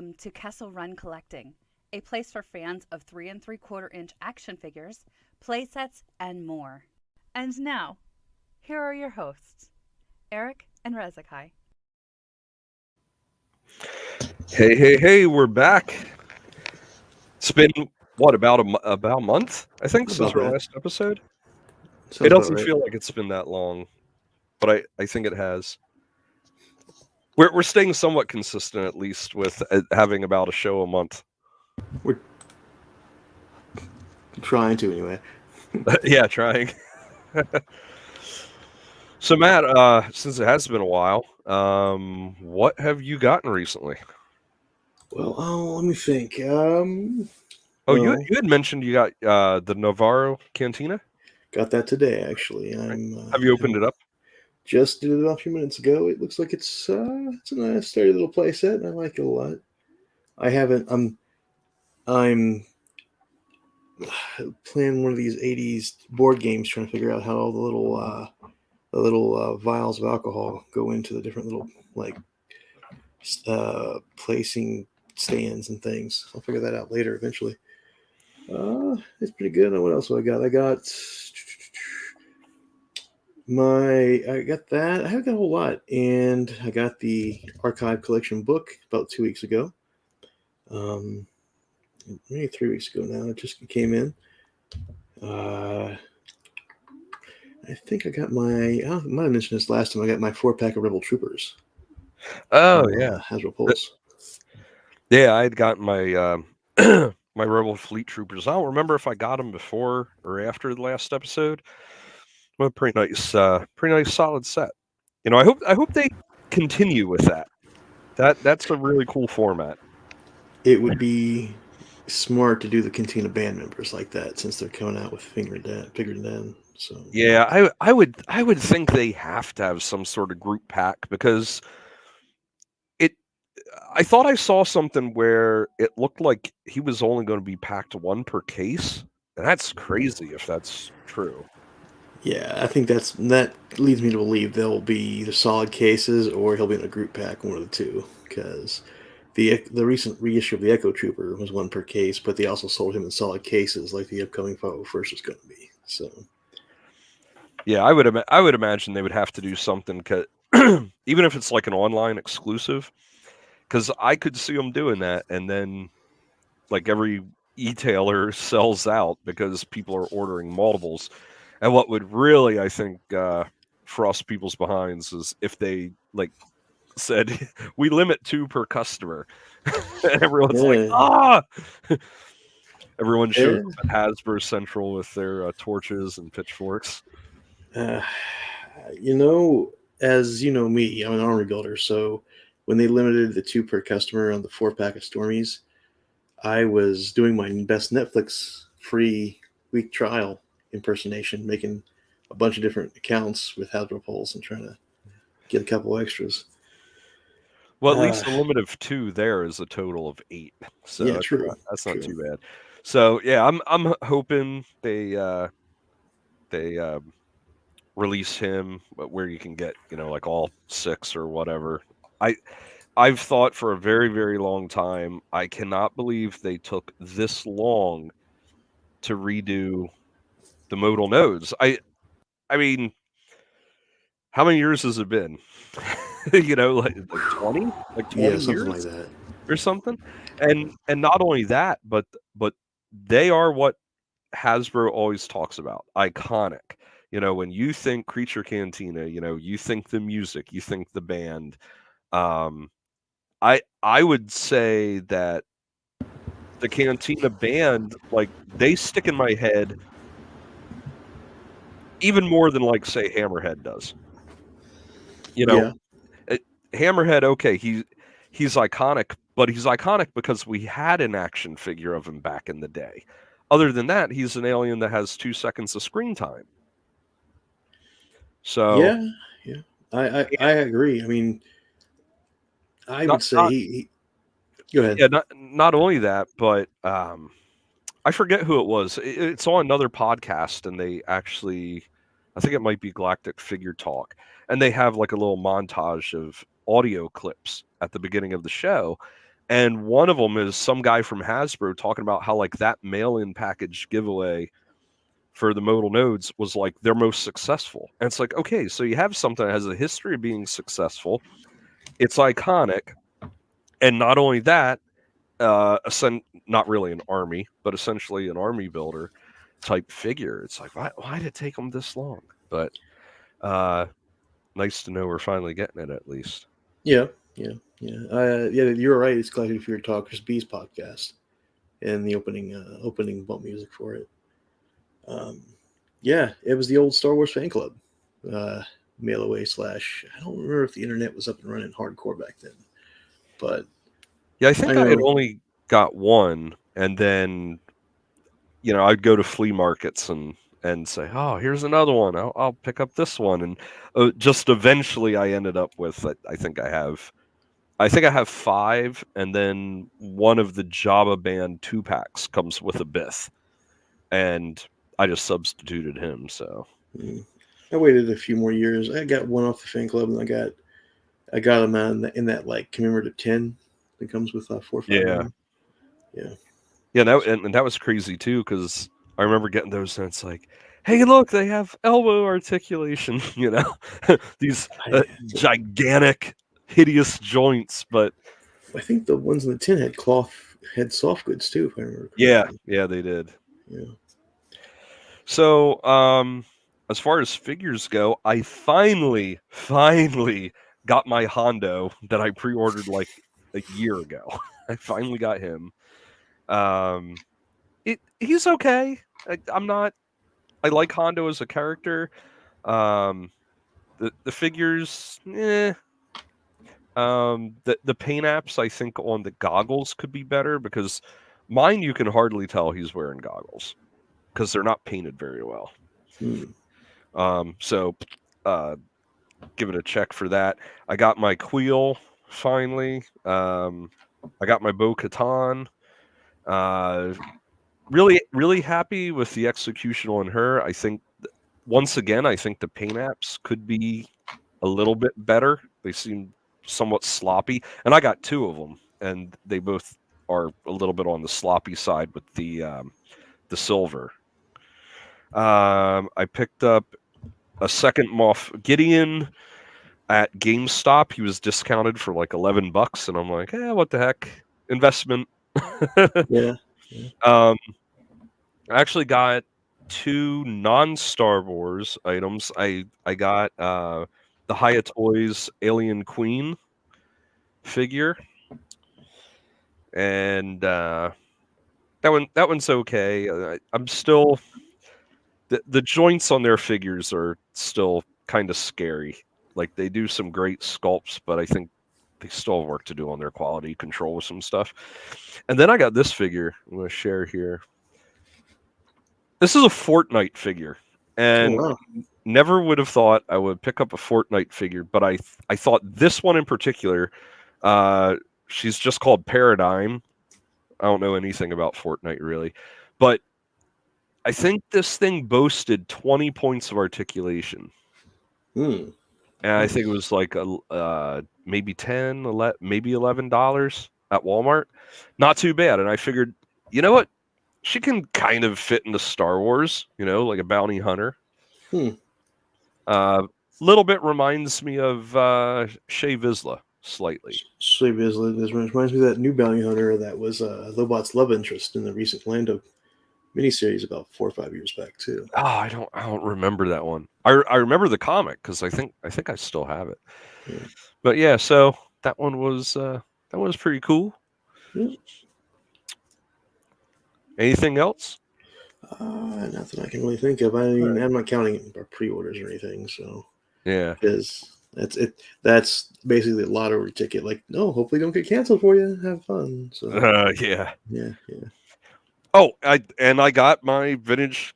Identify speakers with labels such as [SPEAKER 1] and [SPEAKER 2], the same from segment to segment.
[SPEAKER 1] Welcome to Kessel Run Collecting, a place for fans of 3 3/4 inch action figures, playsets, and more. And now, here are your hosts, Eric and Rezakai.
[SPEAKER 2] Hey, we're back. It's been, about a month, I think, since our last episode? It doesn't feel like it's been that long, but I think it has. We're staying somewhat consistent, at least, with having about a show a month.
[SPEAKER 3] We're trying to, anyway.
[SPEAKER 2] Yeah, trying. So, Matt, since it has been a while, what have you gotten recently?
[SPEAKER 3] Well, let me think.
[SPEAKER 2] You had mentioned you got the Navarro Cantina?
[SPEAKER 3] Got that today, actually.
[SPEAKER 2] Have you opened it up?
[SPEAKER 3] Just did it a few minutes ago. It looks like it's a nice, sturdy little playset, and I like it a lot. I haven't. I'm playing one of these '80s board games, trying to figure out how all the little vials of alcohol go into the different little placing stands and things. I'll figure that out later eventually. It's pretty good. What else do I got? I got that. I haven't got a whole lot, and I got the archive collection book about 2 weeks ago. Maybe 3 weeks ago now. It just came in. I think I got I might have mentioned this last time. I got my 4-pack of Rebel Troopers.
[SPEAKER 2] Oh, yeah.
[SPEAKER 3] Hasbro Pulse.
[SPEAKER 2] Yeah, I had gotten my my Rebel Fleet Troopers. I don't remember if I got them before or after the last episode. Well, pretty nice solid set. You know, I hope they continue with that. That's a really cool format.
[SPEAKER 3] It would be smart to do the Cantina band members like that, since they're coming out with figured in. So
[SPEAKER 2] yeah, I would think they have to have some sort of group pack, because I thought I saw something where it looked like he was only going to be packed one per case, and that's crazy if that's true.
[SPEAKER 3] Yeah, I think that leads me to believe they'll be either solid cases or he'll be in a group pack, one of the two. Because the recent reissue of the Echo Trooper was one per case, but they also sold him in solid cases, like the upcoming 501st is going to be. So
[SPEAKER 2] yeah, I would imagine they would have to do something, even if it's like an online exclusive. Because I could see them doing that, and then like every e-tailer sells out because people are ordering multiples. And what would really, I think, frost people's behinds is if they said we limit 2 per customer, and everyone's like, ah. Everyone shows up at Hasbro Central with their torches and pitchforks.
[SPEAKER 3] As you know me, I'm an armory builder, so when they limited the 2 per customer on the 4-pack of Stormies, I was doing my best Netflix free week trial impersonation, making a bunch of different accounts with Hasbro Pulse and trying to get a couple extras.
[SPEAKER 2] Well, at least a limit of 2 there is a total of 8. So
[SPEAKER 3] yeah, true.
[SPEAKER 2] That's not too bad. So yeah, I'm hoping they release him where you can get, like all 6 or whatever. I've thought for a very, very long time, I cannot believe they took this long to redo the modal nodes. I mean, how many years has it been? like 20? Like 20
[SPEAKER 3] yeah,
[SPEAKER 2] years?
[SPEAKER 3] something like that.
[SPEAKER 2] Or something. And not only that, but they are what Hasbro always talks about. Iconic. When you think Creature Cantina, you think the music, you think the band. I would say that the Cantina band, they stick in my head even more than, say, Hammerhead does. Hammerhead, okay, he's iconic, but he's iconic because we had an action figure of him back in the day. Other than that, he's an alien that has 2 seconds of screen time. So
[SPEAKER 3] yeah, I agree. I mean, I would say he go ahead.
[SPEAKER 2] Yeah, not only that, but I forget who it was. It's on another podcast, and they actually, I think it might be Galactic Figure Talk, and they have like a little montage of audio clips at the beginning of the show, And one of them is some guy from Hasbro talking about how like that mail-in package giveaway for the modal nodes was like their most successful. And it's like, okay, so you have something that has a history of being successful. It's iconic. And not only that, not really an army, but essentially an army builder type figure. It's like, why did it take them this long? But nice to know we're finally getting it at least.
[SPEAKER 3] Yeah. You're right. It's Collecting for Your Talkers Bees podcast, and the opening bump music for it. Yeah, it was the old Star Wars fan club, mail away / I don't remember if the internet was up and running hardcore back then, but
[SPEAKER 2] yeah, I think I had only got one, and then I'd go to flea markets and say, oh, here's another one. I'll pick up this one, and just eventually I ended up with I think I have 5, and then one of the Jabba Band 2-packs comes with a Bith, and I just substituted him. So
[SPEAKER 3] I waited a few more years. I got one off the fan club, and I got him in that like commemorative tin that comes with 4 or 5.
[SPEAKER 2] Yeah, and that was crazy too, because I remember getting those, and it's like, hey, look, they have elbow articulation. These gigantic, hideous joints. But
[SPEAKER 3] I think the ones in the tin had soft goods too, if I remember
[SPEAKER 2] correctly. Yeah, they did.
[SPEAKER 3] Yeah.
[SPEAKER 2] So, as far as figures go, I finally got my Hondo that I pre-ordered like a year ago. I finally got him. He's okay. I like Hondo as a character. The figures, the paint apps I think on the goggles could be better, because mine you can hardly tell he's wearing goggles because they're not painted very well. So give it a check for that. I got my Queel finally. I got my Bo-Katan. Really happy with the execution on her. I think once again, the paint apps could be a little bit better. They seem somewhat sloppy, and I got 2 of them, and they both are a little bit on the sloppy side with the silver. I picked up a second Moff Gideon at GameStop. He was discounted for like $11, and I'm like, what the heck? Investment.
[SPEAKER 3] Yeah.
[SPEAKER 2] I actually got 2 non-Star Wars items. I got the Hiya Toys Alien Queen figure, and that one's okay. I'm still the joints on their figures are still kind of scary. Like, they do some great sculpts, but I think they still have work to do on their quality control with some stuff. And then I got this figure I'm going to share here. This is a Fortnite figure, and never would have thought I would pick up a Fortnite figure, but I thought this one in particular, she's just called Paradigm. I don't know anything about Fortnite really, but I think this thing boasted 20 points of articulation. And I think it was like maybe $10, maybe $11 at Walmart. Not too bad. And I figured, you know what? She can kind of fit into Star Wars, like a bounty hunter. Little bit reminds me of Shea Vizsla slightly.
[SPEAKER 3] Shea Vizsla reminds me of that new bounty hunter that was Lobot's love interest in the recent Lando miniseries about 4 or 5 years back too.
[SPEAKER 2] Oh, I don't remember that one. I remember the comic because I think I still have it. Yeah. But yeah, so that one was pretty cool.
[SPEAKER 3] Yeah.
[SPEAKER 2] Anything else?
[SPEAKER 3] Nothing I can really think of. I mean, I'm not counting pre-orders or anything. So
[SPEAKER 2] yeah,
[SPEAKER 3] because that's basically a lottery ticket. Like, no, hopefully don't get canceled for you. Have fun. So
[SPEAKER 2] yeah.
[SPEAKER 3] Oh,
[SPEAKER 2] I got my vintage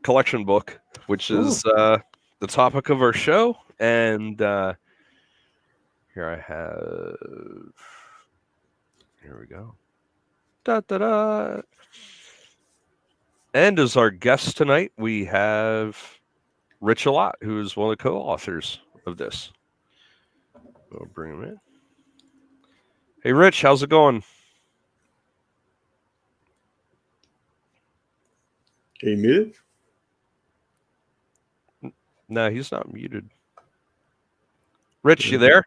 [SPEAKER 2] collection book, which is the topic of our show, and here I have. Here we go. Da. And as our guest tonight, we have Rich Alot, who is one of the co-authors of this. We'll bring him in. Hey, Rich, how's it going?
[SPEAKER 3] Are you muted?
[SPEAKER 2] No, he's not muted. Rich, you
[SPEAKER 3] Yeah.
[SPEAKER 2] there?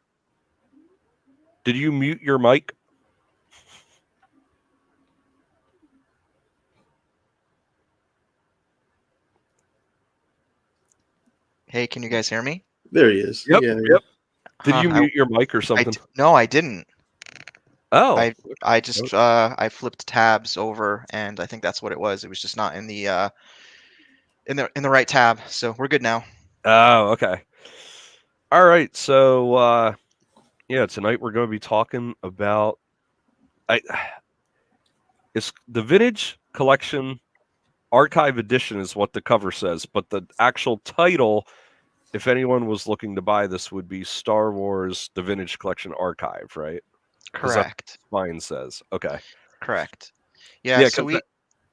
[SPEAKER 2] Did you mute your mic?
[SPEAKER 4] Hey, can you guys hear me?
[SPEAKER 3] There he is.
[SPEAKER 2] Yep,
[SPEAKER 3] Yeah.
[SPEAKER 2] yep. Did
[SPEAKER 4] Huh,
[SPEAKER 2] you mute your mic or something?
[SPEAKER 4] no, I didn't.
[SPEAKER 2] Oh,
[SPEAKER 4] I just I flipped tabs over, and I think that's what it was. It was just not in the in the right tab. So we're good now.
[SPEAKER 2] oh, okay. All right. So, yeah, tonight we're going to be talking about I. It's the vintage collection archive edition is what the cover says, but the actual title, if anyone was looking to buy this, would be Star Wars: The Vintage Collection Archive, right? Because that's
[SPEAKER 4] Correct.
[SPEAKER 2] what mine says. Okay.
[SPEAKER 4] Correct. Yeah.
[SPEAKER 2] Yeah,
[SPEAKER 4] So
[SPEAKER 2] because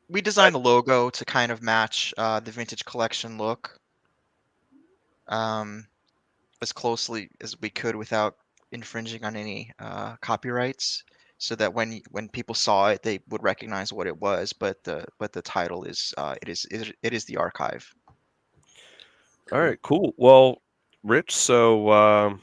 [SPEAKER 4] we designed the logo to kind of match the vintage collection look um, as closely as we could without infringing on any copyrights, so that when people saw it, they would recognize what it was. But the title is it is the archive.
[SPEAKER 2] all right, cool. Well, Rich, so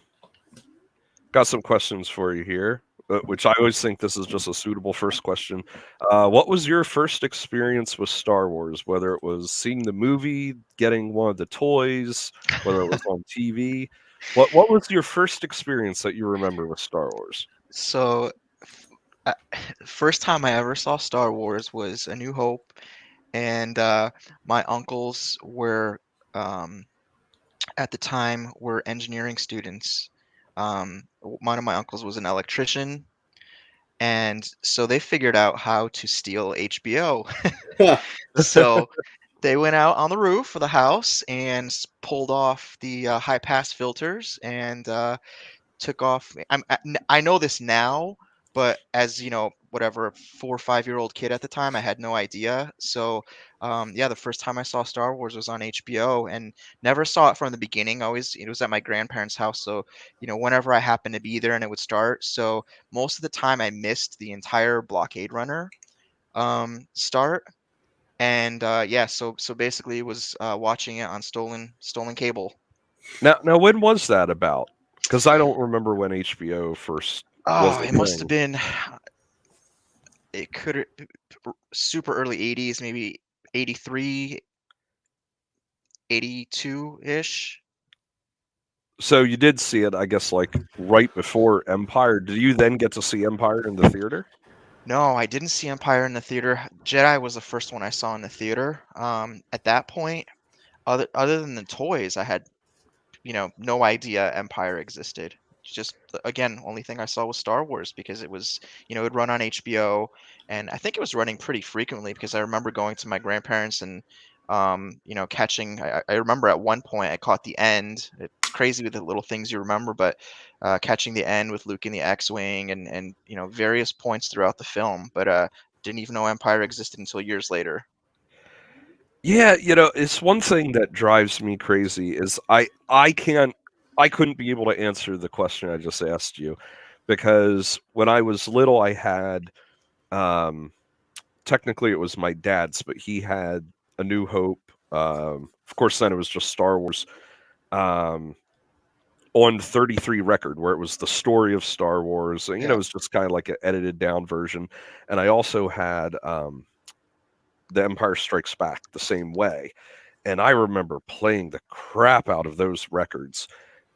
[SPEAKER 2] got some questions for you here, which I always think this is just a suitable first question. What was your first experience with Star Wars? Whether it was seeing the movie, getting one of the toys, whether it was on TV. What was your first experience that you remember with Star Wars?
[SPEAKER 4] So, uh, first time I ever saw Star Wars was A New Hope, and my uncles were um, at the time were engineering students. One of my uncles was an electrician, and so they figured out how to steal HBO. So they went out on the roof of the house and pulled off the high pass filters and took off. I know this now, but as you know, whatever 4 or 5 year old kid at the time, I had no idea. So, yeah, the first time I saw Star Wars was on HBO, and never saw it from the beginning. Always, it was at my grandparents' house, so whenever I happened to be there, and it would start. So most of the time, I missed the entire blockade runner start. And yeah, so basically, it was watching it on stolen cable.
[SPEAKER 2] Now, when was that about? Because I don't remember when HBO first was
[SPEAKER 4] Oh,
[SPEAKER 2] a
[SPEAKER 4] it must have
[SPEAKER 2] thing.
[SPEAKER 4] been. It could super early 80s, maybe 83, 82-ish.
[SPEAKER 2] So you did see it, I guess, like right before Empire. Did you then get to see Empire in the theater?
[SPEAKER 4] No, I didn't see Empire in the theater. Jedi was the first one I saw in the theater. At that point, other than the toys, I had no idea Empire existed. Just again, only thing I saw was Star Wars because it was, it would run on HBO, and I think it was running pretty frequently because I remember going to my grandparents and, catching. I remember at one point I caught the end. It's crazy with the little things you remember, but catching the end with Luke in the X-wing and various points throughout the film, but didn't even know Empire existed until years later.
[SPEAKER 2] Yeah, it's one thing that drives me crazy is I couldn't be able to answer the question I just asked you because when I was little I had um technically it was my dad's, but he had A New Hope. Of course then it was just Star Wars um on 33 record where it was the story of Star Wars. And, it
[SPEAKER 4] Yeah,
[SPEAKER 2] was just kind of like an edited down version. And I also had The Empire Strikes Back the same way. And I remember playing the crap out of those records.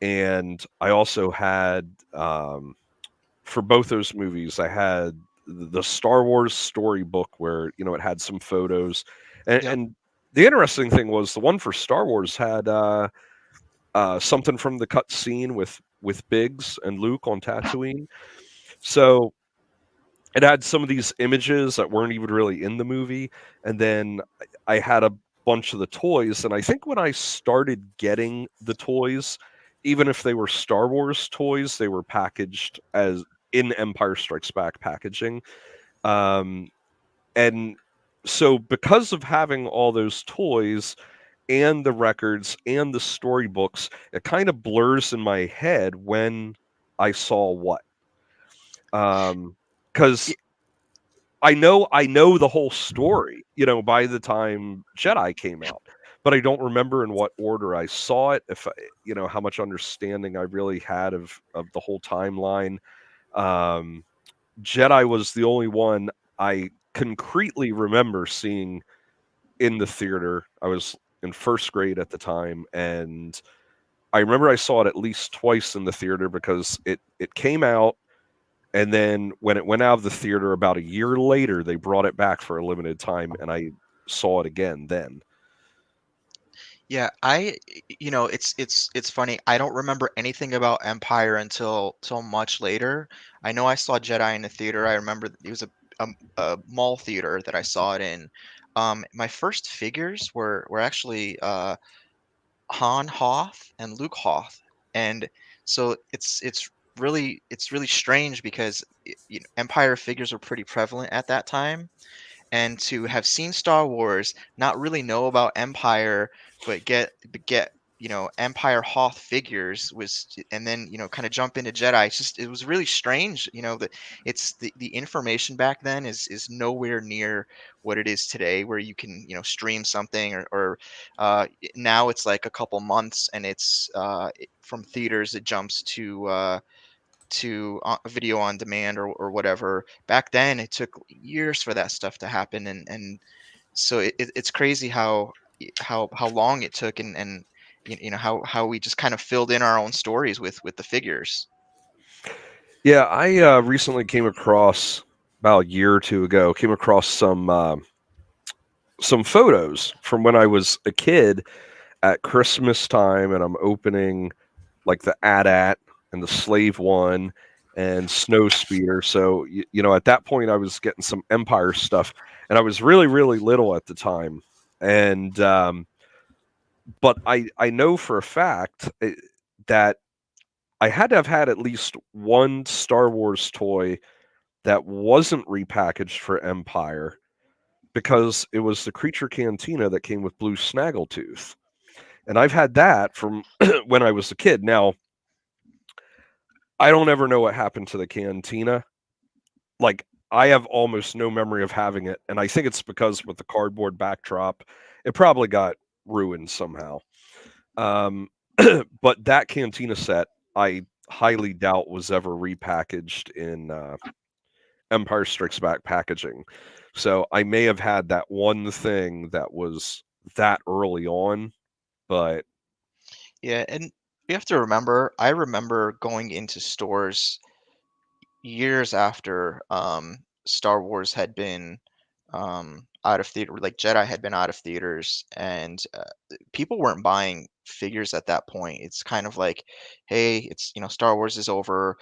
[SPEAKER 2] And I also had, for both those movies, I had the Star Wars storybook where, it had some photos. And,
[SPEAKER 4] yep,
[SPEAKER 2] and the interesting thing was the one for Star Wars had something from the cut scene with Biggs and Luke on Tatooine. So it had some of these images that weren't even really in the movie, and then I had a bunch of the toys. And I think when I started getting the toys, even if they were Star Wars toys, they were packaged as in Empire Strikes Back packaging. Um, and so because of having all those toys and the records and the storybooks, it kind of blurs in my head when I saw what. Because I know the whole story, by the time Jedi came out, but I don't remember in what order I saw it. If how much understanding I really had of the whole timeline. Um, Jedi was the only one I concretely remember seeing in the theater. I was in first grade at the time, and I remember I saw it at least twice in the theater because it came out, and then when it went out of the theater about a year later, they brought it back for a limited time, and I saw it again then.
[SPEAKER 4] Yeah, it's funny. I don't remember anything about Empire until much later. I know I saw Jedi in the theater. I remember it was a mall theater that I saw it in. My first figures were actually Han Hoth and Luke Hoth, and so it's really strange because Empire figures were pretty prevalent at that time, and to have seen Star Wars, not really know about Empire, but get Empire Hoth figures and then kind of jump into Jedi. It was really strange. That it's the information back then is nowhere near what it is today, where you can stream something or now it's like a couple months and from theaters it jumps to video on demand or whatever. Back then, it took years for that stuff to happen, and so it's crazy how long it took, and how we just kind of filled in our own stories with the figures.
[SPEAKER 2] Yeah, I recently came across about a year or two ago. Came across some photos from when I was a kid at Christmas time, and I'm opening like the AT-AT and the Slave One and Snowspeeder. So at that point, I was getting some Empire stuff, and I was really really little at the time, and but I know for a fact that I had to have had at least one Star Wars toy that wasn't repackaged for Empire because it was the Creature Cantina that came with Blue Snaggletooth. And I've had that from when I was a kid. Now, I don't ever know what happened to the cantina. Like, I have almost no memory of having it. And I think it's because with the cardboard backdrop, it probably got ruined somehow. Um, but that cantina set, I highly doubt was ever repackaged in Empire Strikes Back packaging. So I may have had that one thing that was that early on, but
[SPEAKER 4] Yeah, and you have to remember, I remember going into stores years after Star Wars had been out of theater, like Jedi had been out of theaters, and people weren't buying figures at that point. It's kind of like, hey, it's Star Wars is over.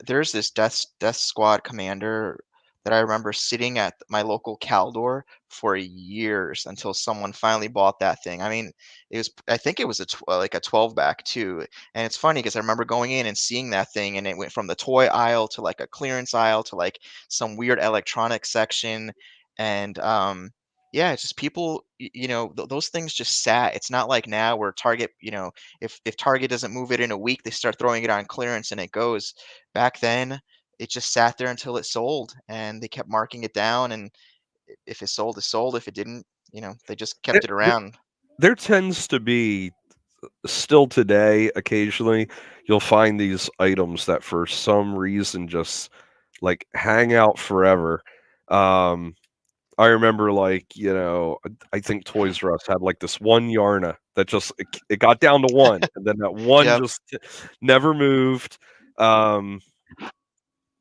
[SPEAKER 4] There's this Death Squad commander that I remember sitting at my local Caldor for years until someone finally bought that thing. I mean, I think it was like a 12 back too. And it's funny because I remember going in and seeing that thing, and it went from the toy aisle to like a clearance aisle to like some weird electronic section. And yeah, it's just people, those things just sat. It's not like now where Target, if Target doesn't move it in a week, they start throwing it on clearance and it goes. Back then, it just sat there until it sold, and they kept marking it down. And if it sold, it sold. If it didn't, they just
[SPEAKER 2] there,
[SPEAKER 4] kept it around.
[SPEAKER 2] there tends to be still today occasionally you'll find these items that for some reason just like hang out forever. Um I remember I think Toys R Us had like this one Yarna that just it got down to one, and then that one
[SPEAKER 4] Yep.
[SPEAKER 2] just never moved. Um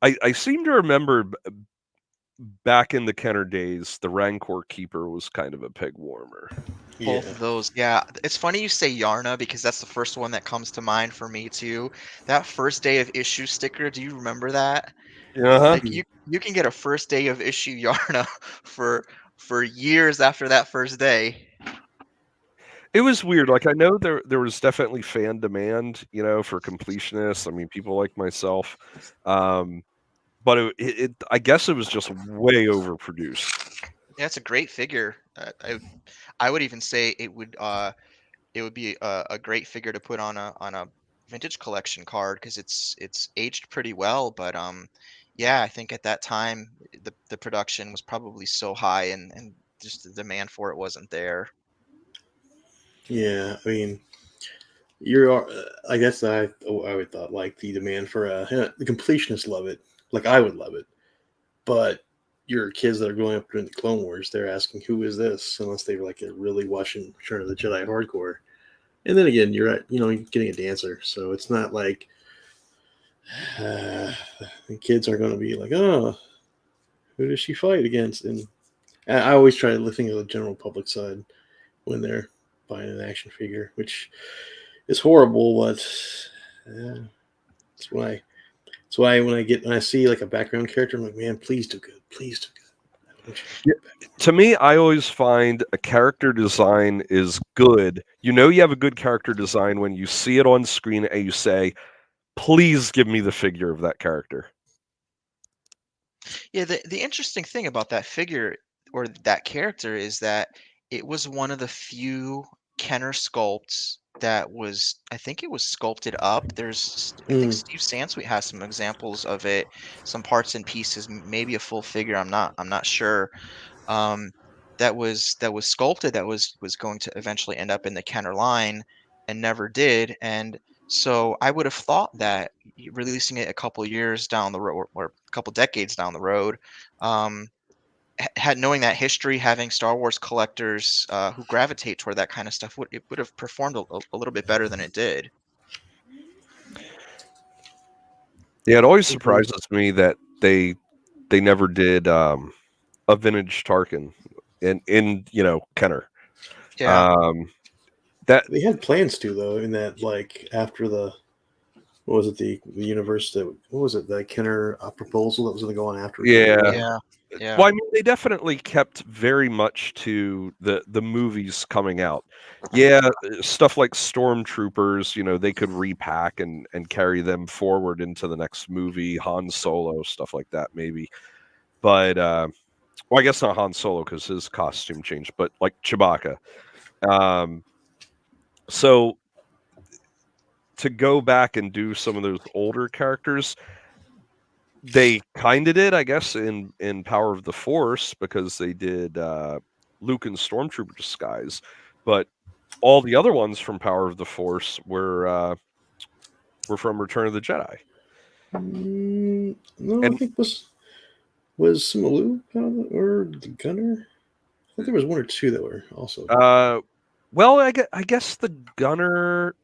[SPEAKER 2] I seem to remember back in the Kenner days, the Rancor Keeper was kind of a pig warmer.
[SPEAKER 4] Both
[SPEAKER 3] Yeah.
[SPEAKER 4] of those, yeah. It's funny you say Yarna because that's the first one that comes to mind for me too. That first day of issue sticker, do you remember that?
[SPEAKER 2] Uh-huh.
[SPEAKER 4] Like you can get a first day of issue Yarna for for years after that first day.
[SPEAKER 2] It was weird. Like I know there was definitely fan demand, for completionists. I mean, people like myself. Um, but I guess it was just way overproduced.
[SPEAKER 4] Yeah, it's a great figure. I would even say it would be a great figure to put on a vintage collection card because it's aged pretty well, but yeah, I think at that time the production was probably so high, and just the demand for it wasn't there.
[SPEAKER 3] Yeah, I mean, you're. I guess I would thought like the demand for the completionists love it, like I would love it, but your kids that are growing up during the Clone Wars, they're asking who is this, unless they were like really watching Return of the Jedi hardcore. And then again, you're at getting a dancer, so it's not like the kids are going to be like, oh, who does she fight against? And I always try to think of the general public side when they're buying an action figure, which is horrible, but that's why. That's why when I see like a background character, I'm like, man, please do good, please do good. I want you to
[SPEAKER 2] Yeah, to me, I always find a character design is good. You know you have a good character design when you see it on screen and you say, please give me the figure of that character.
[SPEAKER 4] Yeah, the interesting thing about that figure or that character is that it was one of the few Kenner sculpts that was, I think it was sculpted up. I think
[SPEAKER 3] Mm.
[SPEAKER 4] Steve Sansweet has some examples of it, some parts and pieces, maybe a full figure. I'm not sure. Um, that was sculpted, that was going to eventually end up in the Kenner line, and never did. And so I would have thought that releasing it a couple years down the road, or a couple decades down the road, um, had knowing that history, having Star Wars collectors who gravitate toward that kind of stuff, would have performed a little bit better than it did.
[SPEAKER 2] Yeah, it always
[SPEAKER 3] Mhm.
[SPEAKER 2] surprises me that they never did a vintage Tarkin in Kenner.
[SPEAKER 4] Yeah.
[SPEAKER 2] Um, that
[SPEAKER 3] They had plans to though, in that like after the what was it the universe that what was it the Kenner proposal that was going to go on after Return of the
[SPEAKER 2] yeah.
[SPEAKER 3] Jedi?
[SPEAKER 4] Yeah. Yeah.
[SPEAKER 2] Well, I mean, they definitely kept very much to the movies coming out. Yeah, stuff like stormtroopers, they could repack and carry them forward into the next movie. Han Solo, stuff like that, maybe. But well, I guess not Han Solo because his costume changed, but like Chewbacca. Um, so to go back and do some of those older characters, they kind of did, I guess, in Power of the Force because they did Luke and Stormtrooper disguise, but all the other ones from Power of the Force were from Return of the Jedi.
[SPEAKER 3] No, I
[SPEAKER 2] And
[SPEAKER 3] think was Simalu or the Gunner. I thought there was one or two that were also.
[SPEAKER 2] well, I guess the Gunner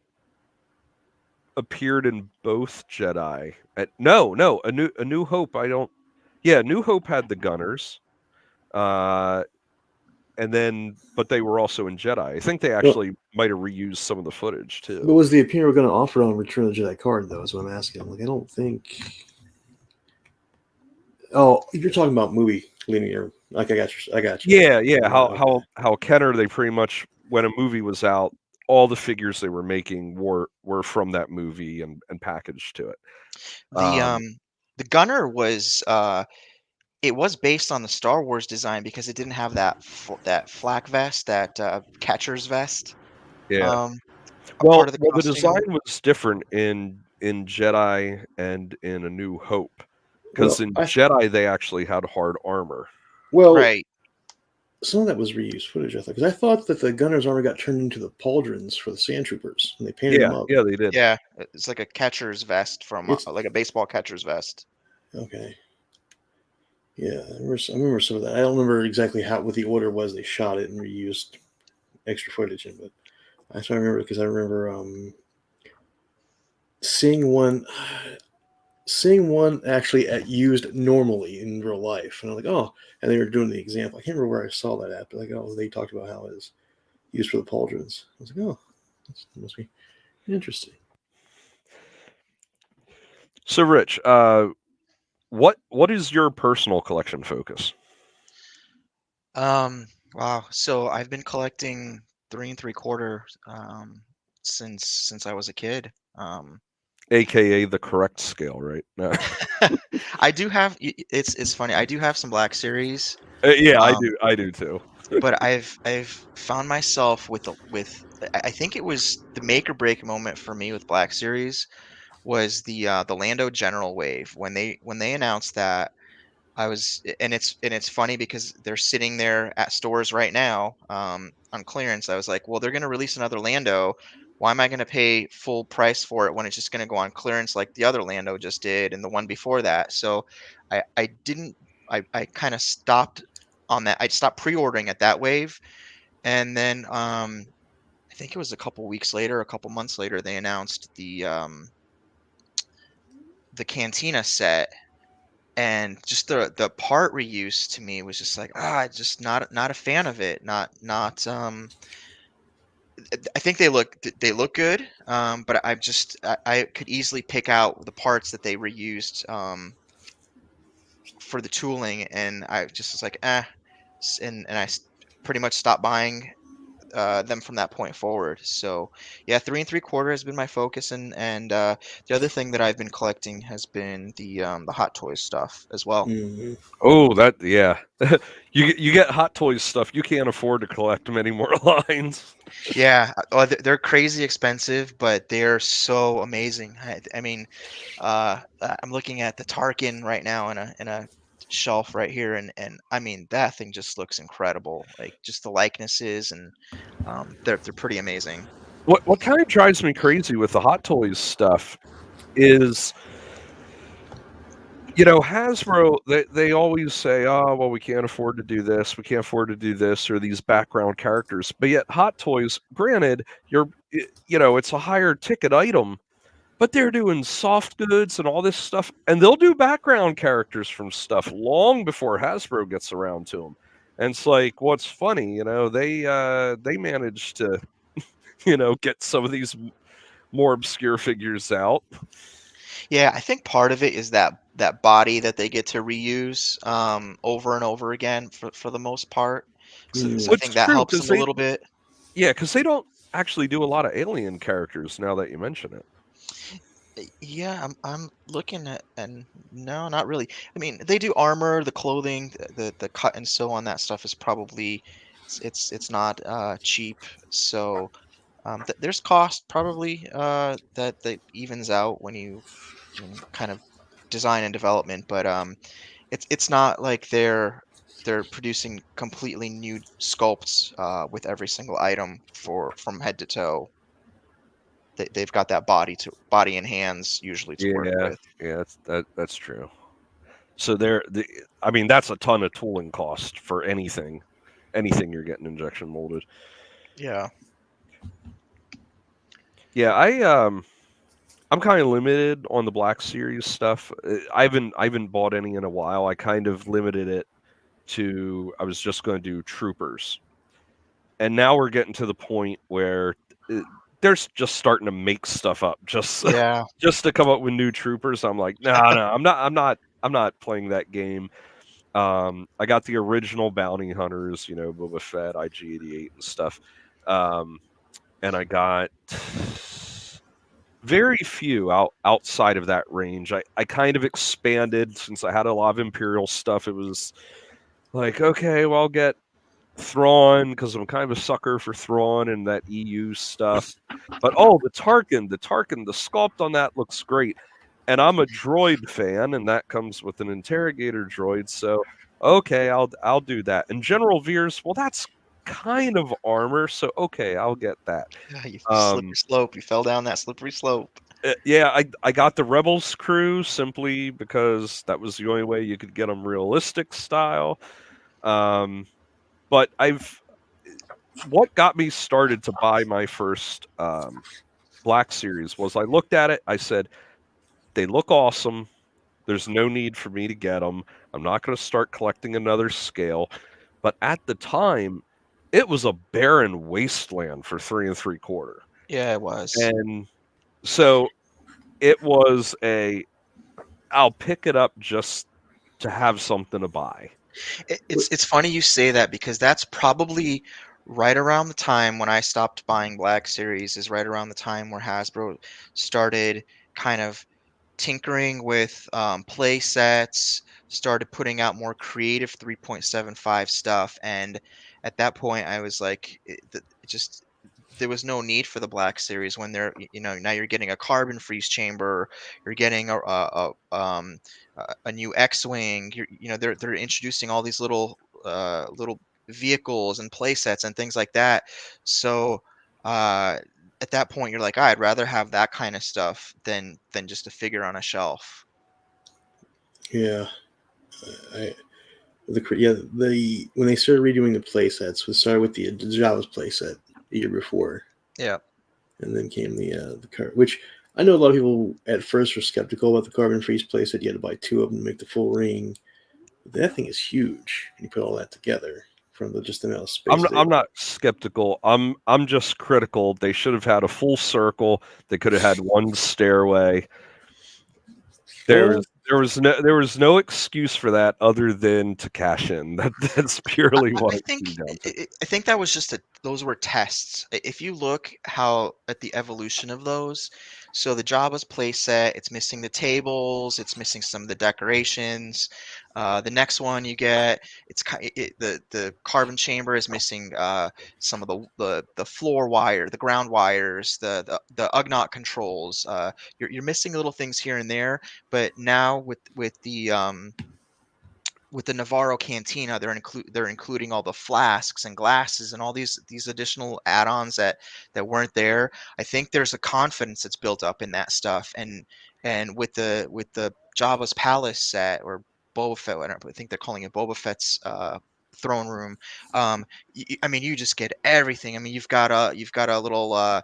[SPEAKER 2] appeared in both Jedi. No, a New Hope. I don't. Yeah, New Hope had the Gunners. Uh, and then but they were also in Jedi. I think they
[SPEAKER 3] Well,
[SPEAKER 2] actually might have reused some of the footage
[SPEAKER 3] but
[SPEAKER 2] too.
[SPEAKER 3] was the Imperial going to offer on Return of the Jedi card though? Is what I'm asking. Like, I don't think. Oh, you're talking about movie linear. Like, I got you.
[SPEAKER 2] Yeah.
[SPEAKER 3] Yeah,
[SPEAKER 2] How
[SPEAKER 3] okay.
[SPEAKER 2] how Kenner, they pretty much, when a movie was out, all the figures they were making were from that movie and packaged to it.
[SPEAKER 4] The
[SPEAKER 2] Um,
[SPEAKER 4] um the gunner was it was based on the Star Wars design because it didn't have that flak vest, that catcher's vest,
[SPEAKER 2] yeah.
[SPEAKER 4] um, a
[SPEAKER 2] Well,
[SPEAKER 4] part of the
[SPEAKER 2] well, the
[SPEAKER 4] costume.
[SPEAKER 2] design was different in Jedi and in A New Hope, because
[SPEAKER 3] Well,
[SPEAKER 2] in Jedi they actually had hard armor.
[SPEAKER 3] well,
[SPEAKER 4] Right.
[SPEAKER 3] some of that was reused footage. I thought because I thought that the Gunner's armor got turned into the pauldrons for the Sand Troopers and they painted them
[SPEAKER 2] Yeah,
[SPEAKER 3] up.
[SPEAKER 2] yeah, they did.
[SPEAKER 4] Yeah, it's like a catcher's vest from
[SPEAKER 3] It's
[SPEAKER 4] like a baseball catcher's vest.
[SPEAKER 3] okay. Yeah, I remember some of that. I don't remember exactly what the order was. They shot it and reused extra footage in, but that's what I remember because I remember seeing one, seeing one actually used normally in real life, and I'm like, oh, and they were doing the example. I can't remember where I saw that at, but like, oh, they talked about how it is used for the pauldrons. I was like, oh, that must be interesting.
[SPEAKER 2] So, Rich, what is your personal collection focus?
[SPEAKER 4] Wow. So I've been collecting 3 3/4 since I was a kid.
[SPEAKER 2] AKA the correct scale, right? No.
[SPEAKER 4] I do have it's funny. I do have some Black Series,
[SPEAKER 2] Yeah,
[SPEAKER 4] um,
[SPEAKER 2] I do too.
[SPEAKER 4] but I've found myself with I think it was the make or break moment for me with Black Series was the Lando General Wave. When they announced that, and it's funny because they're sitting there at stores right now, on clearance. I was like, well, they're going to release another Lando. Why am I going to pay full price for it when it's just going to go on clearance like the other Lando just did and the one before that? So I didn't I kind of stopped on that. I stopped pre-ordering at that wave, and then I think it was a couple weeks later, a couple months later, they announced the Cantina set, and just the part reuse to me was just like, just not a fan of it. Not I think they look good, but I could easily pick out the parts that they reused, for the tooling, and I just was like, and pretty much stopped buying them from that point forward. So yeah, 3 3/4 has been my focus, and the other thing that I've been collecting has been the Hot Toys stuff as well.
[SPEAKER 3] Hmm.
[SPEAKER 2] Oh, that yeah. You get Hot Toys stuff. You can't afford to collect them anymore. Lines.
[SPEAKER 4] Yeah, they're crazy expensive, but they're so amazing. I mean, I'm looking at the Tarkin right now in a shelf right here, and I mean that thing just looks incredible. Like just the likenesses, and they're pretty amazing.
[SPEAKER 2] What kind of drives me crazy with the Hot Toys stuff is, Hasbro, they always say, oh, well, we can't afford to do this, we can't afford to do this, or these background characters. But yet, Hot Toys, granted, it's a higher ticket item, but they're doing soft goods and all this stuff, and they'll do background characters from stuff long before Hasbro gets around to them. And it's like, what's funny, they managed to, get some of these more obscure figures out.
[SPEAKER 4] Yeah, I think part of it is that body that they get to reuse, over and over again for the most part. So I
[SPEAKER 2] Which
[SPEAKER 4] think
[SPEAKER 2] is
[SPEAKER 4] that
[SPEAKER 2] true
[SPEAKER 4] helps
[SPEAKER 2] because
[SPEAKER 4] them a little bit.
[SPEAKER 2] because they don't actually do a lot of alien characters now that you mention it.
[SPEAKER 4] Yeah, I'm looking at, and no, not really. I mean, they do armor, the clothing, the cut and sew on that stuff is probably it's not cheap. So there's cost probably that evens out when you kind of design and development, but it's not like they're producing completely new sculpts with every single item for from head to toe. They've got that body and hands usually to work
[SPEAKER 2] Yeah,
[SPEAKER 4] with.
[SPEAKER 2] yeah, that's true. So I mean, that's a ton of tooling cost for anything you're getting injection molded.
[SPEAKER 4] Yeah.
[SPEAKER 2] Yeah, I'm kind of limited on the Black Series stuff. I haven't bought any in a while. I kind of limited it to I was just going to do troopers, and now we're getting to the point where they're just starting to make stuff up just
[SPEAKER 4] Yeah.
[SPEAKER 2] just to come up with new troopers. I'm like, no, I'm not playing that game. I got the original bounty hunters, Boba Fett, IG-88 and stuff, and I got very few outside of that range. I kind of expanded since I had a lot of Imperial stuff. It was like, okay, well, I'll get Thrawn because I'm kind of a sucker for Thrawn and that EU stuff. But the sculpt on that looks great. And I'm a droid fan, and that comes with an interrogator droid. So okay, I'll do that. And General Veers, well, that's kind of armor, so okay, I'll get that.
[SPEAKER 4] Yeah, you slippery slope. You fell down that slippery slope.
[SPEAKER 2] Yeah, I got the Rebels crew simply because that was the only way you could get them realistic style. But what got me started to buy my first Black Series was I looked at it. I said, they look awesome. There's no need for me to get them. I'm not going to start collecting another scale. But at the time, it was a barren wasteland for 3 3/4.
[SPEAKER 4] Yeah, it was.
[SPEAKER 2] And so it was I'll pick it up just to have something to buy.
[SPEAKER 4] It's funny you say that because that's probably right around the time when I stopped buying Black Series, is right around the time where Hasbro started kind of tinkering with play sets, started putting out more creative 3.75 stuff, and at that point I was like, there was no need for the Black Series when now you're getting a carbon freeze chamber, you're getting a new X-wing. They're introducing all these little vehicles and play sets and things like that. So at that point, you're like, I'd rather have that kind of stuff than just a figure on a shelf.
[SPEAKER 3] Yeah. When they started redoing the play sets, we started with the Java's play set the year before.
[SPEAKER 4] Yeah.
[SPEAKER 3] And then came the car, which I know a lot of people at first were skeptical about the carbon freeze play set. You had to buy 2 of them to make the full ring. But that thing is huge. And you put all that together from just the amount of space.
[SPEAKER 2] I'm not skeptical. I'm just critical. They should have had a full circle. They could have had one stairway. There was no excuse for that other than to cash in. That's purely what
[SPEAKER 4] I think that was those were tests. If you look at the evolution of those, so the Jabba's playset, it's missing the tables, it's missing some of the decorations. The next one you get, the carbon chamber is missing some of the floor wire, the ground wires, the Ugnaught controls. You're missing little things here and there, but now with the Navarro Cantina, they're including all the flasks and glasses and all these additional add-ons that weren't there. I think there's a confidence that's built up in that stuff, and with the Jabba's Palace set, or Boba Fett, I think they're calling it Boba Fett's throne room. I mean, you just get everything. I mean, you've got a little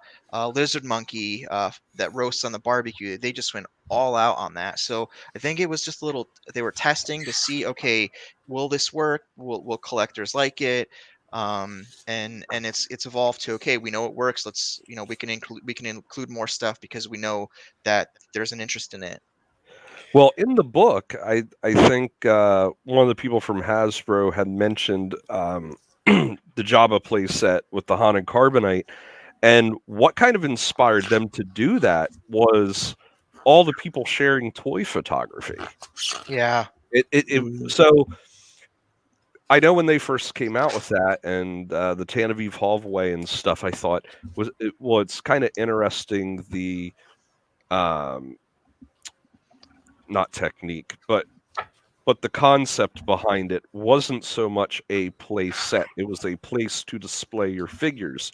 [SPEAKER 4] lizard monkey that roasts on the barbecue. They just went all out on that. So I think it was just they were testing to see, okay, will this work? Will collectors like it? And it's evolved to, okay, we know it works. Let's, we can include more stuff because we know that there's an interest in it.
[SPEAKER 2] Well, in the book, I think one of the people from Hasbro had mentioned the Jabba play set with the Haunted Carbonite, and what kind of inspired them to do that was all the people sharing toy photography.
[SPEAKER 4] Yeah.
[SPEAKER 2] So I know when they first came out with that and the Tanaviv hallway and stuff, I thought it's kind of interesting, the not technique, but the concept behind it wasn't so much a play set. It was a place to display your figures.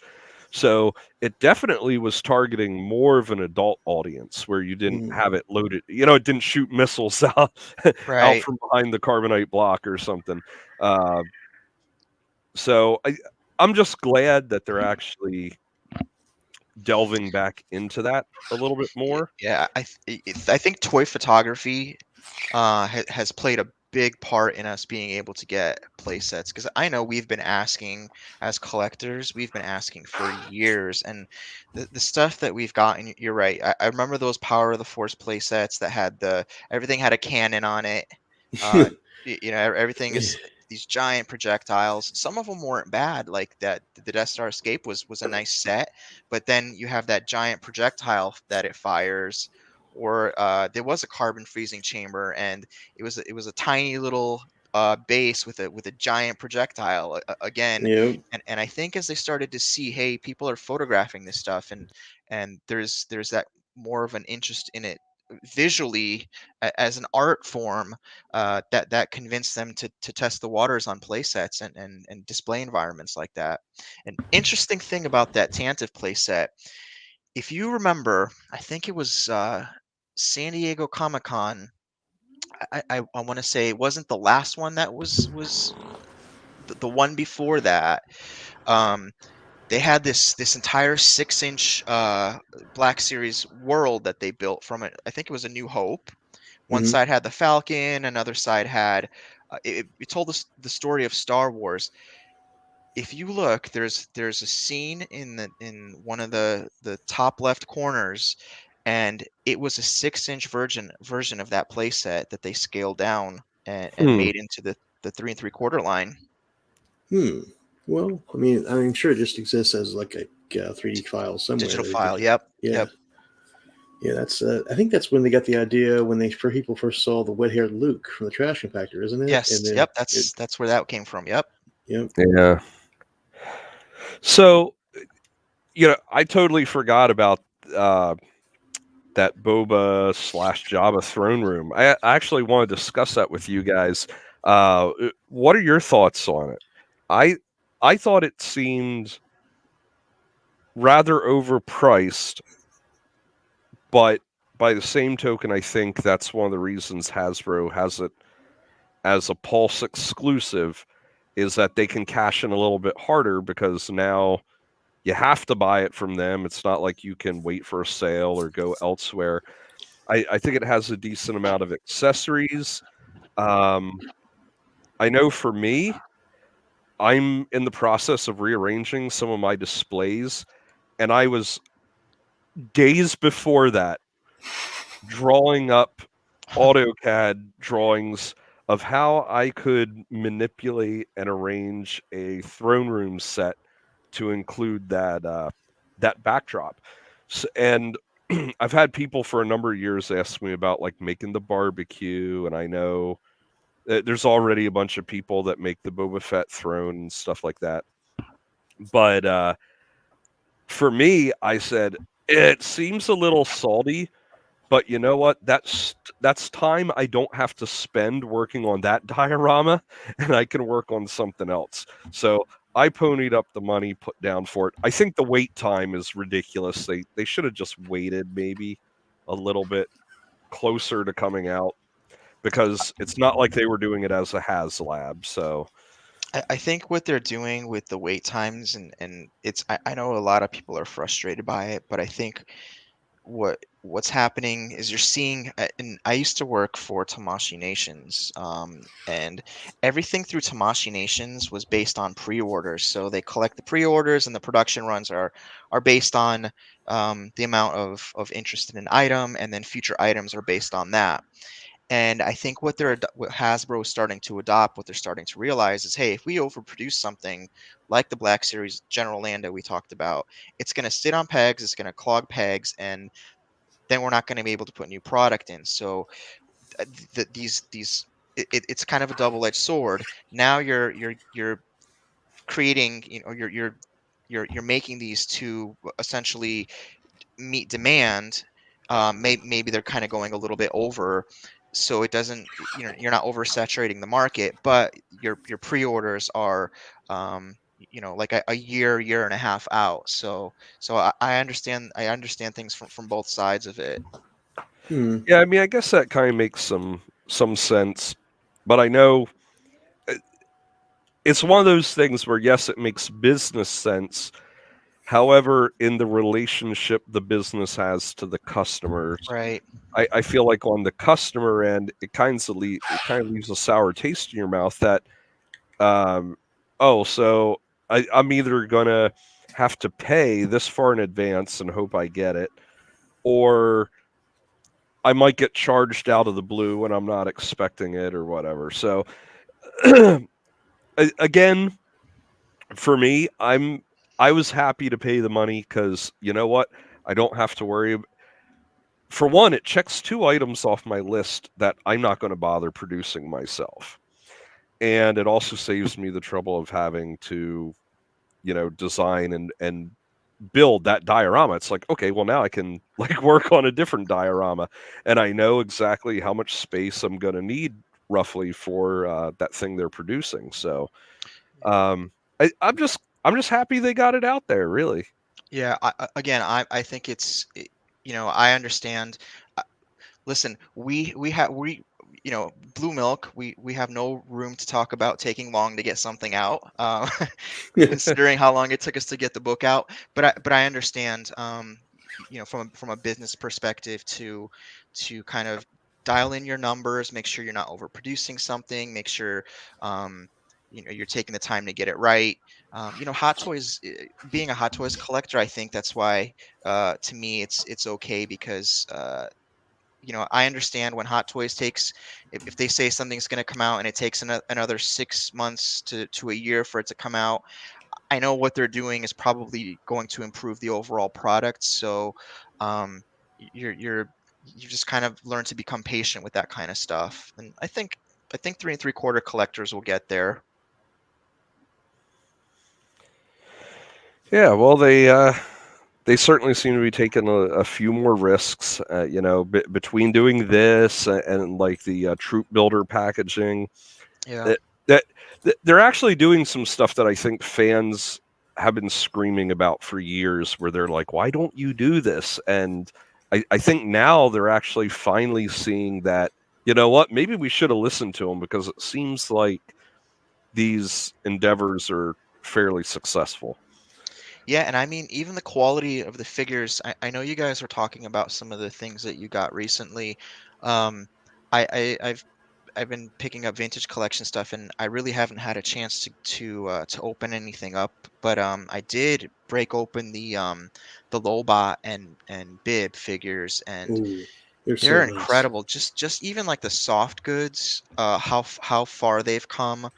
[SPEAKER 2] So it definitely was targeting more of an adult audience, where you didn't have it loaded. It didn't shoot missiles out from behind the carbonite block or something. So I'm just glad that they're actually delving back into that a little bit more.
[SPEAKER 4] Yeah, I think toy photography has played a big part in us being able to get play sets, because I know we've been asking, as collectors, we've been asking for years, and the stuff that we've gotten, you're right. I remember those Power of the Force play sets that had everything had a cannon on it. Everything is these giant projectiles. Some of them weren't bad, like that. The Death Star Escape was a nice set, but then you have that giant projectile that it fires. Or there was a carbon freezing chamber, and it was a tiny little base with a giant projectile again.
[SPEAKER 3] Yep.
[SPEAKER 4] And I think as they started to see, hey, people are photographing this stuff, and there's that more of an interest in it visually as an art form, that convinced them to test the waters on play sets and display environments like that. An interesting thing about that Tantive play set, if you remember, I think it was San Diego Comic-Con. I want to say it wasn't the last one, that was the one before that. They had this entire 6-inch Black Series world that they built from it. I think it was A New Hope. One side had the Falcon, another side had it told us the story of Star Wars. If you look, there's a scene in one of the top left corners, and it was a 6-inch version of that playset that they scaled down and made into the 3 3/4 line.
[SPEAKER 3] Well, I mean, I'm sure it just exists as like a 3D file somewhere.
[SPEAKER 4] Digital file. Yep.
[SPEAKER 3] Yeah.
[SPEAKER 4] Yep.
[SPEAKER 3] Yeah, that's. I think that's when they got the idea, when people first saw the wet-haired Luke from the trash compactor, isn't it?
[SPEAKER 4] Yes. Yep. That's where that came from. Yep.
[SPEAKER 3] Yep.
[SPEAKER 2] Yeah. So I totally forgot about uh, that Boba / Java throne room. I actually want to discuss that with you guys. What are your thoughts on it? I I thought it seemed rather overpriced, but by the same token, I think that's one of the reasons Hasbro has it as a Pulse exclusive is that they can cash in a little bit harder because now you have to buy it from them. It's not like you can wait for a sale or go elsewhere. I think it has a decent amount of accessories. Um, I know for me, I'm in the process of rearranging some of my displays, and I was days before that drawing up AutoCAD drawings of how I could manipulate and arrange a throne room set to include that backdrop. And I've had people for a number of years ask me about like making the barbecue, and I know there's already a bunch of people that make the Boba Fett throne and stuff like that. But for me, I said it seems a little salty, but you know what? That's time I don't have to spend working on that diorama, and I can work on something else. So I ponied up the money put down for it. I think the wait time is ridiculous. They should have just waited maybe a little bit closer to coming out because it's not like they were doing it as a HasLab. So
[SPEAKER 4] I think what they're doing with the wait times, and I know a lot of people are frustrated by it, but I think what's happening is you're seeing, and I used to work for Tamashii Nations, and everything through Tamashii Nations was based on pre-orders. So they collect the pre-orders, and the production runs are based on the amount of interest in an item, and then future items are based on that. And I think what Hasbro is starting to adopt, what they're starting to realize is, hey, if we overproduce something like the Black Series General Lando we talked about, it's going to sit on pegs, it's going to clog pegs, and then we're not going to be able to put new product in. So these it's kind of a double-edged sword. Now you're creating, you're making these to essentially meet demand. Maybe they're kind of going a little bit over, so it doesn't, you're not oversaturating the market, but your pre-orders are, like a year and a half out. So I understand things from both sides of it.
[SPEAKER 3] Hmm.
[SPEAKER 2] yeah, I mean, I guess that kind of makes some sense, but I know uh, it's one of those things where yes, it makes business sense. However, in the relationship the business has to the customers,
[SPEAKER 4] Right.
[SPEAKER 2] I feel like on the customer end, it kind of leaves a sour taste in your mouth that um, oh, so I'm either gonna have to pay this far in advance and hope I get it, or I might get charged out of the blue when I'm not expecting it or whatever. So again, for me, I was happy to pay the money because you know what? I don't have to worry. For one, it checks two items off my list that I'm not going to bother producing myself, and it also saves me the trouble of having to, design and build that diorama. It's like, okay, well now I can like work on a different diorama, and I know exactly how much space I'm going to need roughly for that thing they're producing. So um, I'm just happy they got it out there. Really.
[SPEAKER 4] Yeah. Again, I think I understand. Listen, blue milk. We have no room to talk about taking long to get something out, considering how long it took us to get the book out. But I understand, from a business perspective, to kind of dial in your numbers, make sure you're not overproducing something, make sure you're taking the time to get it right. Hot Toys, being a Hot Toys collector, I think that's why, to me, it's okay because. I understand when Hot Toys takes, if they say something's going to come out and it takes another 6 months to a year for it to come out, I know what they're doing is probably going to improve the overall product. So, um, you just kind of learn to become patient with that kind of stuff. And I think 3 3/4 collectors will get there.
[SPEAKER 2] Yeah. Well, they they certainly seem to be taking a few more risks, between doing this and like the troop builder packaging.
[SPEAKER 4] Yeah.
[SPEAKER 2] That, that they're actually doing some stuff that I think fans have been screaming about for years, where they're like, "Why don't you do this?" And I think now they're actually finally seeing that. You know what? Maybe we should have listened to them, because it seems like these endeavors are fairly successful.
[SPEAKER 4] Yeah, and I mean, even the quality of the figures, I know you guys were talking about some of the things that you got recently. Um, I've been picking up vintage collection stuff, and I really haven't had a chance to open anything up. But I did break open the Lobot and Bib figures, and
[SPEAKER 3] Ooh, they're so
[SPEAKER 4] they're
[SPEAKER 3] nice.
[SPEAKER 4] incredible. Just even like the soft goods, how far they've come,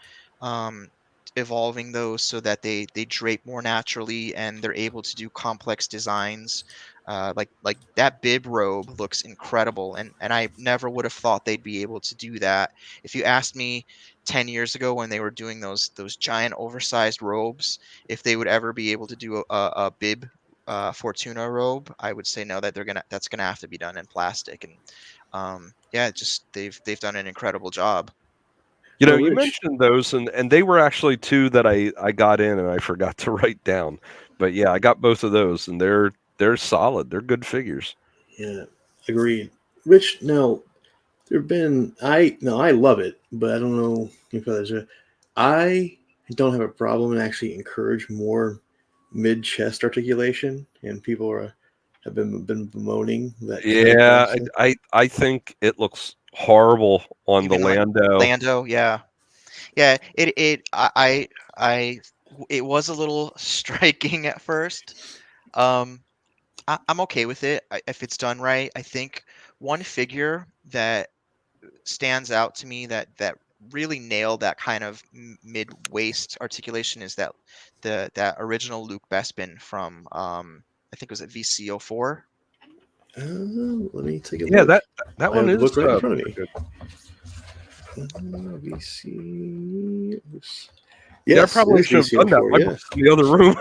[SPEAKER 4] um, evolving those so that they drape more naturally and they're able to do complex designs. Like that bib robe looks incredible, and I never would have thought they'd be able to do that. If you asked me 10 years ago when they were doing those giant oversized robes, if they would ever be able to do a bib Fortuna robe, I would say no, that that's gonna have to be done in plastic. And yeah, just they've done an incredible job.
[SPEAKER 3] Now,
[SPEAKER 2] You
[SPEAKER 3] Rich,
[SPEAKER 2] mentioned those, and they were actually two that I got in and I forgot to write down. But yeah, I got both of those, and they're solid. They're good figures.
[SPEAKER 3] yeah, agreed. Rich, now there've been I love it, but I don't know if others are. I don't have a problem and actually encourage more mid chest articulation, and people have been bemoaning that kite
[SPEAKER 2] Yeah,
[SPEAKER 3] also.
[SPEAKER 2] I think it looks horrible on
[SPEAKER 4] You
[SPEAKER 2] the
[SPEAKER 4] mean like
[SPEAKER 2] Lando.
[SPEAKER 4] Lando? Yeah, yeah. It was a little striking at first. Um, I'm okay with it if it's done right. I think one figure that stands out to me that really nailed that kind of mid waist articulation is that original Luke Bespin from I think it was at VCO4.
[SPEAKER 3] Let me take a
[SPEAKER 2] Yeah,
[SPEAKER 3] look.
[SPEAKER 2] that
[SPEAKER 3] I
[SPEAKER 2] one
[SPEAKER 3] have the
[SPEAKER 2] is
[SPEAKER 3] book right in front of me.
[SPEAKER 2] good.
[SPEAKER 3] VC.
[SPEAKER 2] Yeah, I
[SPEAKER 3] Yes, it
[SPEAKER 2] probably
[SPEAKER 3] is
[SPEAKER 2] should have done that.
[SPEAKER 3] VCO4.
[SPEAKER 2] My
[SPEAKER 3] Yes,
[SPEAKER 2] book's in the other room.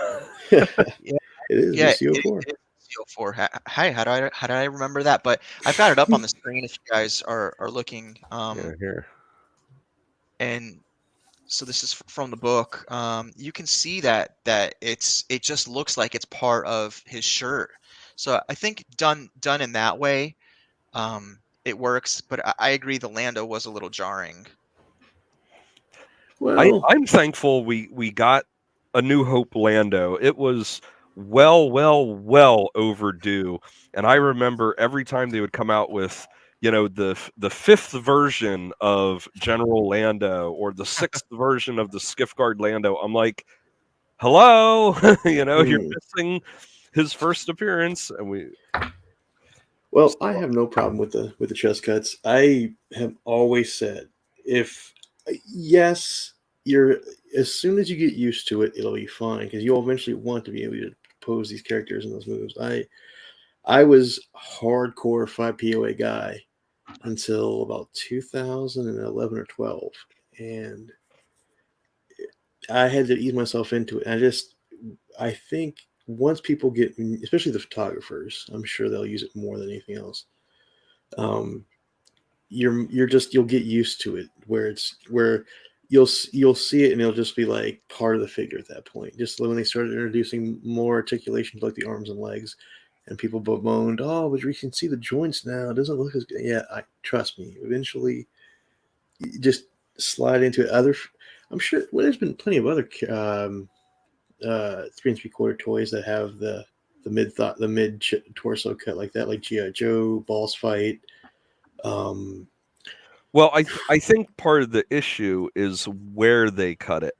[SPEAKER 3] it
[SPEAKER 4] Yeah,
[SPEAKER 3] is
[SPEAKER 4] yeah,
[SPEAKER 3] VCO4.
[SPEAKER 4] it is VCO4. Hi, how did I remember that? But I've got it up on the screen if you guys are looking.
[SPEAKER 2] Yeah, here.
[SPEAKER 4] And so this is from the book. You can see that it just looks like it's part of his shirt. So I think done in that way, it works. But I agree, the Lando was a little jarring.
[SPEAKER 3] Well,
[SPEAKER 2] I'm thankful we got a New Hope Lando. It was well overdue. And I remember every time they would come out with, the fifth version of General Lando or the sixth version of the Skiff-Guard Lando, I'm like, hello, you're
[SPEAKER 3] hmm.
[SPEAKER 2] missing his first appearance, and we.
[SPEAKER 3] Well, I have no problem with the chest cuts. I have always said, if yes, you're as soon as you get used to it, it'll be fine because you'll eventually want to be able to pose these characters and those moves. I was hardcore 5 POA guy until about 2011 or 12, and I had to ease myself into it. I think once people get, especially the photographers, I'm sure they'll use it more than anything else. Um, you'll get used to it where you'll see it and it'll just be like part of the figure at that point. Just when they started introducing more articulation to like the arms and legs, and people bemoaned, "Oh, but we can see the joints now. It doesn't look as good." Yeah, trust me. Eventually, you just slide into it. I'm sure. Well, there's been plenty of other 3 3/4 toys that have the mid torso cut like that, like GI Joe, Boss Fight. Um,
[SPEAKER 2] Well, I think part of the issue is where they cut it.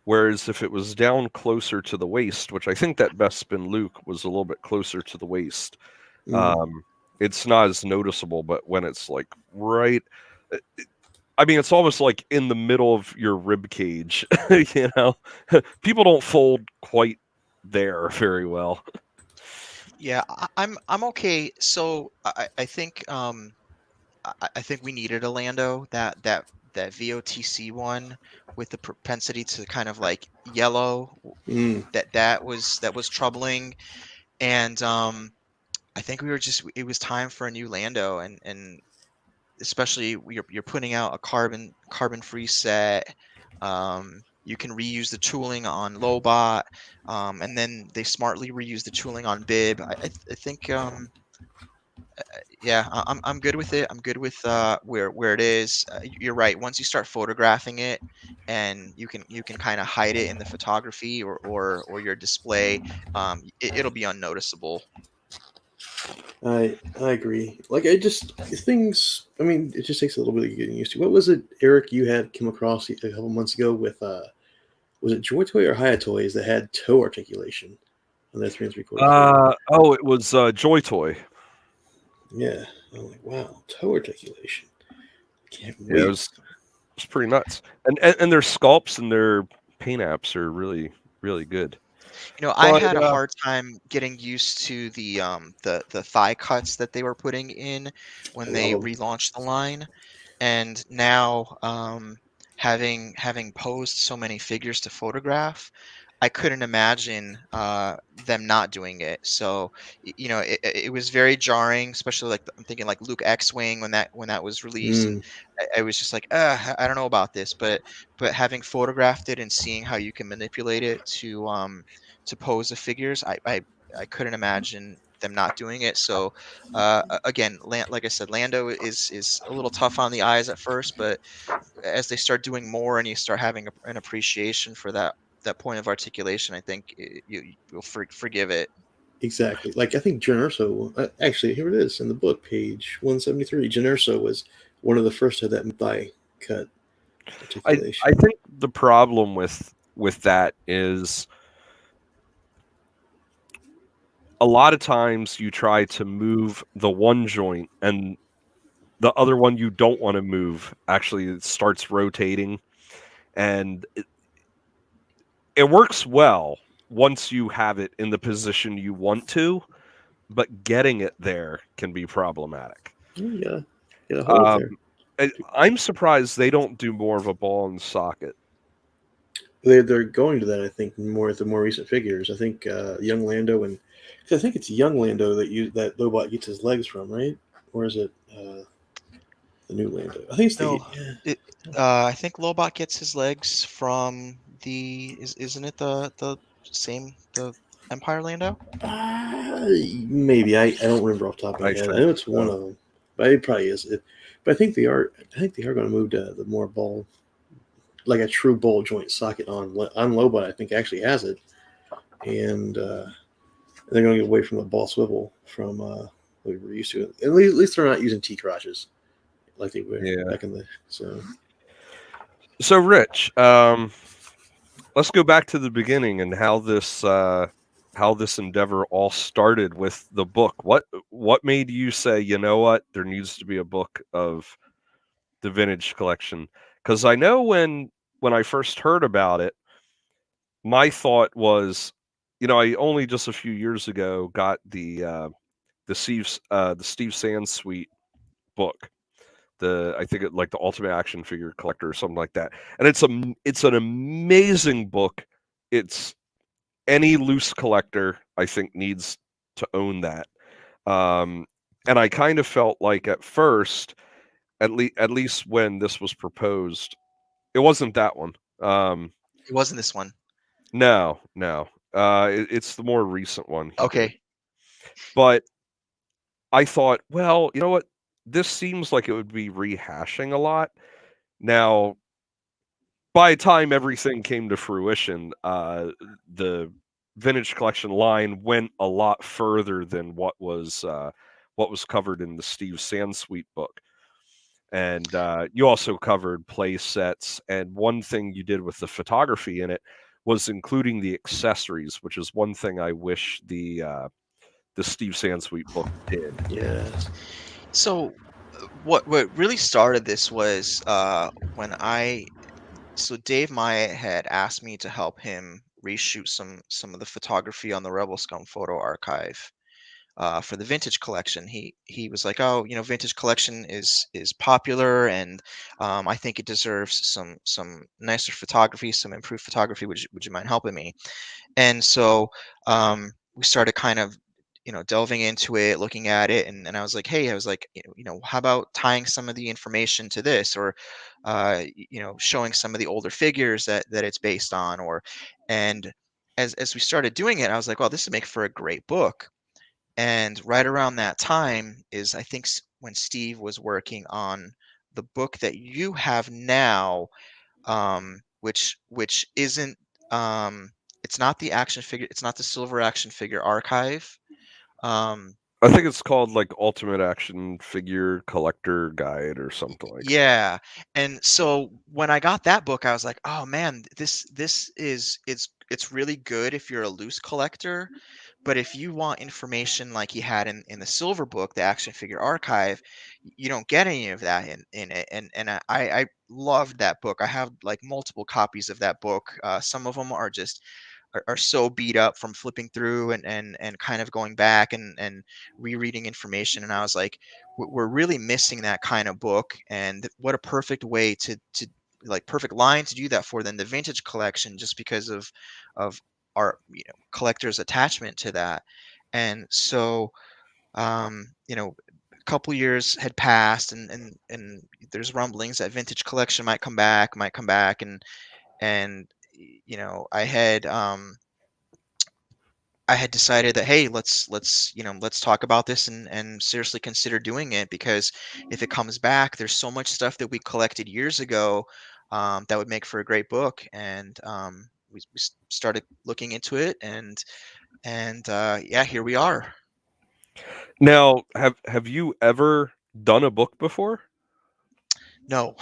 [SPEAKER 2] Whereas if it was down closer to the waist, which I think that Bespin Luke was a little bit closer to the waist,
[SPEAKER 3] mm,
[SPEAKER 2] um, it's not as noticeable. But when it's like right, uh, I mean, it's almost like in the middle of your rib cage. you know, People don't fold quite there very well.
[SPEAKER 4] Yeah, I'm okay. So I think I think we needed a Lando, that VOTC one with the propensity to kind of like yellow.
[SPEAKER 3] mm.
[SPEAKER 4] That was troubling. and I think it was time for a new Lando, and especially you're putting out a carbon free set. You can reuse the tooling on Lobot, and then they smartly reuse the tooling on Bib. I think yeah, I'm good with it. I'm good with where it is. You're right. Once you start photographing it, and you can kind of hide it in the photography or your display, it'll be unnoticeable.
[SPEAKER 3] I agree. Like I just things. I mean, it just takes a little bit of getting used to. What was it, Eric? You had come across a couple months ago with was it Joy Toy or Haya Toys that had toe articulation on their 3 3/4.
[SPEAKER 2] Oh, it was Joy Toy.
[SPEAKER 3] Yeah, I'm like, wow, toe articulation. Can't
[SPEAKER 2] Yeah, it
[SPEAKER 3] wait.
[SPEAKER 2] was pretty nuts. And their sculpts and their paint apps are really really good.
[SPEAKER 4] I
[SPEAKER 2] But
[SPEAKER 4] had a hard time getting used to the thigh cuts that they were putting in
[SPEAKER 3] I
[SPEAKER 4] when
[SPEAKER 3] love
[SPEAKER 4] they
[SPEAKER 3] them.
[SPEAKER 4] relaunched the line, and now having posed so many figures to photograph, I couldn't imagine them not doing it. So it was very jarring, especially like I'm thinking like Luke X-wing when that was released, and
[SPEAKER 3] Mm,
[SPEAKER 4] I was just like, I don't know about this, but having photographed it and seeing how you can manipulate it to pose the figures, I couldn't imagine them not doing it. So again, like I said, Lando is a little tough on the eyes at first, but as they start doing more and you start having an appreciation for that point of articulation, I think you'll forgive it.
[SPEAKER 3] exactly. Like I think Jen Urso. Actually, here it is in the book, page 173. Jen Urso was one of the first to have that thigh cut
[SPEAKER 2] I
[SPEAKER 3] articulation.
[SPEAKER 2] think the problem with that is a lot of times you try to move the one joint and the other one you don't want to move actually starts rotating, and it works well once you have it in the position you want to, but getting it there can be problematic.
[SPEAKER 3] You gotta hold it
[SPEAKER 2] Um,
[SPEAKER 3] there.
[SPEAKER 2] I'm surprised they don't do more of a ball and socket.
[SPEAKER 3] They're going to that. I think more at the more recent figures. I think young Lando and 'cause I think it's young Lando that Lobot gets his legs from, right? Or is it the new Lando? I think it's the
[SPEAKER 4] No,
[SPEAKER 3] yeah.
[SPEAKER 4] it, I think Lobot gets his legs from isn't it the same the Empire Lando?
[SPEAKER 3] Maybe I don't remember off the top of my
[SPEAKER 2] I
[SPEAKER 3] head. I
[SPEAKER 2] think
[SPEAKER 3] know it's one
[SPEAKER 2] so.
[SPEAKER 3] of them, but it probably is. But I think they are. I think they are going to move to the more ball, like a true ball joint socket on Lobot. I think actually has it, and they're going to get away from the ball swivel from what we were used to. At least they're not using T crotches like they were
[SPEAKER 2] Yeah.
[SPEAKER 3] back in the. So
[SPEAKER 2] So, Rich, let's go back to the beginning and how this endeavor all started with the book. What made you say, you know what, there needs to be a book of the vintage collection? Because I know when I first heard about it, my thought was, I only just a few years ago got the Steve Sands Suite book. I think it like the Ultimate Action Figure Collector or something like that. And it's an amazing book. It's any loose collector I think needs to own that. Um, and I kind of felt like at first, at least when this was proposed, it wasn't that one.
[SPEAKER 4] It wasn't this one.
[SPEAKER 2] No, no. It's the more recent one he did.
[SPEAKER 4] Okay.
[SPEAKER 2] But I thought, well, you know what? This seems like it would be rehashing a lot. Now, by the time everything came to fruition, the vintage collection line went a lot further than what was covered in the Steve Sansweet book. And you also covered play sets, and one thing you did with the photography in it was including the accessories, which is one thing I wish the Steve Sansweet book did.
[SPEAKER 3] yeah,
[SPEAKER 4] So what really started this was when I so Dave Myatt had asked me to help him reshoot some of the photography on the Rebel Scum photo archive for the vintage collection. He was like, oh, vintage collection is popular, and I think it deserves some nicer photography, some improved photography. Would you mind helping me? And so we started kind of delving into it, looking at it, and I was like, hey, I was like, how about tying some of the information to this, or showing some of the older figures that it's based on, and as we started doing it, I was like, well, this would make for a great book. And right around that time is, I think, when Steve was working on the book that you have now, which isn't, it's not the action figure, it's not the Silver Action Figure Archive.
[SPEAKER 2] I think it's called like Ultimate Action Figure Collector Guide or something like that.
[SPEAKER 4] Yeah. And so when I got that book, I was like, oh man, this is it's really good if you're a loose collector. But if you want information like he had in the Silver Book, the Action Figure Archive, you don't get any of that in it. And I loved that book. I have like multiple copies of that book. Some of them are just are so beat up from flipping through and kind of going back and rereading information. And I was like, we're really missing that kind of book. And what a perfect way to like perfect line to do that for than the vintage collection, just because of our collector's attachment to that. And so a couple years had passed, and there's rumblings that vintage collection might come back, and I had decided that, hey, let's talk about this and seriously consider doing it, because if it comes back, there's so much stuff that we collected years ago, that would make for a great book. And we started looking into it, and yeah, here we are.
[SPEAKER 2] Now, have you ever done a book before?
[SPEAKER 4] No,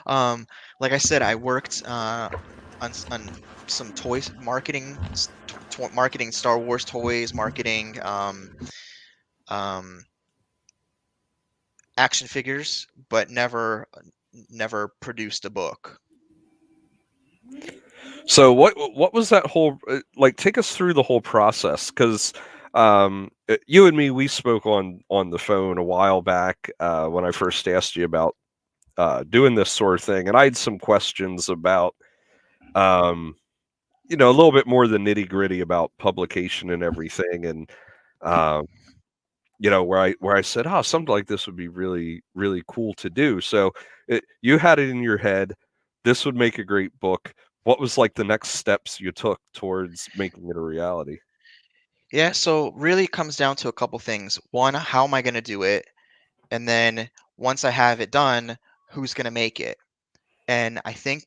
[SPEAKER 4] um, like I said, I worked on some toys marketing, marketing Star Wars toys, marketing um, action figures, but never produced a book.
[SPEAKER 2] So what was that whole like? Take us through the whole process, because you and me, we spoke on the phone a while back when I first asked you about doing this sort of thing, and I had some questions about um, a little bit more the nitty gritty about publication and everything, and um, where I said, oh, something like this would be really really cool to do. So you had it in your head, this would make a great book. What was like the next steps you took towards making it a reality?
[SPEAKER 4] Yeah, so really it comes down to a couple things. One, how am I going to do it? And then once I have it done, who's going to make it? And I think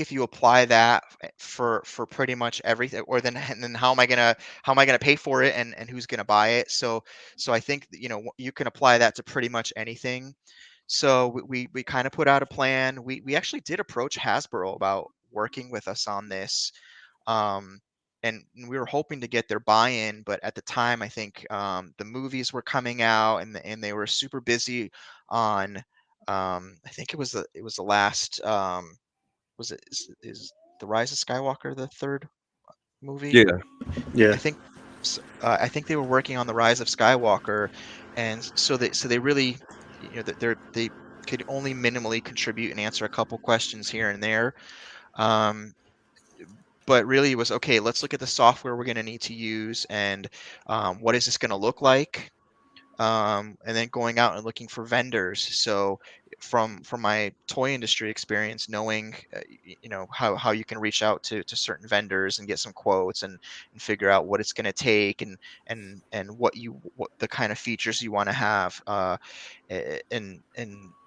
[SPEAKER 4] if you apply that for pretty much everything, or then and then how am I gonna pay for it, and who's gonna buy it? So I think you can apply that to pretty much anything. So we kind of put out a plan. We actually did approach Hasbro about working with us on this, um, and we were hoping to get their buy-in, but at the time I think the movies were coming out, and they were super busy on I think it was the last was it is the Rise of Skywalker the third movie?
[SPEAKER 2] Yeah.
[SPEAKER 3] Yeah.
[SPEAKER 4] I think I think they were working on the Rise of Skywalker, and so they really they could only minimally contribute and answer a couple questions here and there. Um, but really it was okay. Let's look at the software we're going to need to use, and what is this going to look like? And then going out and looking for vendors. So from my toy industry experience, knowing how you can reach out to certain vendors and get some quotes, and figure out what it's going to take, and what the kind of features you want to have, and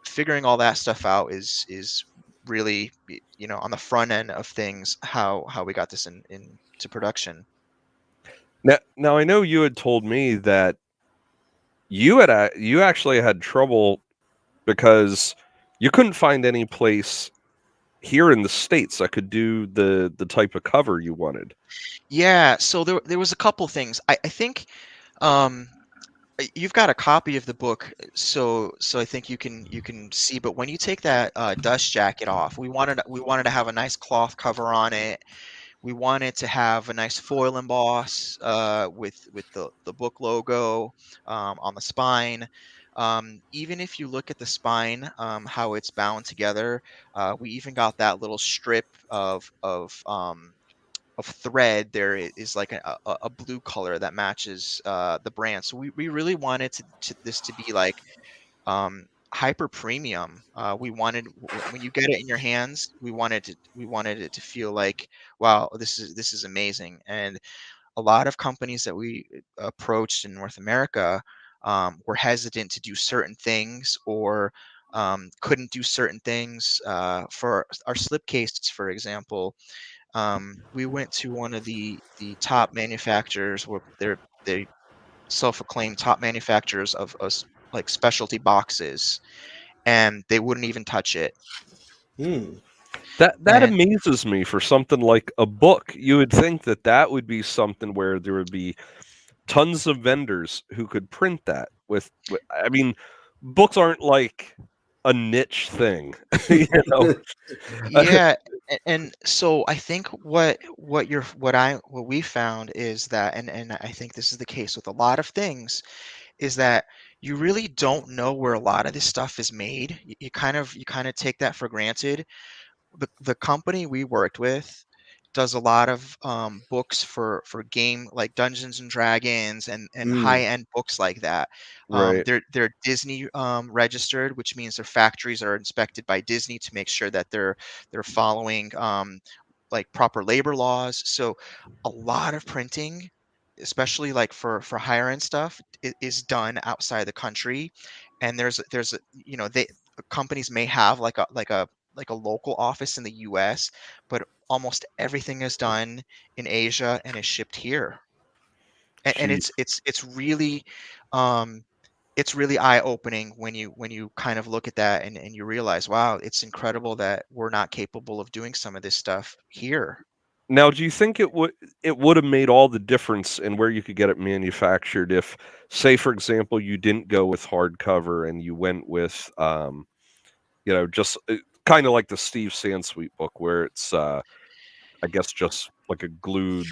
[SPEAKER 4] figuring all that stuff out is really on the front end of things how we got this into production.
[SPEAKER 2] Now I know you had told me that you actually had trouble because you couldn't find any place here in the States that could do the type of cover you wanted.
[SPEAKER 4] Yeah, so there was a couple things. I think um, you've got a copy of the book, so I think you can see. But when you take that dust jacket off, we wanted to have a nice cloth cover on it. We wanted to have a nice foil emboss with the book logo on the spine. Even if you look at the spine, how it's bound together, we even got that little strip of thread there is like a blue color that matches the brand. So we really wanted this to be like hyper premium. We wanted when you get it in your hands, we wanted it to feel like, wow, this is amazing. And a lot of companies that we approached in North America were hesitant to do certain things, or couldn't do certain things. For our slipcases, for example, we went to one of the top manufacturers, where they self-acclaimed top manufacturers of like specialty boxes, and they wouldn't even touch it.
[SPEAKER 3] Hmm.
[SPEAKER 2] That
[SPEAKER 4] And
[SPEAKER 2] amazes me for something like a book. You would think that that would be something where there would be tons of vendors who could print that with I mean, books aren't like a niche thing, you know?
[SPEAKER 4] yeah, and so I think what we found is that, and I think this is the case with a lot of things, is that you really don't know where a lot of this stuff is made. You kind of take that for granted. The company we worked with does a lot of books for game like Dungeons and Dragons, and high
[SPEAKER 3] Mm.
[SPEAKER 4] end books like that.
[SPEAKER 2] Right.
[SPEAKER 4] They're Disney registered, which means their factories are inspected by Disney to make sure that they're following like proper labor laws. So a lot of printing, especially like for higher end stuff, is done outside the country. And you know, they companies may have like a local office in the US, but almost everything is done in Asia and is shipped here. And
[SPEAKER 2] Jeez.
[SPEAKER 4] um, it's really eye-opening when you kind of look at that, and you realize, wow, it's incredible that we're not capable of doing some of this stuff here.
[SPEAKER 2] Now, do you think it would have made all the difference in where you could get it manufactured if, say, for example, you didn't go with hardcover and you went with, just kind of like the Steve Sansweet book where it's, I guess, just like a glued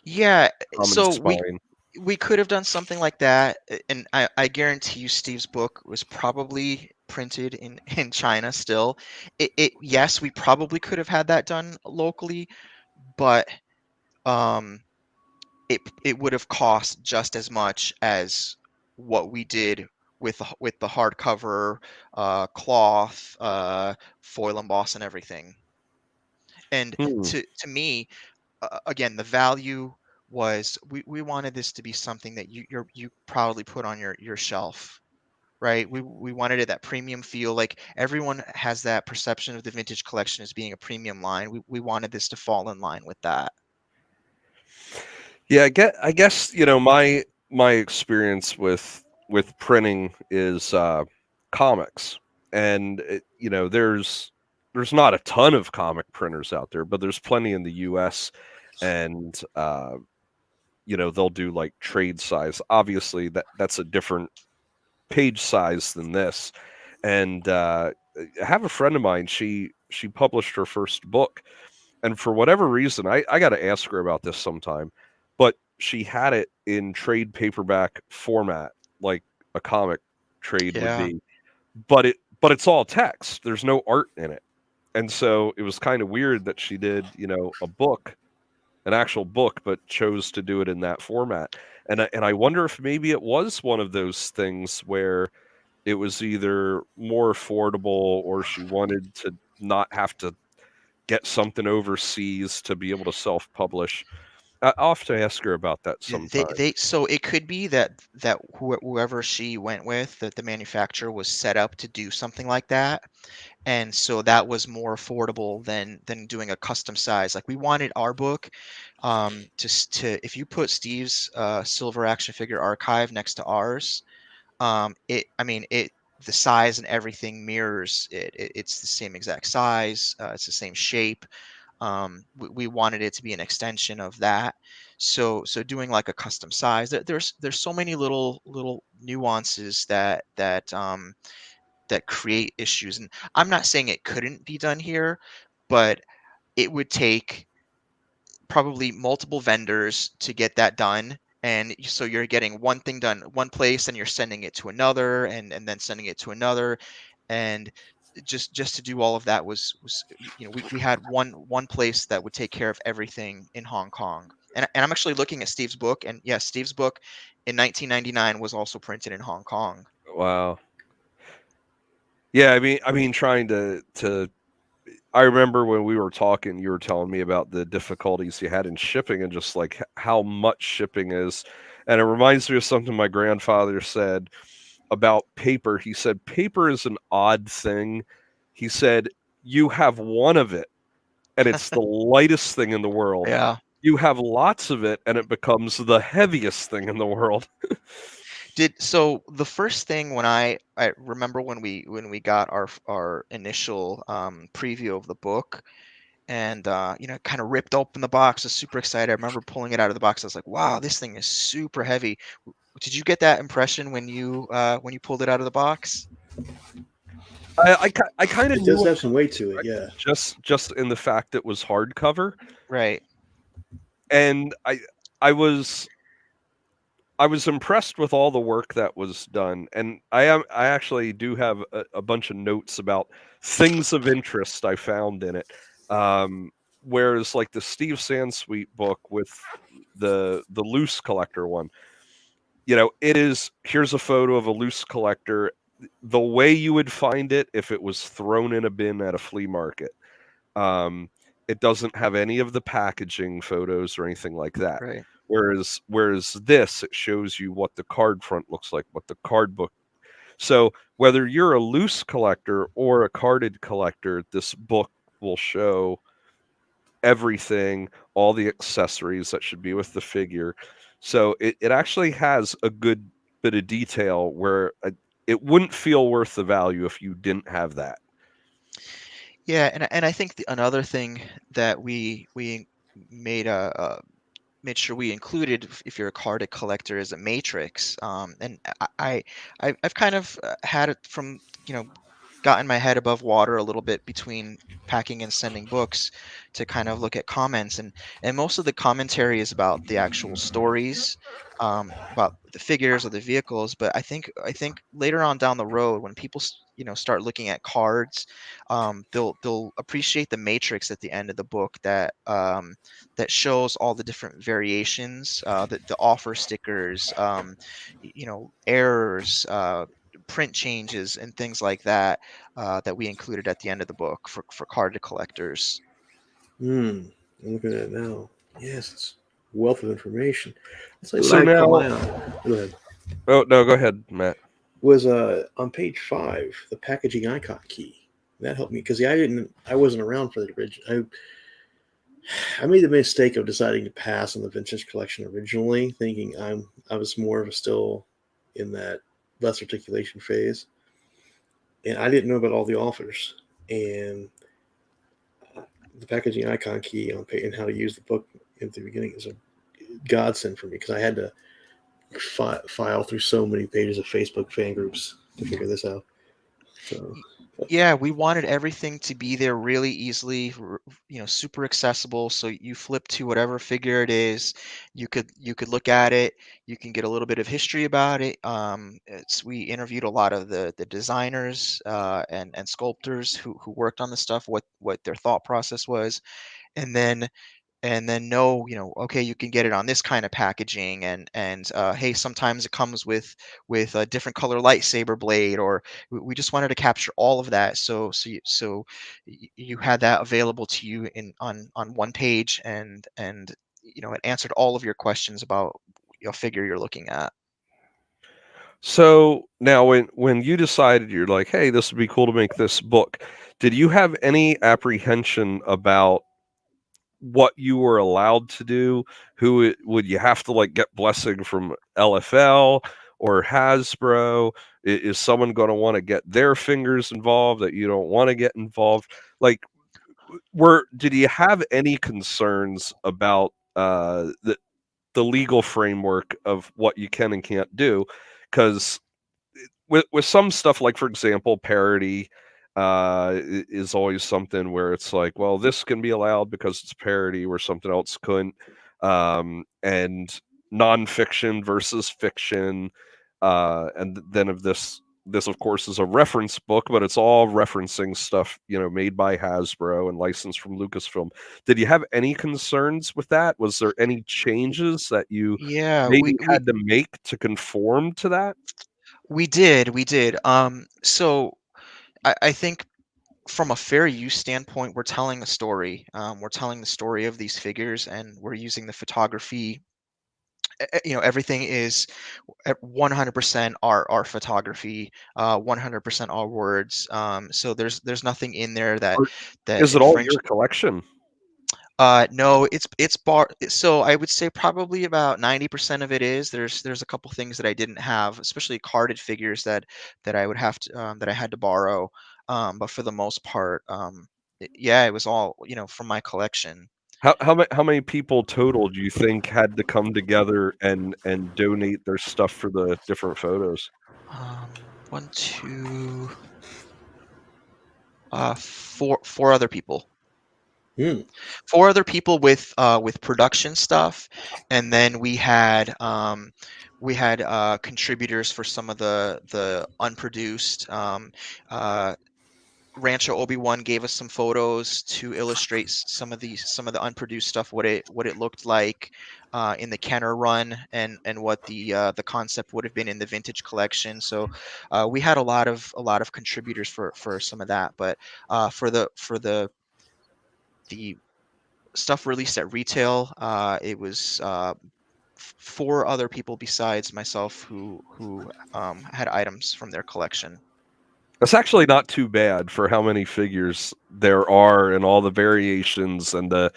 [SPEAKER 4] Yeah,
[SPEAKER 2] common
[SPEAKER 4] so
[SPEAKER 2] spine?
[SPEAKER 4] we could have done something like that, and I guarantee you Steve's book was probably printed in in China still. Yes, we probably could have had that done locally, but um, it would have cost just as much as what we did with with the hardcover, cloth, foil emboss, and everything. And
[SPEAKER 2] Hmm.
[SPEAKER 4] to me, again, the value was, we wanted this to be something that you proudly put on your shelf, right? We wanted it that premium feel. Like everyone has that perception of the vintage collection as being a premium line. We wanted this to fall in line with that.
[SPEAKER 2] Yeah, I guess, my experience with printing is comics. And there's not a ton of comic printers out there, but there's plenty in the US. And they'll do like trade size. Obviously that's a different page size than this. And I have a friend of mine, she published her first book, and for whatever reason, I got to ask her about this sometime, but she had it in trade paperback format, like a comic trade would
[SPEAKER 4] Yeah.
[SPEAKER 2] be, but it's all text. There's no art in it, and so it was kind of weird that she did, a book, an actual book, but chose to do it in that format. And I wonder if maybe it was one of those things where it was either more affordable or she wanted to not have to get something overseas to be able to self-publish. I'll have to ask her about that sometime.
[SPEAKER 4] So it could be that whoever she went with, that the manufacturer was set up to do something like that, and so that was more affordable than doing a custom size. Like we wanted our book, to if you put Steve's silver action figure archive next to ours, it the size and everything mirrors it. It's the same exact size. It's the same shape. We wanted it to be an extension of that. So doing like a custom size, there's so many little nuances that create issues. And I'm not saying it couldn't be done here, but it would take probably multiple vendors to get that done. And so you're getting one thing done one place, and you're sending it to another, and then sending it to another. And just to do all of that was we had one place that would take care of everything in Hong Kong. And I'm actually looking at Steve's book, and yes, Steve's book in 1999 was also printed in Hong Kong.
[SPEAKER 2] Wow. Yeah, I mean, trying to. I remember when we were talking, you were telling me about the difficulties you had in shipping and just like how much shipping is. And it reminds me of something my grandfather said about paper. He said, paper is an odd thing. He said, you have one of it and it's the lightest thing in the world.
[SPEAKER 4] Yeah.
[SPEAKER 2] You have lots of it and it becomes the heaviest thing in the world.
[SPEAKER 4] So the first thing when I remember when we got our initial preview of the book, and kind of ripped open the box, I was super excited. I remember pulling it out of the box. I was like, wow, this thing is super heavy. Did you get that impression when you pulled it out of the box?
[SPEAKER 2] I kind of
[SPEAKER 3] It does
[SPEAKER 2] knew
[SPEAKER 3] have some weight to it, yeah.
[SPEAKER 2] just in the fact it was hardcover,
[SPEAKER 4] Right.
[SPEAKER 2] and I was impressed with all the work that was done, and I actually do have a bunch of notes about things of interest I found in it. Whereas like the Steve Sansweet book with the loose collector one, here's a photo of a loose collector the way you would find it if it was thrown in a bin at a flea market. Um, it doesn't have any of the packaging photos or anything like that.
[SPEAKER 4] Right.
[SPEAKER 2] Whereas this, it shows you what the card front looks like, what the card book. So whether you're a loose collector or a carded collector, this book will show everything, all the accessories that should be with the figure. So it actually has a good bit of detail where it wouldn't feel worth the value if you didn't have that.
[SPEAKER 4] Yeah, and I think another thing that we made made sure we included, if you're a carded collector, is a matrix. And I've kind of had it from gotten my head above water a little bit between packing and sending books to kind of look at comments, and most of the commentary is about the actual stories, about the figures or the vehicles. But I think later on down the road, when people start looking at cards, they'll appreciate the matrix at the end of the book that shows all the different variations, the offer stickers, errors, print changes, and things like that, that we included at the end of the book for carded collectors.
[SPEAKER 3] I'm looking at it now. Yes, it's a wealth of information. It's like
[SPEAKER 2] So
[SPEAKER 3] what I
[SPEAKER 2] now-
[SPEAKER 3] call out. Go ahead.
[SPEAKER 2] Oh no, go ahead, Matt.
[SPEAKER 3] Was on page 5, the packaging icon key. That helped me because I wasn't around for the original. I made the mistake of deciding to pass on the vintage collection originally, thinking I was more of a still in that less articulation phase, and I didn't know about all the authors and the packaging icon key on page and how to use the book at the beginning is a godsend for me because I had to file through so many pages of Facebook fan groups to figure this out. So,
[SPEAKER 4] Yeah, we wanted everything to be there really easily, super accessible. So you flip to whatever figure it is, you could look at it, you can get a little bit of history about it. We interviewed a lot of the designers, and sculptors who worked on the stuff, what their thought process was, and then know, okay, you can get it on this kind of packaging, and hey, sometimes it comes with a different color lightsaber blade, or we just wanted to capture all of that, so you had that available to you on one page, and it answered all of your questions about your figure you're looking at.
[SPEAKER 2] So now when you decided, you're like, hey, this would be cool to make this book, did you have any apprehension about what you were allowed to do? Would you have to like get blessing from LFL or Hasbro? Is someone going to want to get their fingers involved that you don't want to get involved? Like, did you have any concerns about the legal framework of what you can and can't do? Because with some stuff, like for example, parody is always something where it's like, well, this can be allowed because it's parody, where something else couldn't. And nonfiction versus fiction, and then of this this, of course, is a reference book, but it's all referencing stuff, made by Hasbro and licensed from Lucasfilm. Did you have any concerns with that? Was there any changes that you
[SPEAKER 4] Yeah,
[SPEAKER 2] maybe had to make to conform to that?
[SPEAKER 4] we did. So I think from a fair use standpoint, we're telling a story. We're telling the story of these figures, and we're using the photography. Everything is at 100% our photography, 100% our words. So there's nothing in there that
[SPEAKER 2] Or
[SPEAKER 4] that
[SPEAKER 2] is it all
[SPEAKER 4] infringe.
[SPEAKER 2] your collection?
[SPEAKER 4] No, it's bar. So I would say probably about 90% of it is. There's a couple things that I didn't have, especially carded figures that I would have to that I had to borrow. But for the most part, yeah, it was all from my collection.
[SPEAKER 2] How many people total do you think had to come together and donate their stuff for the different photos?
[SPEAKER 4] Um, One, two, four other people.
[SPEAKER 3] Hmm.
[SPEAKER 4] Four other people with production stuff, and then we had contributors for some of the unproduced. Rancho Obi-Wan gave us some photos to illustrate some of the unproduced stuff, what it looked like in the Kenner run, and what the concept would have been in the vintage collection. So we had a lot of contributors for some of that, but for the stuff released at retail, it was four other people besides myself who had items from their collection.
[SPEAKER 2] That's actually not too bad for how many figures there are and all the variations and the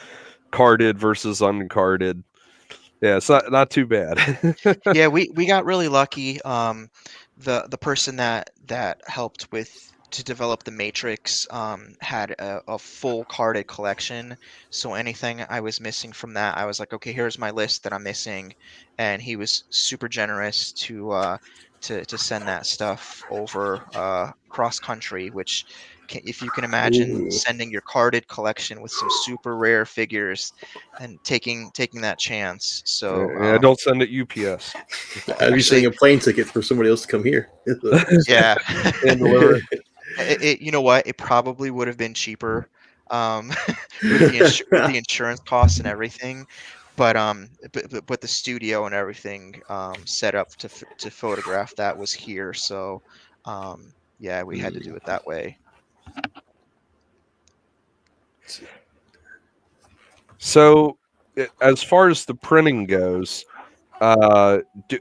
[SPEAKER 2] carded versus uncarded. Yeah, it's not too bad.
[SPEAKER 4] Yeah, we got really lucky. The person that helped to develop the Matrix had a full carded collection. So anything I was missing from that, I was like, okay, here's my list that I'm missing, and he was super generous to send that stuff over cross country. Which, if you can imagine
[SPEAKER 3] Ooh.
[SPEAKER 4] sending your carded collection with some super rare figures and taking that chance. So
[SPEAKER 2] Yeah, don't send it UPS.
[SPEAKER 3] I'd be
[SPEAKER 4] actually,
[SPEAKER 3] sending a plane ticket for somebody else to come here.
[SPEAKER 4] yeah.
[SPEAKER 2] And deliver it.
[SPEAKER 4] You know what? It probably would have been cheaper, um, with the insurance costs and everything, but the studio and everything set up to photograph that was here, so yeah, we had to do it that way.
[SPEAKER 2] So, as far as the printing goes, do,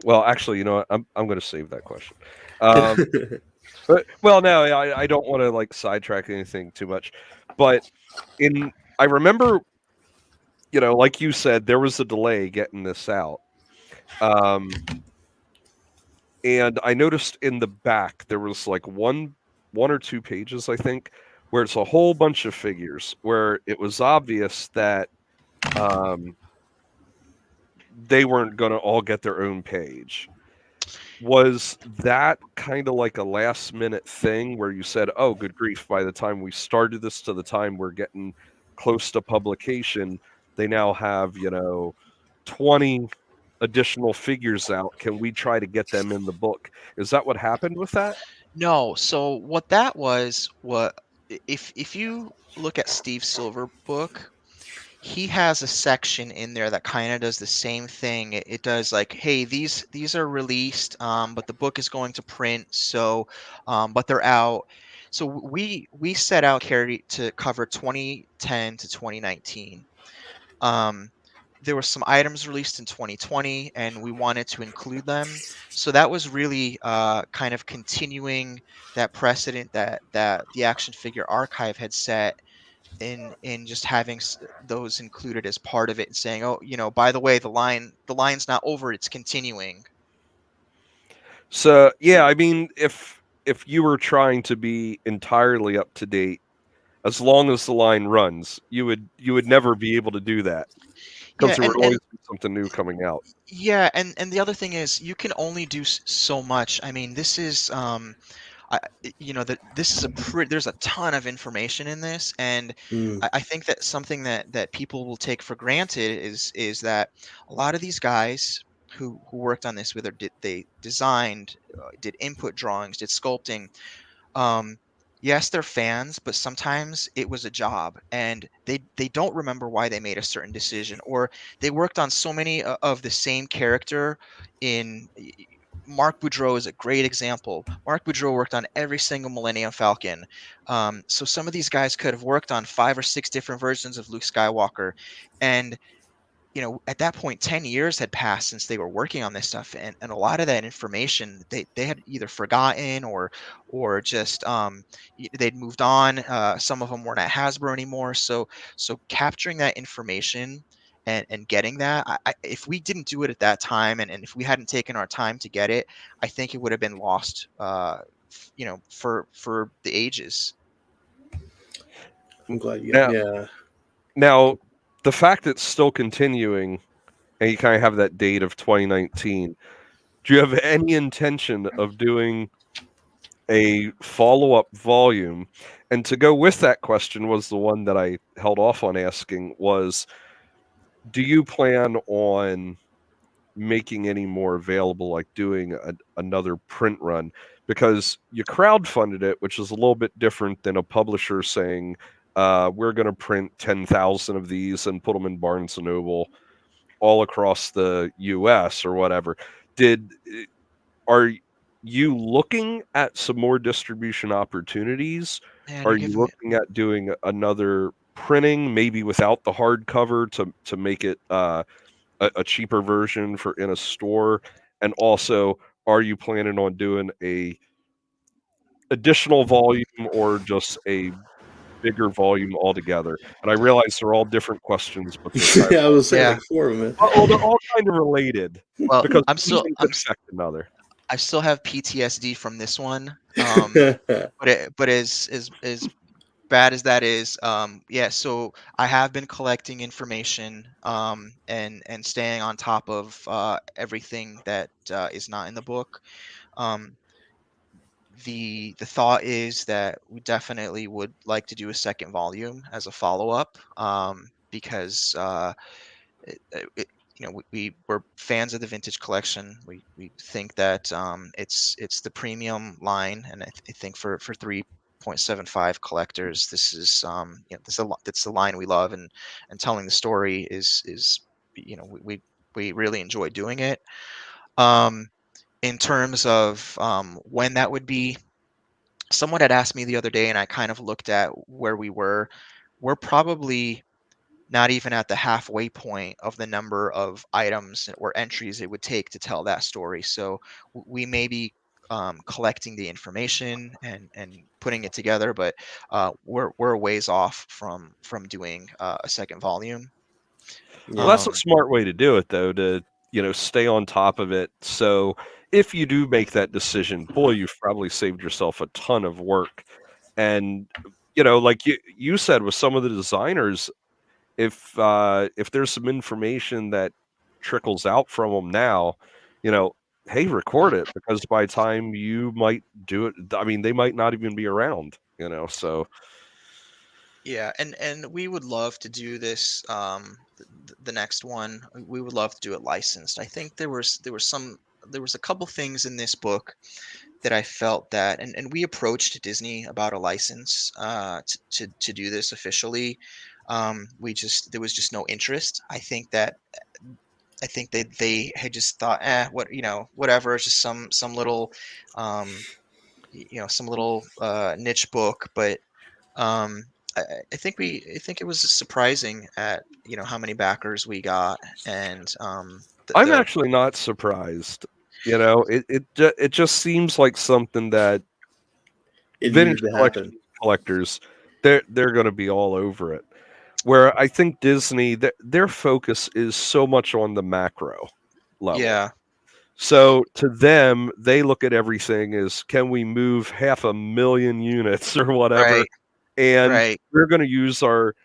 [SPEAKER 2] well, actually, you know what? I'm going to save that question. Well, no, I don't want to like sidetrack anything too much, but I remember, like you said, there was a delay getting this out. And I noticed in the back there was like one or two pages, I think, where it's a whole bunch of figures where it was obvious that they weren't going to all get their own page. Was that kind of like a last minute thing where you said, oh, good grief, by the time we started this to the time we're getting close to publication, they now have, 20 additional figures out. Can we try to get them in the book? Is that what happened with that?
[SPEAKER 4] No, so what that was, if you look at Steve Silver book, he has a section in there that kind of does the same thing. It does like, hey, these are released, but the book is going to print, so but they're out. So we set out carry to cover 2010 to 2019. Um, there were some items released in 2020, and we wanted to include them. So that was really kind of continuing that precedent that the Action Figure Archive had set in just having those included as part of it, and saying, oh, by the way, the line's not over, it's continuing.
[SPEAKER 2] So yeah, I mean, if you were trying to be entirely up to date, as long as the line runs, you would never be able to do that because
[SPEAKER 4] Yeah,
[SPEAKER 2] there would
[SPEAKER 4] and
[SPEAKER 2] always be something new coming out.
[SPEAKER 4] yeah, and the other thing is you can only do so much. I mean, this is I, that this is there's a ton of information in this, and
[SPEAKER 3] Mm.
[SPEAKER 4] I think that something that people will take for granted is that a lot of these guys who worked on this, whether they designed, did input drawings, did sculpting. Um, yes, they're fans, but sometimes it was a job, and they don't remember why they made a certain decision, or they worked on so many of the same character. In Mark Boudreau is a great example. Mark Boudreau worked on every single Millennium Falcon. So some of these guys could have worked on 5 or 6 different versions of Luke Skywalker, and at that point, 10 years had passed since they were working on this stuff. And a lot of that information they had either forgotten or just they'd moved on. Some of them weren't at Hasbro anymore. So capturing that information and getting that, if we didn't do it at that time, and if we hadn't taken our time to get it, I think it would have been lost, for the ages.
[SPEAKER 3] I'm glad you
[SPEAKER 2] Now,
[SPEAKER 3] yeah.
[SPEAKER 2] now, the fact it's still continuing, and you kind of have that date of 2019. Do you have any intention of doing a follow-up volume? And to go with that question was the one that I held off on asking was, do you plan on making any more available, like doing another print run? Because you crowdfunded it, which is a little bit different than a publisher saying, we're going to print 10,000 of these and put them in Barnes & Noble all across the US or whatever. Are you looking at some more distribution opportunities?
[SPEAKER 4] Man,
[SPEAKER 2] Are
[SPEAKER 4] you're
[SPEAKER 2] you
[SPEAKER 4] giving me.
[SPEAKER 2] looking at doing another printing, maybe without the hardcover, to make it a cheaper version for in a store? And also, are you planning on doing a additional volume or just a bigger volume altogether? And I realize they're all different questions, but they're kind of
[SPEAKER 3] I was saying
[SPEAKER 4] Yeah.
[SPEAKER 3] like 4 of them.
[SPEAKER 2] well, they're all kind of related
[SPEAKER 4] Well,
[SPEAKER 2] because
[SPEAKER 4] I'm
[SPEAKER 2] one
[SPEAKER 4] still
[SPEAKER 2] thing
[SPEAKER 4] I'm
[SPEAKER 2] could affect another.
[SPEAKER 4] I still have PTSD from this one.
[SPEAKER 3] Man.
[SPEAKER 4] But as bad as that is, yeah. So I have been collecting information, and staying on top of everything that is not in the book. Um, the thought is that we definitely would like to do a second volume as a follow up, because we're fans of the vintage collection. We think that it's the premium line, and I think for 3.75 collectors, this is that's the line we love, and telling the story is we really enjoy doing it. Um, in terms of when that would be, someone had asked me the other day, and I kind of looked at where we were. We're probably not even at the halfway point of the number of items or entries it would take to tell that story. So we may be collecting the information and putting it together, but we're a ways off from doing a second volume.
[SPEAKER 2] Well, that's a
[SPEAKER 4] Um,
[SPEAKER 2] smart way to do it, though, to stay on top of it. So if you do make that decision, boy, you've probably saved yourself a ton of work. And like you said, with some of the designers, if there's some information that trickles out from them now, hey, record it, because by the time you might do it, I mean, they might not even be around. So
[SPEAKER 4] Yeah, and we would love to do this, the next one. We would love to do it licensed. I think there was a couple things in this book that I felt that, and we approached Disney about a license to do this officially. There was just no interest. I think they had just thought, whatever, it's just some little, some little niche book. But um, I think it was surprising at how many backers we got, and
[SPEAKER 2] I'm actually not surprised. It just seems like something that
[SPEAKER 3] It
[SPEAKER 2] vintage
[SPEAKER 3] needed to
[SPEAKER 2] collection
[SPEAKER 3] happen.
[SPEAKER 2] collectors, they're going to be all over it. Where I think Disney, their focus is so much on the macro level.
[SPEAKER 4] Yeah,
[SPEAKER 2] So to them, they look at everything as, can we move 500,000 units or whatever,
[SPEAKER 4] right,
[SPEAKER 2] and
[SPEAKER 4] right.
[SPEAKER 2] we're going to use our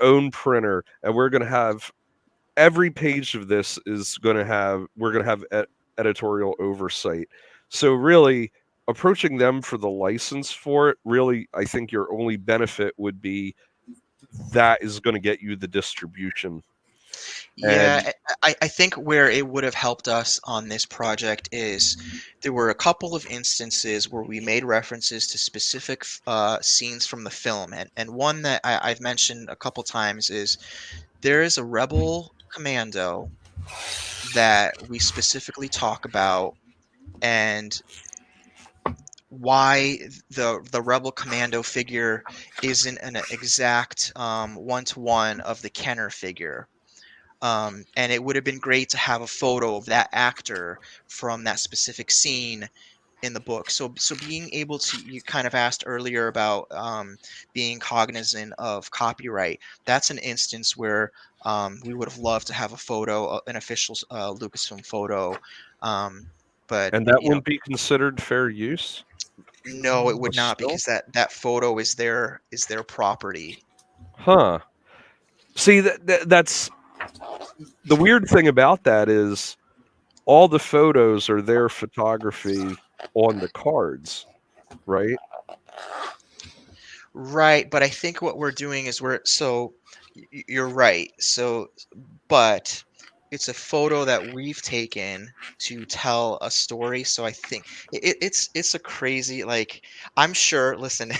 [SPEAKER 2] own printer, and we're going to have every page of this is going to have we're going to have editorial oversight. So really, approaching them for the license for it, really, I think your only benefit would be that is going to get you the distribution.
[SPEAKER 4] Yeah,
[SPEAKER 2] And
[SPEAKER 4] I think where it would have helped us on this project is there were a couple of instances where we made references to specific scenes from the film, and one that I've mentioned a couple times is there is a rebel commando that we specifically talk about, and why the rebel commando figure isn't an exact one-to-one of the Kenner figure. And it would have been great to have a photo of that actor from that specific scene in the book. So being able to, you kind of asked earlier about being cognizant of copyright. That's an instance where we would have loved to have a photo, an official Lucasfilm photo. Um, but
[SPEAKER 2] that wouldn't be considered fair use.
[SPEAKER 4] no, it
[SPEAKER 2] A
[SPEAKER 4] would not,
[SPEAKER 2] still?
[SPEAKER 4] because that photo is their property.
[SPEAKER 2] Huh. See, that's the weird thing about that is all the photos are their photography on the cards, right?
[SPEAKER 4] Right, but I think what we're doing is you're right. But it's a photo that we've taken to tell a story. So I think it's a crazy, like, I'm sure. Listen,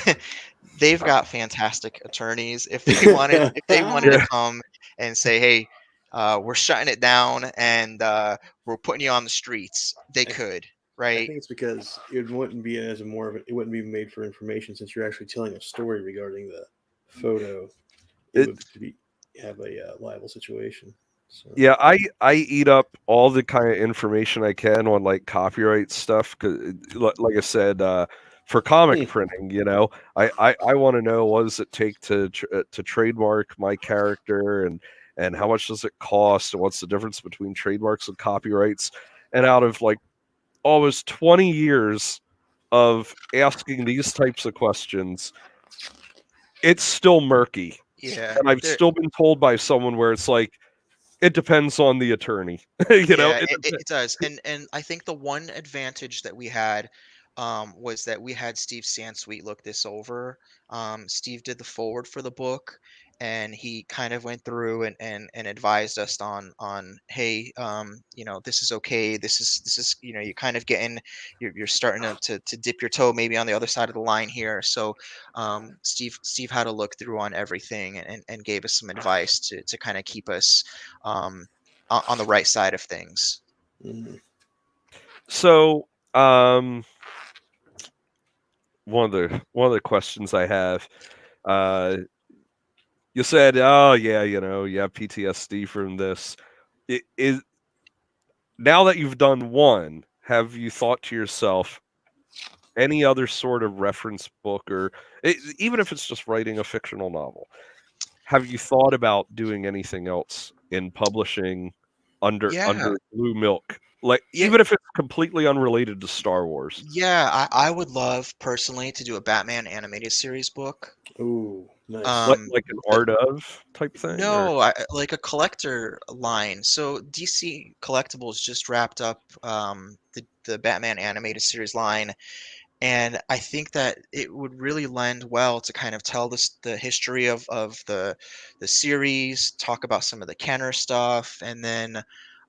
[SPEAKER 4] they've got fantastic attorneys. If they wanted to
[SPEAKER 2] Yeah.
[SPEAKER 4] come and say, hey, we're shutting it down and we're putting you on the streets, they
[SPEAKER 3] I,
[SPEAKER 4] could,
[SPEAKER 3] I
[SPEAKER 4] right?
[SPEAKER 3] think it's because it wouldn't be as a more of it wouldn't be made for information since you're actually telling a story regarding the photo. It
[SPEAKER 2] It
[SPEAKER 3] would be have a liable situation. So
[SPEAKER 2] Yeah, I eat up all the kind of information I can on like copyright stuff because, like I said, for comic printing, I want to know what does it take to trademark my character and how much does it cost and what's the difference between trademarks and copyrights. And out of like almost 20 years of asking these types of questions, it's still murky.
[SPEAKER 4] Yeah,
[SPEAKER 2] And I've
[SPEAKER 4] there.
[SPEAKER 2] still been told by someone where it's like, it depends on the attorney. you know,
[SPEAKER 4] Yeah,
[SPEAKER 2] it
[SPEAKER 4] it does. And I think the one advantage that we had was that we had Steve Sansweet look this over. Steve did the forward for the book, and he kind of went through and advised us on hey, this is okay. This is you're kind of getting you're starting to dip your toe maybe on the other side of the line here. So Steve had a look through on everything and gave us some advice to kind of keep us um, on the right side of things.
[SPEAKER 3] mm,
[SPEAKER 2] So, one of the questions I have, uh, you said, "Oh yeah, you have PTSD from this." Is now that you've done one, have you thought to yourself any other sort of reference book, or even if it's just writing a fictional novel? Have you thought about doing anything else in publishing under
[SPEAKER 4] Yeah,
[SPEAKER 2] Blue Milk? Like
[SPEAKER 4] yeah,
[SPEAKER 2] even if it's completely unrelated to Star Wars.
[SPEAKER 4] yeah. I would love personally to do a Batman animated series book.
[SPEAKER 3] ooh, nice.
[SPEAKER 2] Like
[SPEAKER 4] Um,
[SPEAKER 2] like an
[SPEAKER 4] but
[SPEAKER 2] art of type thing, or
[SPEAKER 4] no, like a collector line. So DC Collectibles just wrapped up the Batman animated series line, and I think that it would really lend well to kind of tell the history of the series, talk about some of the Kenner stuff, and then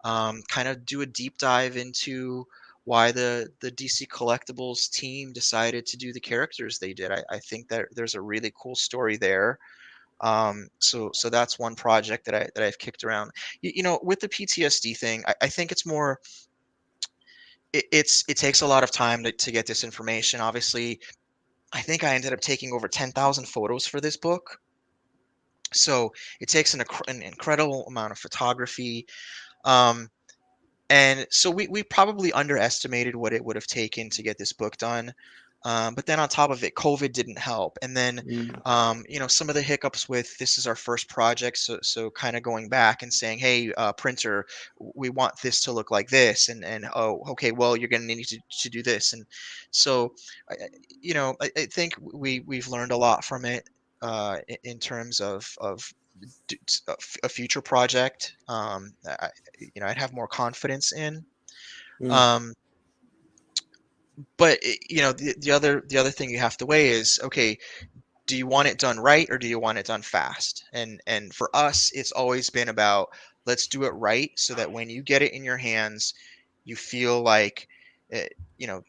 [SPEAKER 4] kind of do a deep dive into why the DC Collectibles team decided to do the characters they did. I think that there's a really cool story there. So that's one project that I've kicked around. With the PTSD thing, I think it's more. It takes a lot of time to get this information. Obviously, I think I ended up taking over 10,000 photos for this book. So it takes an incredible amount of photography. Um, and so we probably underestimated what it would have taken to get this book done. But then on top of it, COVID didn't help. And then,
[SPEAKER 3] Mm,
[SPEAKER 4] some of the hiccups with this is our first project. So kind of going back and saying, hey, printer, we want this to look like this. And oh, okay, well, you're going to need to do this. And so, I think we've learned a lot from it in terms of a future project. I'd have more confidence in.
[SPEAKER 3] mm,
[SPEAKER 4] Um, but the other thing you have to weigh is, okay, do you want it done right or do you want it done fast? And for us, it's always been about let's do it right so that when you get it in your hands, you feel like, you know,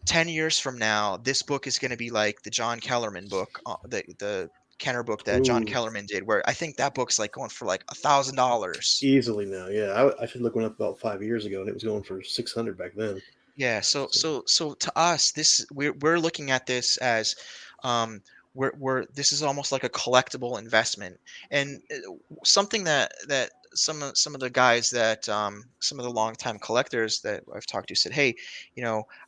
[SPEAKER 4] 10 years from now, this book is going to be like the John Kellerman book, the Kenner book that John
[SPEAKER 3] Ooh,
[SPEAKER 4] Kellerman did, where I think that book's like going for like $1,000.
[SPEAKER 3] easily now. Yeah, I should look one up about 5 years ago, and it was going for 600 back then.
[SPEAKER 4] Yeah, so
[SPEAKER 3] So,
[SPEAKER 4] so to us, we're looking at this as, um, we're this is almost like a collectible investment, and something that some of the guys that some of the longtime collectors that I've talked to said, hey,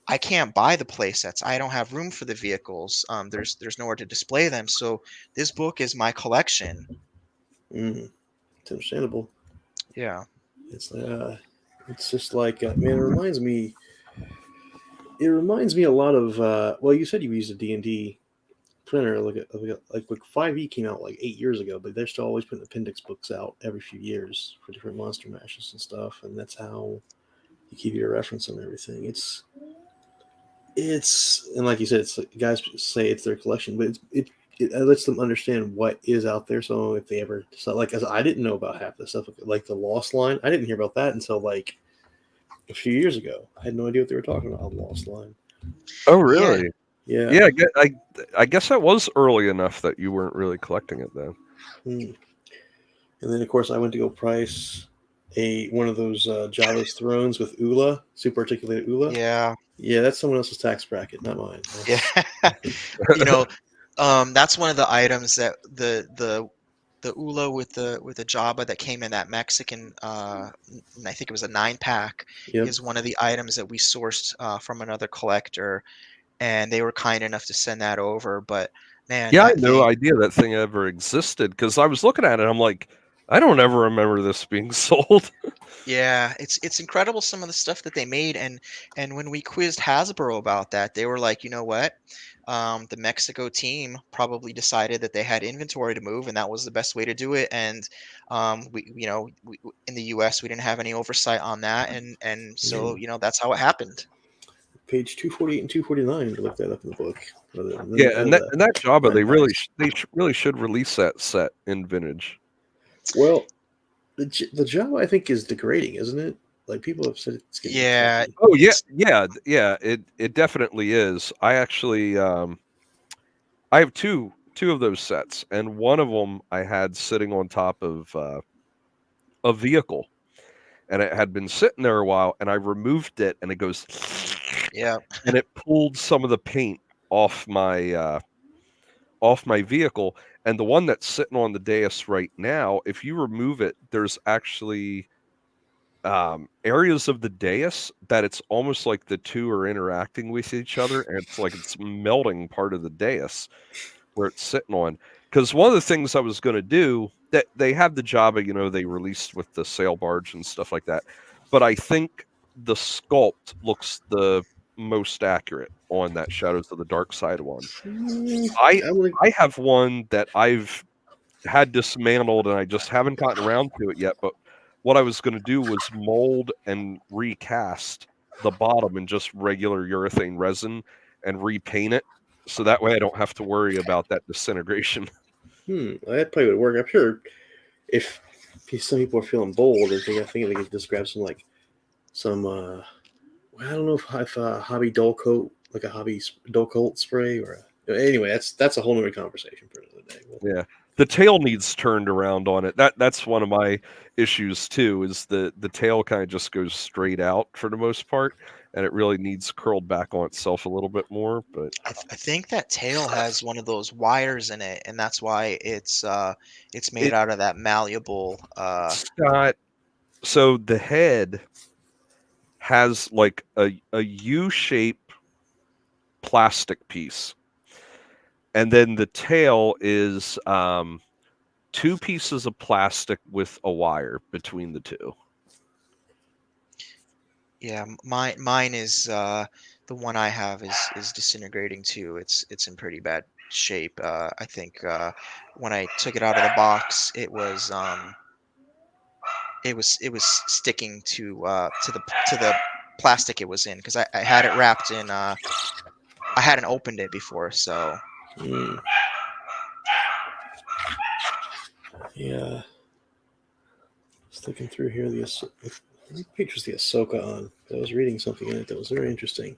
[SPEAKER 4] I can't buy the play sets. I don't have room for the vehicles. There's nowhere to display them. So this book is my collection.
[SPEAKER 3] mm, it's understandable.
[SPEAKER 4] Yeah.
[SPEAKER 3] It's just like man, it reminds me. It reminds me a lot of. Well, you said you used a D&D printer, like 5e came out like 8 years ago, but they're still always putting appendix books out every few years for different monster mashes and stuff, and that's how you keep your reference and everything. It's and like you said, it's like guys say it's their collection, but it lets them understand what is out there. So if they ever decide, like, as I didn't know about half the stuff, like the Lost Line, I didn't hear about that until like a few years ago. I had no idea what they were talking about on the Lost Line.
[SPEAKER 2] Oh,
[SPEAKER 4] Yeah.
[SPEAKER 2] really?
[SPEAKER 3] Yeah.
[SPEAKER 2] Yeah, I guess that was early enough that you weren't really collecting it then.
[SPEAKER 3] Hmm. And then of course I went to go price one of those Java's Thrones with Ula, super articulated Ula.
[SPEAKER 4] Yeah.
[SPEAKER 3] Yeah, that's someone else's tax bracket, not mine.
[SPEAKER 4] Yeah. You know, that's one of the items that the Ula with the Java that came in that Mexican, I think it was a 9-pack,
[SPEAKER 3] Yep.
[SPEAKER 4] is one of the items that we sourced from another collector, and they were kind enough to send that over. But man,
[SPEAKER 2] Yeah, I had
[SPEAKER 4] that
[SPEAKER 2] no
[SPEAKER 4] thing,
[SPEAKER 2] idea that thing ever existed because I was looking at it. I'm like, I don't ever remember this being sold.
[SPEAKER 4] yeah, it's incredible some of the stuff that they made, and when we quizzed Hasbro about that, they were like, you know what? The Mexico team probably decided that they had inventory to move, and that was the best way to do it. And in the U.S. we didn't have any oversight on that, and so that's how it happened.
[SPEAKER 3] Page 248 and 249 to look that up in the book.
[SPEAKER 2] Yeah, and that Java,
[SPEAKER 3] Red
[SPEAKER 2] they really
[SPEAKER 3] box.
[SPEAKER 2] really should release that set in vintage.
[SPEAKER 3] Well, the Java I think is degrading, isn't it? Like people have said it's getting
[SPEAKER 4] Yeah,
[SPEAKER 3] clunky.
[SPEAKER 2] Oh yeah,
[SPEAKER 4] it's
[SPEAKER 2] yeah. It definitely is. I actually I have two of those sets, and one of them I had sitting on top of a vehicle, and it had been sitting there a while, and I removed it, and it goes,
[SPEAKER 4] yeah,
[SPEAKER 2] and it pulled some of the paint off my vehicle. And the one that's sitting on the dais right now, if you remove it, there's actually areas of the dais that it's almost like the two are interacting with each other, and it's like it's melting part of the dais where it's sitting on. Because one of the things I was going to do, that they have the Java, they released with the sail barge and stuff like that, but I think the sculpt looks the most accurate on that Shadows of the Dark Side one. I
[SPEAKER 3] I would.
[SPEAKER 2] I have one that I've had dismantled and I just haven't gotten around to it yet. But what I was going to do was mold and recast the bottom in just regular urethane resin and repaint it, so that way I don't have to worry about that disintegration.
[SPEAKER 3] That probably would work. I'm sure if some people are feeling bold and I think they could just grab some I don't know if hobby dull coat, like a hobby dull coat spray anyway, that's a whole nother conversation for another day.
[SPEAKER 2] Yeah. The tail needs turned around on it. That's one of my issues too, is the tail kind of just goes straight out for the most part, and it really needs curled back on itself a little bit more. But
[SPEAKER 4] I think that tail has one of those wires in it, and that's why it's made
[SPEAKER 2] it,
[SPEAKER 4] out of that malleable.
[SPEAKER 2] it's got, so the head has like a U-shape plastic piece, and then the tail is two pieces of plastic with a wire between the two.
[SPEAKER 4] Yeah, mine is the one I have is disintegrating too. It's in pretty bad shape. I think when I took it out of the box, it was sticking to the plastic it was in, because I had it wrapped in. I hadn't opened it before, so
[SPEAKER 3] Mm. Yeah. Looking through here, what page was the Ahsoka on? I was reading something in it that was very interesting.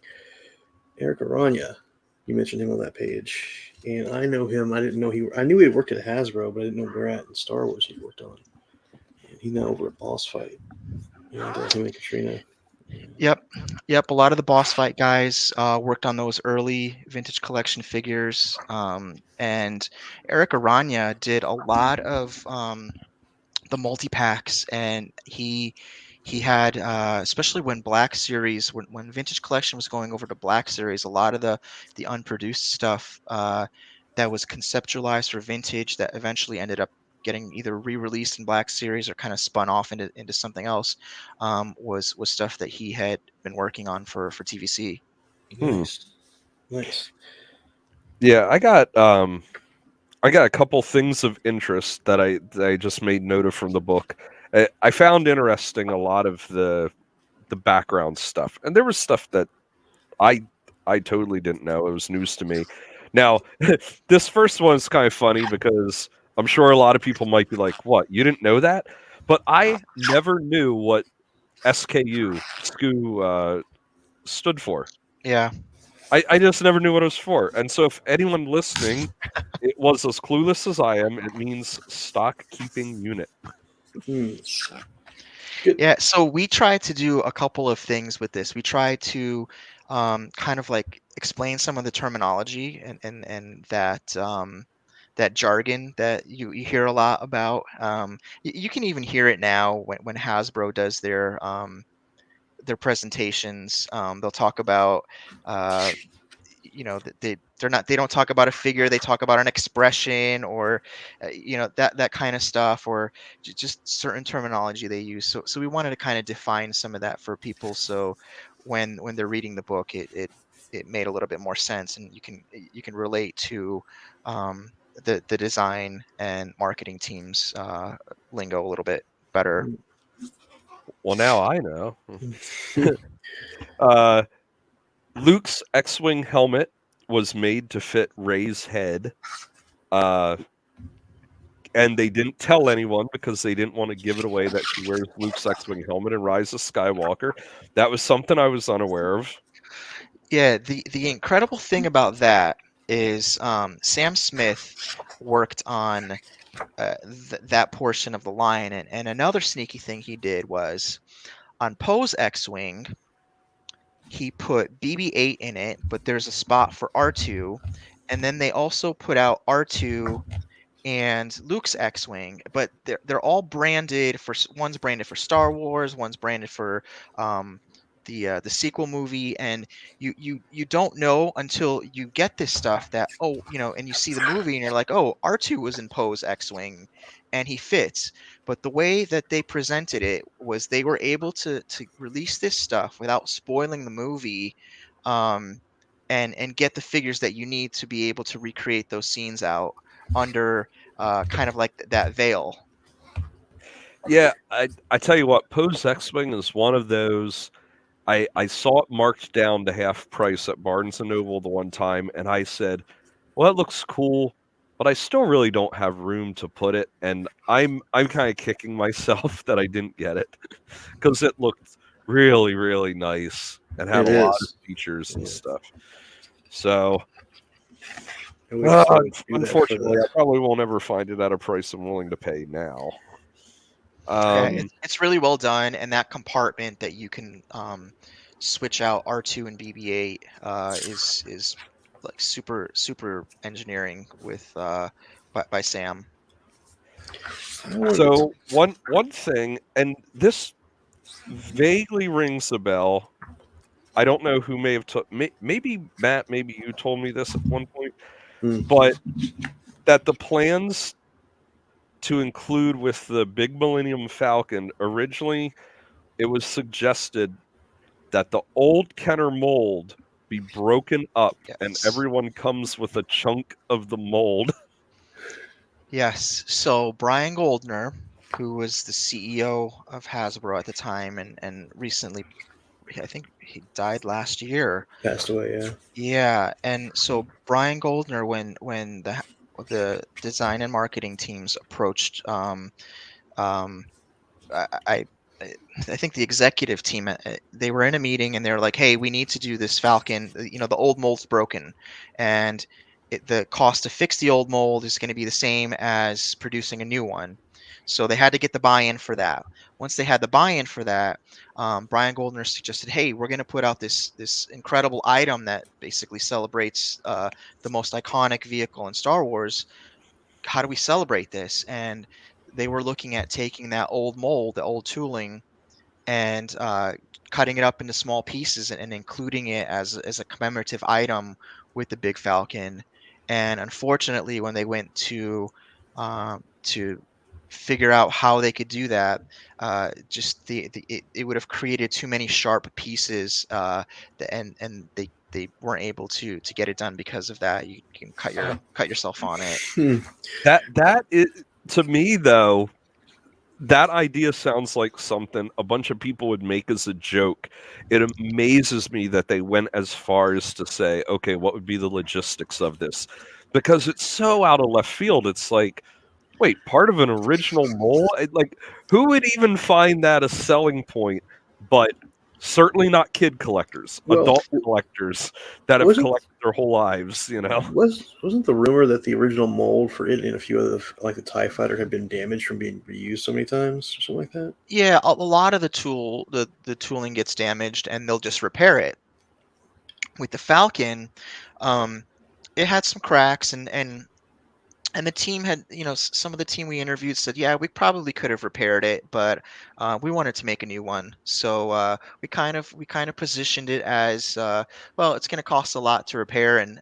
[SPEAKER 3] Eric Aranya, you mentioned him on that page, and I know him. I didn't know I knew he had worked at Hasbro, but I didn't know where at in Star Wars he worked on. And he's now over at Boss Fight. Him and Katrina.
[SPEAKER 4] Yep. A lot of the boss fight guys worked on those early vintage collection figures, and Eric Aranya did a lot of the multi-packs, and he had especially when Black Series, when Vintage Collection was going over to Black Series, a lot of the unproduced stuff that was conceptualized for Vintage that eventually ended up getting either re-released in Black Series or kind of spun off into something else, was stuff that he had been working on for TVC.
[SPEAKER 3] Nice.
[SPEAKER 2] Yeah, I got a couple things of interest that I just made note of from the book. I found interesting a lot of the background stuff, and there was stuff that I totally didn't know. It was news to me. Now, this first one is kind of funny because I'm sure a lot of people might be like, "What? You didn't know that?" But I never knew what SKU stood for.
[SPEAKER 4] Yeah.
[SPEAKER 2] I just never knew what it was for. And so if anyone listening it was as clueless as I am, it means stock keeping unit.
[SPEAKER 4] Yeah, so we try to do a couple of things with this. We try to kind of like explain some of the terminology and that jargon that you hear a lot about. You can even hear it now when Hasbro does their presentations. They'll talk about they don't talk about a figure, they talk about an expression, or that kind of stuff, or just certain terminology they use. So we wanted to kind of define some of that for people, so when they're reading the book, it made a little bit more sense, and you can relate to the design and marketing teams lingo a little bit better.
[SPEAKER 2] Well, now I know. Luke's X-Wing helmet was made to fit Rey's head. And they didn't tell anyone because they didn't want to give it away that she wears Luke's X-Wing helmet in Rise of Skywalker. That was something I was unaware of.
[SPEAKER 4] Yeah, the incredible thing about that is Sam Smith worked on that portion of the line, and another sneaky thing he did was on Poe's X-Wing, he put BB-8 in it, but there's a spot for R2, and then they also put out R2 and Luke's X-Wing, but they're all branded for, one's branded for Star Wars, one's branded for the sequel movie, and you don't know until you get this stuff that, and you see the movie and you're like, oh, R2 was in Poe's X-Wing and he fits. But the way that they presented it was they were able to release this stuff without spoiling the movie, and get the figures that you need to be able to recreate those scenes out under kind of like that veil.
[SPEAKER 2] Yeah, I tell you what, Poe's X-Wing is one of those. I saw it marked down to half price at Barnes & Noble the one time, and I said, well, it looks cool, but I still really don't have room to put it, and I'm kind of kicking myself that I didn't get it because it looked really, really nice and had a lot of features and stuff. So, unfortunately, I probably won't ever find it at a price I'm willing to pay now.
[SPEAKER 4] Yeah, it's really well done, and that compartment that you can switch out R2 and BB-8 is like super engineering with by Sam.
[SPEAKER 2] So one thing, and this vaguely rings a bell. I don't know who may have maybe Matt, maybe you told me this at one point, but that the plans to include with the big Millennium Falcon, originally it was suggested that the old Kenner mold be broken up and everyone comes with a chunk of the mold.
[SPEAKER 4] Yes. So Brian Goldner, who was the CEO of Hasbro at the time, and recently, I think he died last year.
[SPEAKER 3] Passed away, yeah.
[SPEAKER 4] Yeah, and so Brian Goldner, when the design and marketing teams approached I I think the executive team, they were in a meeting and they were like, "Hey, we need to do this Falcon. The old mold's broken, and the cost to fix the old mold is going to be the same as producing a new one." So they had to get the buy-in for that. Once they had the buy-in for that, Brian Goldner suggested, "Hey, we're going to put out this incredible item that basically celebrates the most iconic vehicle in Star Wars. How do we celebrate this?" And they were looking at taking that old mold, the old tooling, and cutting it up into small pieces and including it as a commemorative item with the big falcon. And unfortunately, when they went to figure out how they could do that, just it would have created too many sharp pieces, and they weren't able to get it done because of that. You can cut yourself on it.
[SPEAKER 3] Hmm.
[SPEAKER 2] That is, to me though, that idea sounds like something a bunch of people would make as a joke. It amazes me that they went as far as to say, okay, what would be the logistics of this? Because it's so out of left field. It's like, wait, part of an original mole? Like, who would even find that a selling point? But certainly not kid collectors,
[SPEAKER 3] Well,
[SPEAKER 2] adult collectors that have
[SPEAKER 3] wasn't
[SPEAKER 2] collected their whole lives, you know?
[SPEAKER 3] wasn't the rumor that the original mold for it and a few other, like the TIE Fighter, had been damaged from being reused so many times or something like that?
[SPEAKER 4] Yeah, a lot of the tooling gets damaged and they'll just repair it. With the Falcon, um, it had some cracks, and the team had, some of the team we interviewed said, yeah, we probably could have repaired it, but we wanted to make a new one. So we kind of positioned it as, well, it's going to cost a lot to repair, and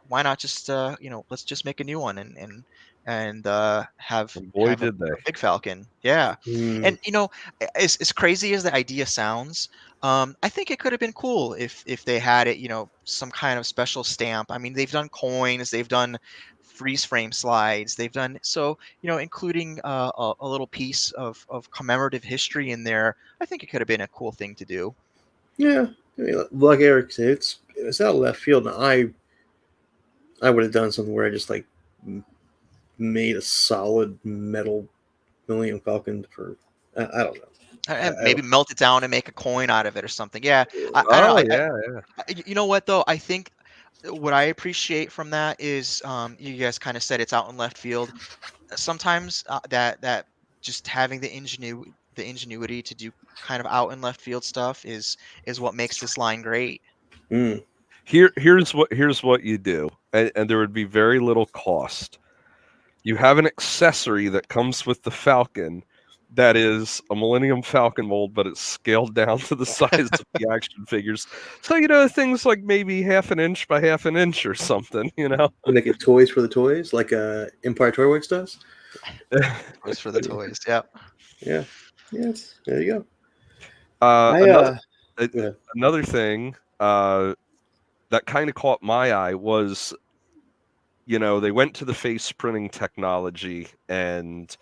[SPEAKER 4] why not just, let's just make a new one and have
[SPEAKER 2] And boy,
[SPEAKER 4] a
[SPEAKER 2] did they.
[SPEAKER 4] big Falcon. Yeah.
[SPEAKER 3] Hmm.
[SPEAKER 4] And as crazy as the idea sounds, I think it could have been cool if they had it, some kind of special stamp. I mean, they've done coins, they've done freeze frame slides, they've done, so including a little piece of commemorative history in there. I think it could have been a cool thing to do.
[SPEAKER 3] Yeah, I mean, like Eric said, it's out of left field. Now, I would have done something where I just like made a solid metal Millennium Falcon for, I don't know.
[SPEAKER 4] And
[SPEAKER 3] I
[SPEAKER 4] maybe melt it down and make a coin out of it or something. Yeah, I don't
[SPEAKER 2] Oh,
[SPEAKER 4] know.
[SPEAKER 2] yeah.
[SPEAKER 4] You know what though? I think what I appreciate from that is, you guys kind of said it's out in left field. Sometimes that just having the ingenuity to do kind of out in left field stuff is what makes this line great.
[SPEAKER 3] Mm.
[SPEAKER 2] Here's what you do, and there would be very little cost. You have an accessory that comes with the Falcon that is a Millennium Falcon mold, but it's scaled down to the size of the action figures. So, things like maybe half an inch by half an inch or something,
[SPEAKER 3] And they get toys for the toys, like Empire Toy Works does.
[SPEAKER 4] Toys for the toys. Yep.
[SPEAKER 3] Yeah, yes, there you go.
[SPEAKER 2] uh,
[SPEAKER 3] I
[SPEAKER 2] another
[SPEAKER 3] yeah.
[SPEAKER 2] another thing that kind of caught my eye was, they went to the face printing technology, and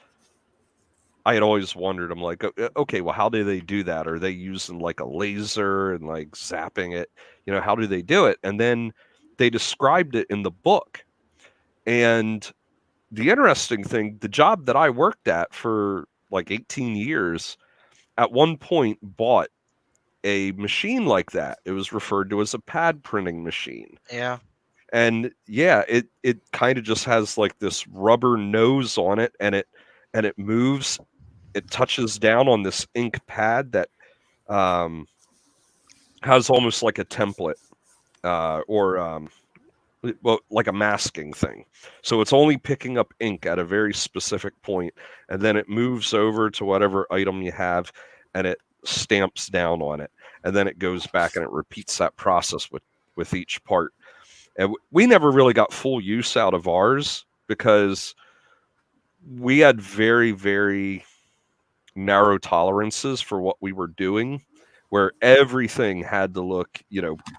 [SPEAKER 2] I had always wondered, I'm like, okay, well, how do they do that? Are they using like a laser and like zapping it? How do they do it? And then they described it in the book. And the interesting thing, the job that I worked at for like 18 years, at one point bought a machine like that. It was referred to as a pad printing machine.
[SPEAKER 4] Yeah.
[SPEAKER 2] And yeah, it kind of just has like this rubber nose on it, and it moves. It touches down on this ink pad that um, has almost like a template, or well, like a masking thing. So it's only picking up ink at a very specific point, and then it moves over to whatever item you have, and it stamps down on it, and then it goes back and it repeats that process with each part. And we never really got full use out of ours because we had very, very narrow tolerances for what we were doing, where everything had to look,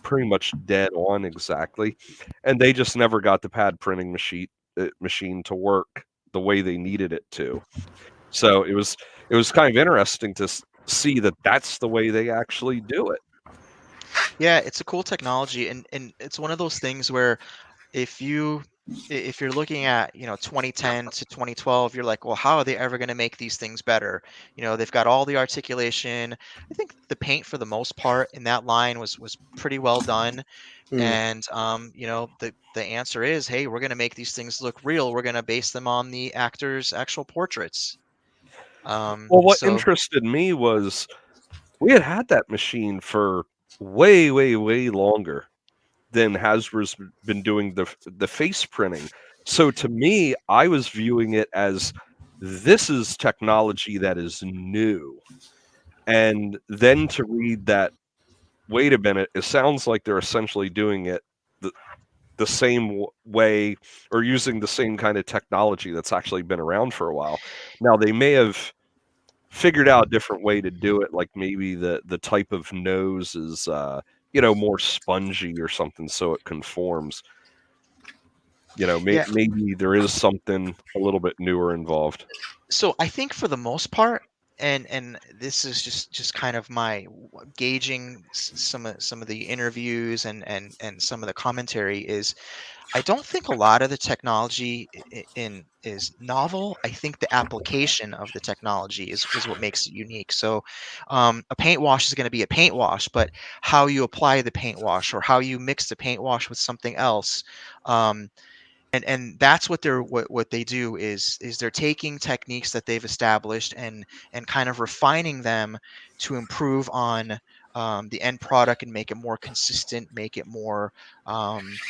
[SPEAKER 2] pretty much dead on exactly. And they just never got the pad printing machine to work the way they needed it to. So it was kind of interesting to see that that's the way they actually do it.
[SPEAKER 4] Yeah, it's a cool technology, and it's one of those things where if you if you're looking at 2010 to 2012, you're like, well, how are they ever going to make these things better? They've got all the articulation. I think the paint for the most part in that line was pretty well done.
[SPEAKER 3] Hmm.
[SPEAKER 4] And the answer is, hey, we're going to make these things look real. We're going to base them on the actors' actual portraits.
[SPEAKER 2] Well, what
[SPEAKER 4] So
[SPEAKER 2] interested me was we had that machine for way, way, way longer than Hasbro's been doing the face printing. So to me, I was viewing it as this is technology that is new. And then to read that, wait a minute, it sounds like they're essentially doing it the, the same way or using the same kind of technology that's actually been around for a while. Now, they may have figured out a different way to do it, like maybe the type of nose is more spongy or something, so it conforms.
[SPEAKER 4] yeah,
[SPEAKER 2] Maybe there is something a little bit newer involved.
[SPEAKER 4] so I think for the most part, and this is just kind of my gauging some of the interviews and some of the commentary is, I don't think a lot of the technology in is novel. I think the application of the technology is what makes it unique. So, a paint wash is going to be a paint wash, but how you apply the paint wash or how you mix the paint wash with something else, um, and that's what they do is they're taking techniques that they've established and kind of refining them to improve on the end product and make it more consistent, make it more um,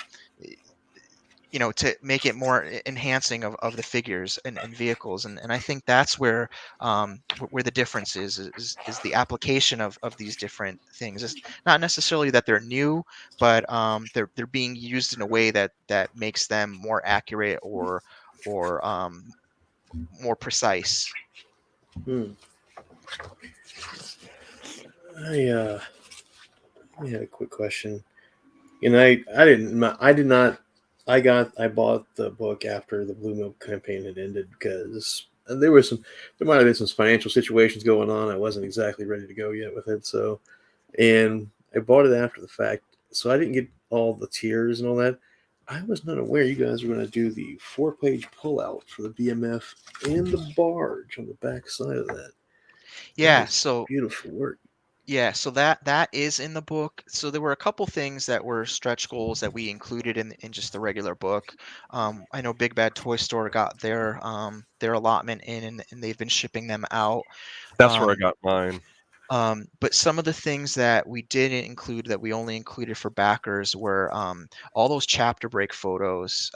[SPEAKER 4] to make it more enhancing of the figures and vehicles, and I think that's where the difference is the application of these different things. It's not necessarily that they're new, but they're being used in a way that makes them more accurate or more precise.
[SPEAKER 3] Hmm. I I had a quick question. And I did not. I bought the book after the Blue Milk campaign had ended because there might have been some financial situations going on. I wasn't exactly ready to go yet with it. So, and I bought it after the fact. So I didn't get all the tiers and all that. I was not aware you guys were going to do the 4-page pullout for the BMF and the barge on the back side of that. That
[SPEAKER 4] Yeah,
[SPEAKER 3] is
[SPEAKER 4] so
[SPEAKER 3] beautiful work.
[SPEAKER 4] Yeah, so that is in the book. So there were a couple things that were stretch goals that we included in just the regular book. I know Big Bad Toy Store got their allotment in, and they've been shipping them out.
[SPEAKER 2] That's where I
[SPEAKER 4] Um,
[SPEAKER 2] got mine.
[SPEAKER 4] but some of the things that we didn't include that we only included for backers were all those chapter break photos,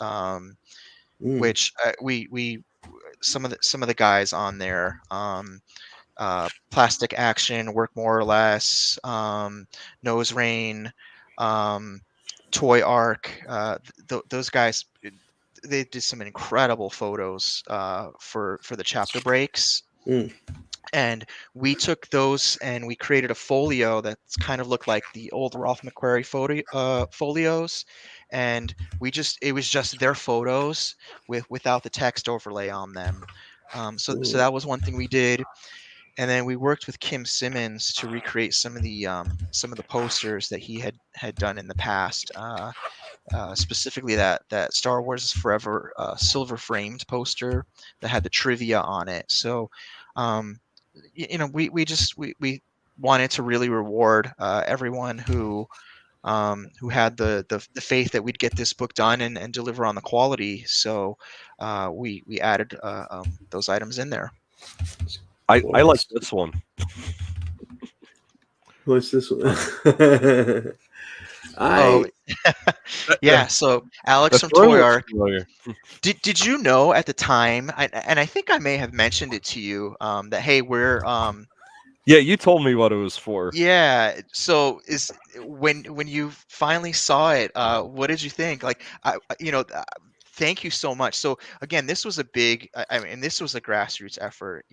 [SPEAKER 3] Mm,
[SPEAKER 4] which we some of the guys on there. Plastic Action, Work More or Less, Nose Rain, um, Toy Arc. Those guys, they did some incredible photos for the chapter breaks.
[SPEAKER 3] mm,
[SPEAKER 4] And we took those and we created a folio that's kind of looked like the old Ralph McQuarrie folios, and it was just their photos without the text overlay on them. So
[SPEAKER 3] mm,
[SPEAKER 4] that was one thing we did, and then we worked with Kim Simmons to recreate some of the posters that he had done in the past. Specifically that Star Wars is Forever silver framed poster that had the trivia on it. So, um, we wanted to really reward everyone who had the faith that we'd get this book done and deliver on the quality. So we added those items in there.
[SPEAKER 2] I like
[SPEAKER 3] glorious.
[SPEAKER 2] this one.
[SPEAKER 3] What's this one?
[SPEAKER 4] Oh,
[SPEAKER 3] I
[SPEAKER 2] That,
[SPEAKER 4] yeah. So Alex
[SPEAKER 2] the
[SPEAKER 4] from
[SPEAKER 2] throne
[SPEAKER 4] Toy
[SPEAKER 2] looks
[SPEAKER 4] Arc.
[SPEAKER 2] familiar.
[SPEAKER 4] Did you know at the time, and I think I may have mentioned it to you, that hey, we're
[SPEAKER 2] Yeah, you told me what it was for.
[SPEAKER 4] yeah. So is when you finally saw it, what did you think? Like, thank you so much. So again, this was a big, I mean, this was a grassroots effort.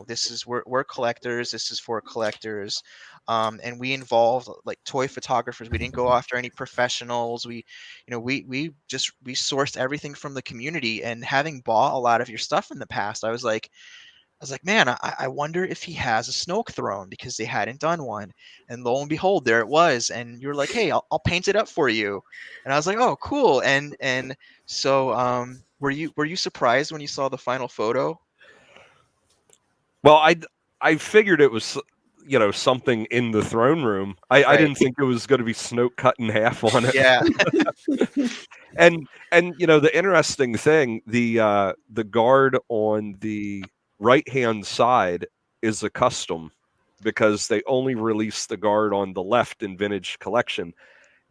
[SPEAKER 4] This is we're collectors. This is for collectors, and we involved like toy photographers. We didn't go after any professionals. We sourced everything from the community. And having bought a lot of your stuff in the past, I was like, was like, man, I wonder if he has a Snoke throne because they hadn't done one. And lo and behold, there it was. And you were like, hey, I'll paint it up for you. And I was like, oh, cool. And so were you surprised when you saw the final photo?
[SPEAKER 2] Well, I figured it was something in the throne room. I
[SPEAKER 4] Right.
[SPEAKER 2] didn't think it was going to be Snoke cut in half on it.
[SPEAKER 4] Yeah.
[SPEAKER 2] And the interesting thing, the guard on the right hand side is a custom because they only released the guard on the left in Vintage Collection.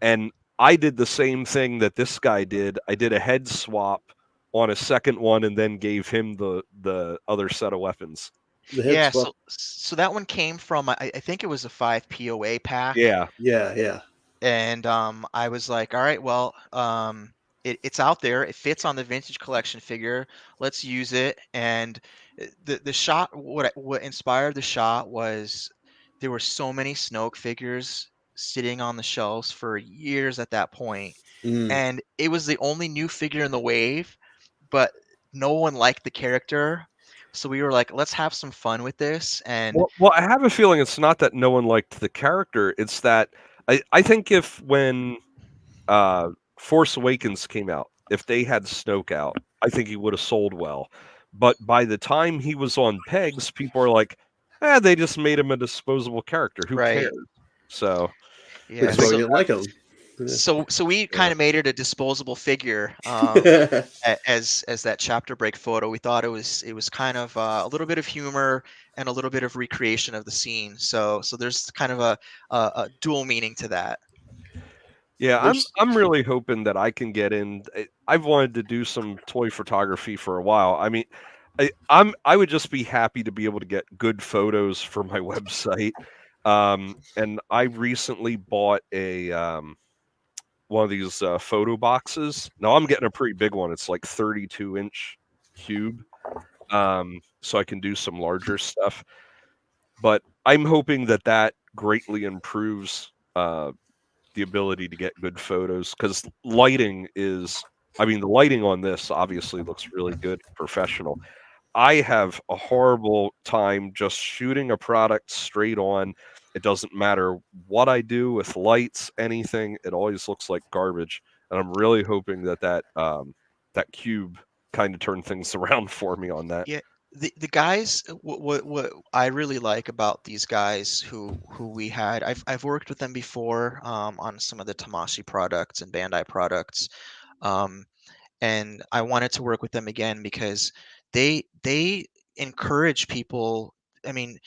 [SPEAKER 2] And I did the same thing that this guy did. I did a head swap on a second one and then gave him the other set of weapons.
[SPEAKER 3] The head
[SPEAKER 4] Yeah.
[SPEAKER 3] swap.
[SPEAKER 4] So that one came from I think it was a 5 POA pack.
[SPEAKER 2] Yeah.
[SPEAKER 3] Yeah.
[SPEAKER 4] And I was like, all right, well, it's out there. It fits on the Vintage Collection figure. Let's use it. And the shot, what inspired the shot was there were so many Snoke figures sitting on the shelves for years at that point,
[SPEAKER 3] Mm.
[SPEAKER 4] and it was the only new figure in the wave, but no one liked the character. So we were like, let's have some fun with this. And
[SPEAKER 2] Well, I have a feeling it's not that no one liked the character. It's that I think if when Force Awakens came out, if they had Snoke out, I think he would have sold well. But by the time he was on pegs, people are like, they just made him a disposable character. Who
[SPEAKER 4] right,
[SPEAKER 2] cares? So
[SPEAKER 4] yeah.
[SPEAKER 2] I
[SPEAKER 3] That's why
[SPEAKER 2] think
[SPEAKER 3] we didn't like him.
[SPEAKER 4] So we kind of made it a disposable figure as that chapter break photo. We thought it was kind of a little bit of humor and a little bit of recreation of the scene. So there's kind of a dual meaning to that.
[SPEAKER 2] yeah,
[SPEAKER 3] There's
[SPEAKER 2] I'm really hoping that I can get in. I've wanted to do some toy photography for a while. I mean, I would just be happy to be able to get good photos for my website. And I recently bought a one of these photo boxes. Now I'm getting a pretty big one. It's like 32-inch cube, so I can do some larger stuff. But I'm hoping that that greatly improves the ability to get good photos because lighting is. I mean, the lighting on this obviously looks really good, professional. I have a horrible time just shooting a product straight on. It doesn't matter what I do with lights, anything. It always looks like garbage. And I'm really hoping that that cube kind of turned things around for me on that.
[SPEAKER 4] Yeah, the guys, what I really like about these guys who we had, I've worked with them before on some of the Tamashii products and Bandai products, um, and I wanted to work with them again because they encourage people. I mean,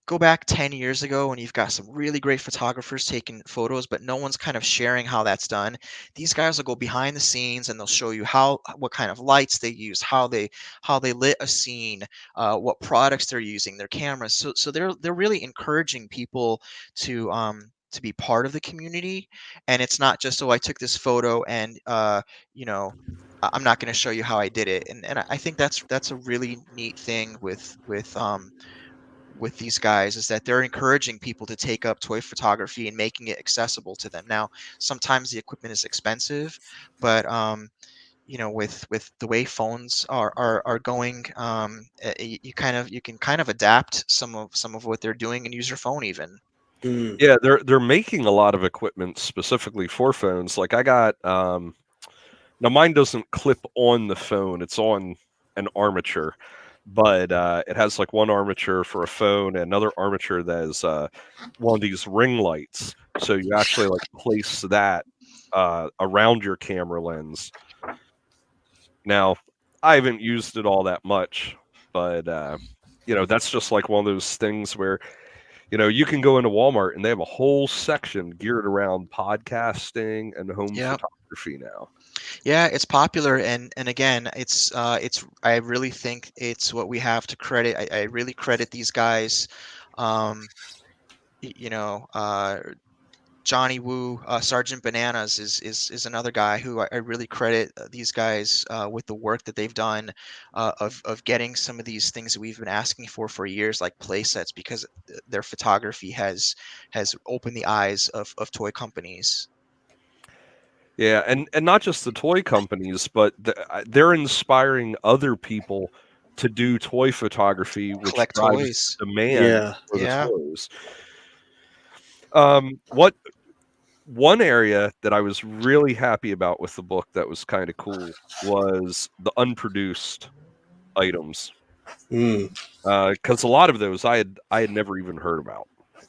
[SPEAKER 4] go back 10 years ago and you've got some really great photographers taking photos, but no one's kind of sharing how that's done. These guys will go behind the scenes and they'll show you what kind of lights they use, how they lit a scene, what products they're using, their cameras. So they're really encouraging people to be part of the community. And it's not just, oh, I took this photo and you know I'm not going to show you how I did it. And I think that's a really neat thing with these guys, is that they're encouraging people to take up toy photography and making it accessible to them. Now, sometimes the equipment is expensive, but with the way phones are going, you can kind of adapt some of what they're doing and use your phone even.
[SPEAKER 3] mm,
[SPEAKER 2] Yeah, they're making a lot of equipment specifically for phones. Like I got now mine doesn't clip on the phone; it's on an armature, but it has like one armature for a phone, and another armature that is one of these ring lights. So you actually like place that around your camera lens. Now, I haven't used it all that much, but that's just like one of those things where you can go into Walmart and they have a whole section geared around podcasting and home
[SPEAKER 4] Yeah,
[SPEAKER 2] photography now.
[SPEAKER 4] yeah, it's popular, and again, it's I really think it's what we have to credit. I really credit these guys. Um, you know, Johnny Woo, Sergeant Bananas is another guy who I really credit these guys with the work that they've done of getting some of these things that we've been asking for years, like play sets, because their photography has opened the eyes of toy companies.
[SPEAKER 2] Yeah, and not just the toy companies, but they're inspiring other people to do toy photography, which
[SPEAKER 4] Collect
[SPEAKER 2] drives
[SPEAKER 4] toys.
[SPEAKER 2] demand
[SPEAKER 3] Yeah.
[SPEAKER 2] for the
[SPEAKER 4] Yeah.
[SPEAKER 2] toys. What one area that I was really happy about with the book that was kind of cool was the unproduced items,
[SPEAKER 3] Mm.
[SPEAKER 2] because a lot of those I had never even heard about.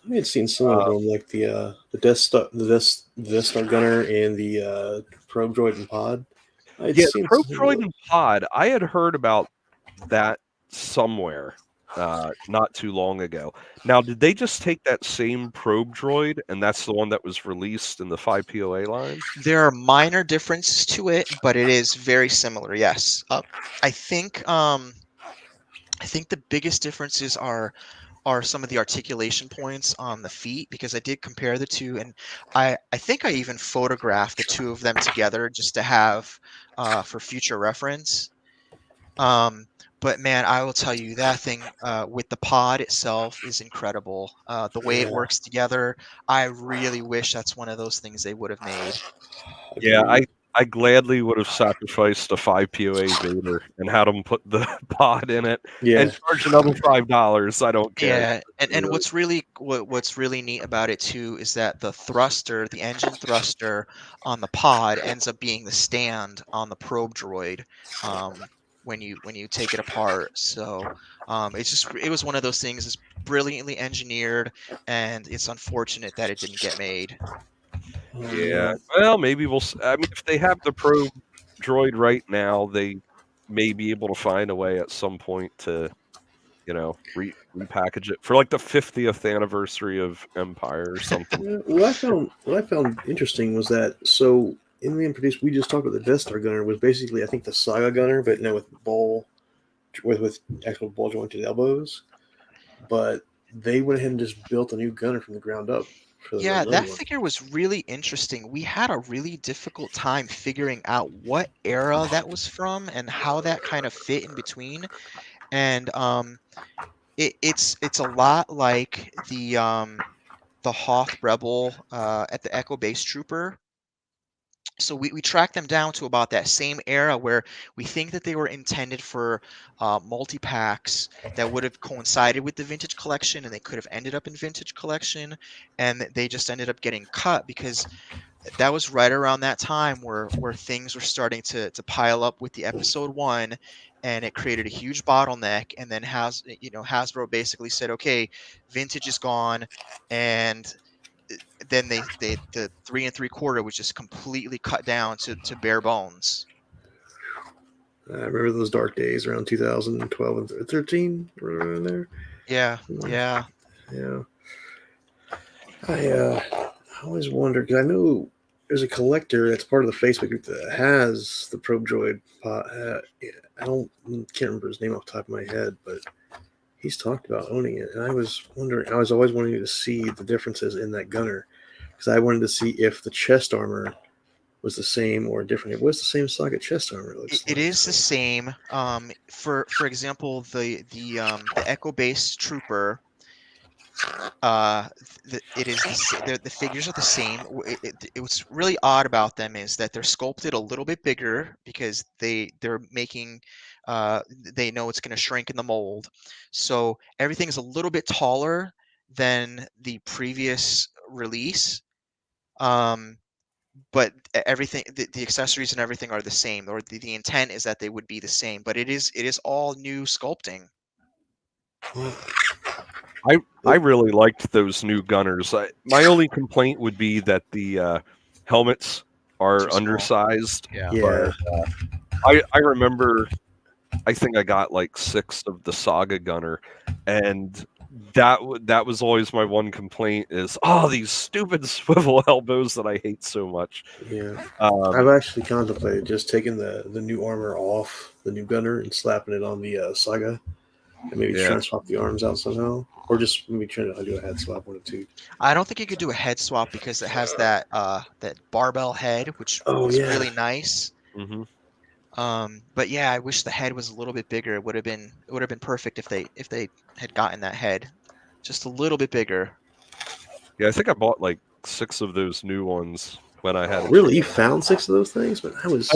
[SPEAKER 3] I had seen some of them, like the Death Star, the Death Star gunner, and the probe droid and pod. I had
[SPEAKER 2] Yeah, the
[SPEAKER 3] seen
[SPEAKER 2] Probe
[SPEAKER 3] some of
[SPEAKER 2] Droid
[SPEAKER 3] those.
[SPEAKER 2] and Pod, I had heard about that somewhere not too long ago. Now, did they just take that same Probe Droid and that's the one that was released in the 5POA line?
[SPEAKER 4] There are minor differences to it, but it is very similar. Yes. I think the biggest differences are some of the articulation points on the feet, because I did compare the two, and I think I even photographed the two of them together just to have for future reference. But man, I will tell you that thing with the pod itself is incredible. The way it
[SPEAKER 3] Yeah,
[SPEAKER 4] works together, I really wish that's one of those things they would have made.
[SPEAKER 2] Yeah,
[SPEAKER 3] agreed.
[SPEAKER 2] I gladly would have sacrificed a 5POA Vader and had them put the pod in it and
[SPEAKER 3] Yeah,
[SPEAKER 2] charge another $5. I don't care.
[SPEAKER 4] Yeah, and
[SPEAKER 3] really.
[SPEAKER 4] what's really neat about it too is that the thruster, the engine thruster on the pod ends up being the stand on the probe droid when you take it apart. So it was one of those things. It's brilliantly engineered, and it's unfortunate that it didn't get made.
[SPEAKER 3] Oh
[SPEAKER 2] Yeah,
[SPEAKER 3] man,
[SPEAKER 2] well, maybe I mean, if they have the Probe Droid right now, they may be able to find a way at some point to, repackage it for like the 50th anniversary of Empire or something.
[SPEAKER 3] yeah, what I found interesting was that in the produced, we just talked about the Death Star gunner was basically, I think, the Saga gunner, but no, with actual ball jointed elbows. But they went ahead and just built a new gunner from the ground up for the
[SPEAKER 4] Yeah,
[SPEAKER 3] Rebellion
[SPEAKER 4] that
[SPEAKER 3] one.
[SPEAKER 4] figure was really interesting. We had a really difficult time figuring out what era that was from and how that kind of fit in between. And it's a lot like the Hoth Rebel at the Echo Base Trooper. So we tracked them down to about that same era where we think that they were intended for multi-packs that would have coincided with the vintage collection, and they could have ended up in vintage collection, and they just ended up getting cut because that was right around that time where things were starting to pile up with the episode one, and it created a huge bottleneck. And then Hasbro basically said, okay, vintage is gone, and then the 3 3/4 was just completely cut down to bare bones.
[SPEAKER 3] I remember those dark days around 2012 and 13, around there.
[SPEAKER 4] Yeah, yeah.
[SPEAKER 3] Yeah, I always wondered because I know there's a collector that's part of the Facebook group that has the Probe Droid. Yeah, can't remember his name off the top of my head, but he's talked about owning it, and I was always wanting to see the differences in that gunner because I wanted to see if the chest armor was the same or different. It was the same socket chest armor. It looks
[SPEAKER 4] It
[SPEAKER 3] like
[SPEAKER 4] is the
[SPEAKER 3] so.
[SPEAKER 4] same. For example, the Echo Base Trooper, it is the figures are the same. What's really odd about them is that they're sculpted a little bit bigger because they're making they know it's going to shrink in the mold, so everything's a little bit taller than the previous release. um but everything, the accessories and everything are the same, or the intent is that they would be the same, but it is all new sculpting.
[SPEAKER 2] I really liked those new gunners. My only complaint would be that the helmets
[SPEAKER 4] Too
[SPEAKER 2] are
[SPEAKER 4] small.
[SPEAKER 2] undersized,
[SPEAKER 4] Yeah.
[SPEAKER 2] but
[SPEAKER 3] Yeah,
[SPEAKER 2] I remember I think I got like 6 of the Saga gunner, and that was always my one complaint is, oh, these stupid swivel elbows that I hate so much.
[SPEAKER 3] yeah. I've
[SPEAKER 2] Um,
[SPEAKER 3] actually contemplated just taking the new armor off the new gunner and slapping it on the Saga, and maybe
[SPEAKER 2] yeah,
[SPEAKER 3] trying to swap the arms out somehow, or just maybe trying to do a head swap, one or two.
[SPEAKER 4] I don't think you could do a head swap because it has that barbell head, which
[SPEAKER 3] Oh
[SPEAKER 4] is
[SPEAKER 3] yeah,
[SPEAKER 4] really nice.
[SPEAKER 2] hmm
[SPEAKER 4] But yeah, I wish the head was a little bit bigger. It would have been perfect if they had gotten that head just a little bit bigger.
[SPEAKER 2] yeah. I think I bought like 6 of those new ones when I had a
[SPEAKER 3] really?
[SPEAKER 2] chance.
[SPEAKER 3] You found 6 of those things? But I
[SPEAKER 2] I,
[SPEAKER 3] was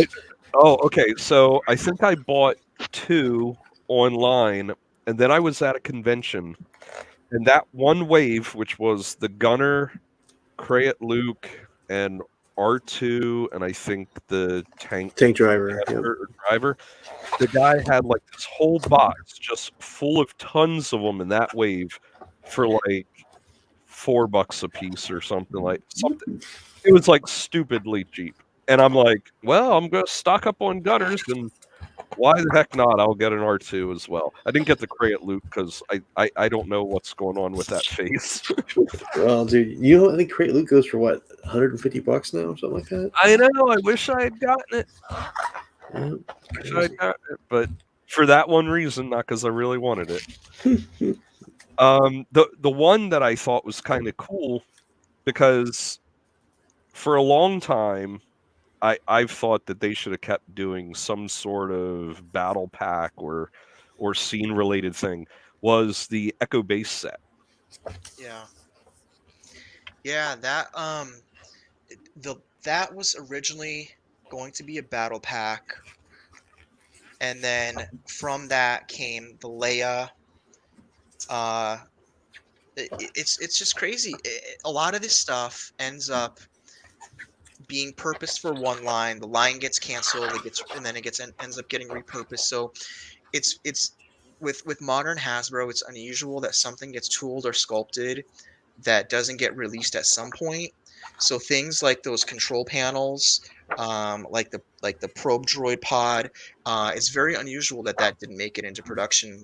[SPEAKER 2] oh, okay. So I think I bought 2 online, and then I was at a convention, and that one wave, which was the Gunner, Crayet Luke, and R2, and I think the tank
[SPEAKER 3] driver. Yep.
[SPEAKER 2] or driver, the guy had like this whole box just full of tons of them in that wave for like $4 a piece or something. It was like stupidly cheap. And I'm like, well, I'm gonna stock up on gunners, and why the heck not? I'll get an R2 as well. I didn't get the Crayet Luke because I don't know what's going on with that face.
[SPEAKER 3] Well, dude, I think Crate Loot goes for what, $150 now, something like that.
[SPEAKER 2] I know. I wish I had gotten it.
[SPEAKER 3] Yeah,
[SPEAKER 2] Wish I had gotten it, but for that one reason, not because I really wanted it. The one that I thought was kind of cool, because for a long time I've thought that they should have kept doing some sort of battle pack or scene related thing, was the Echo Base set.
[SPEAKER 4] Yeah, that was originally going to be a battle pack, and then from that came the Leia. It's just crazy. A lot of this stuff ends up being purposed for one line. The line gets canceled, and then ends up getting repurposed. So it's with modern Hasbro, it's unusual that something gets tooled or sculpted that doesn't get released at some point. So things like those control panels, like the probe droid pod, it's very unusual that didn't make it into production,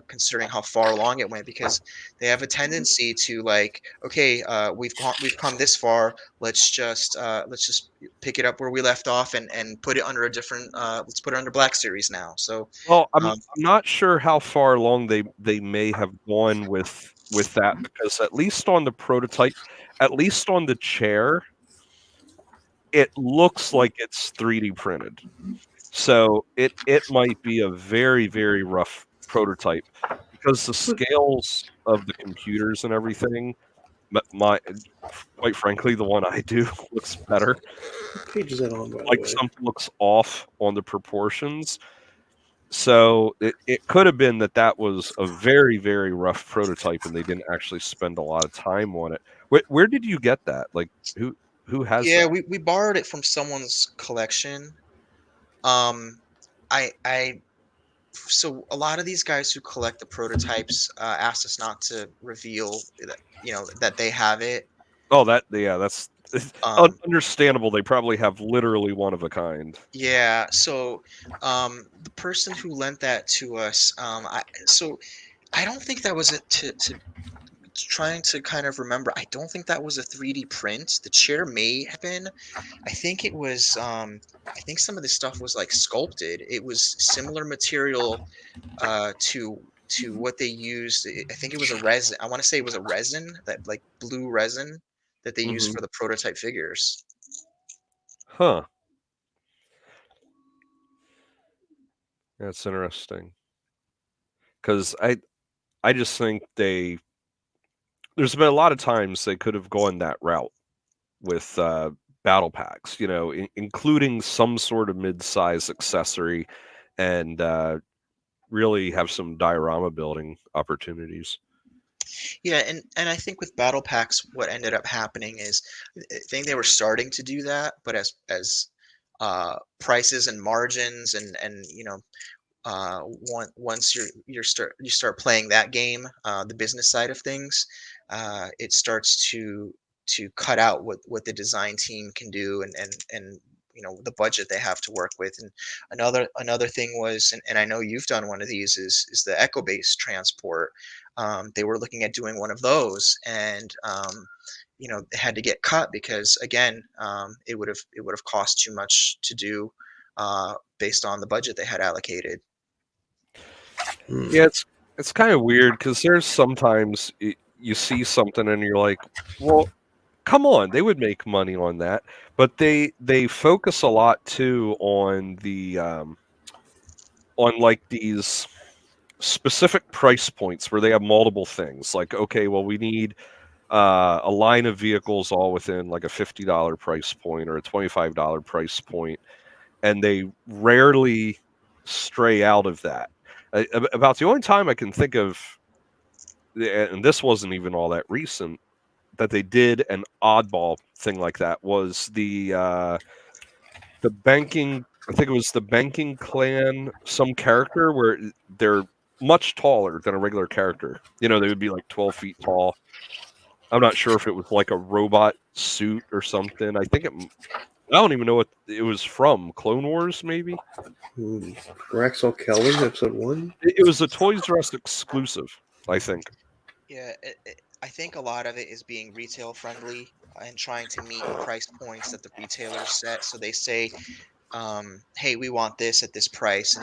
[SPEAKER 4] considering how far along it went, because they have a tendency to like, okay, we've come this far, let's just pick it up where we left off and put it under a different, let's put it under Black Series now. So
[SPEAKER 2] Well, I'm not sure how far along they may have gone with that, because at least on the prototype, at least on the chair, it looks like it's 3D printed. So it might be a very, very rough prototype, because the scales of the computers and everything, quite frankly, the one I do looks better.
[SPEAKER 3] What page is that on, by the
[SPEAKER 2] Like
[SPEAKER 3] way?
[SPEAKER 2] something looks off on the proportions. So it could have been that was a very, very rough prototype, and they didn't actually spend a lot of time on it. Where did you get that? Like, who has
[SPEAKER 4] yeah,
[SPEAKER 2] that?
[SPEAKER 4] we borrowed it from someone's collection. I so a lot of these guys who collect the prototypes asked us not to reveal that, that they have it.
[SPEAKER 2] Oh, that's understandable. They probably have literally one of a kind.
[SPEAKER 4] Yeah, so the person who lent that to us, I don't think that was it. To trying to kind of remember, I don't think that was a 3D print. The chair may have been. I think it was. I think some of this stuff was like sculpted. It was similar material to what they used. I think it was a resin. I want to say it was a resin, that like blue resin that they used for the prototype figures.
[SPEAKER 2] Huh. That's interesting. Because I just think there's been a lot of times they could have gone that route with battle packs, including some sort of mid-size accessory, and really have some diorama building opportunities.
[SPEAKER 4] Yeah, and I think with battle packs, what ended up happening is, I think they were starting to do that, but as prices and margins and once you start playing that game, the business side of things, it starts to cut out what the design team can do, and the budget they have to work with. And another thing was, and I know you've done one of these, is the Echo Base transport. They were looking at doing one of those, and it had to get cut because, again, it would have cost too much to do, based on the budget they had allocated.
[SPEAKER 2] Yeah, it's kind of weird, because there's sometimes you see something and you're like, well, come on, they would make money on that. But they focus a lot too on the on like these specific price points where they have multiple things. Like, okay, well, we need a line of vehicles all within like a $50 price point or a $25 price point, and they rarely stray out of that. About the only time I can think of, and this wasn't even all that recent, that they did an oddball thing like that was the banking. I think it was the banking clan, some character where they're much taller than a regular character. They would be like 12 feet tall. I'm not sure if it was like a robot suit or something. I don't even know what it was from. Clone Wars, maybe?
[SPEAKER 3] Raxel Kelvin, episode 1.
[SPEAKER 2] It was a Toys R Us exclusive, I think.
[SPEAKER 4] Yeah, I think a lot of it is being retail friendly and trying to meet the price points that the retailers set. So they say, hey, we want this at this price,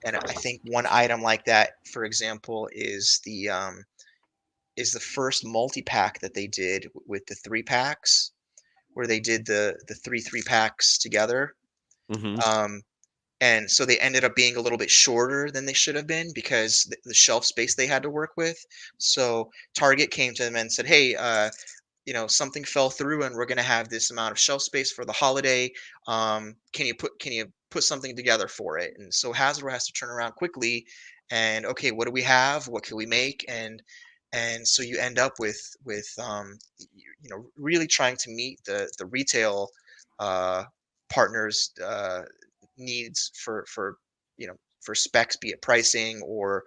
[SPEAKER 4] and I think one item like that, for example, is the first multi pack that they did with the 3 packs, where they did the three packs together.
[SPEAKER 2] Hmm.
[SPEAKER 4] Um, and so they ended up being a little bit shorter than they should have been because the shelf space they had to work with. So Target came to them and said, "Hey, something fell through, and we're going to have this amount of shelf space for the holiday. Can you put something together for it?" And so Hasbro has to turn around quickly, and okay, what do we have? What can we make? And so you end up with really trying to meet the retail uh, partners needs for specs, be it pricing or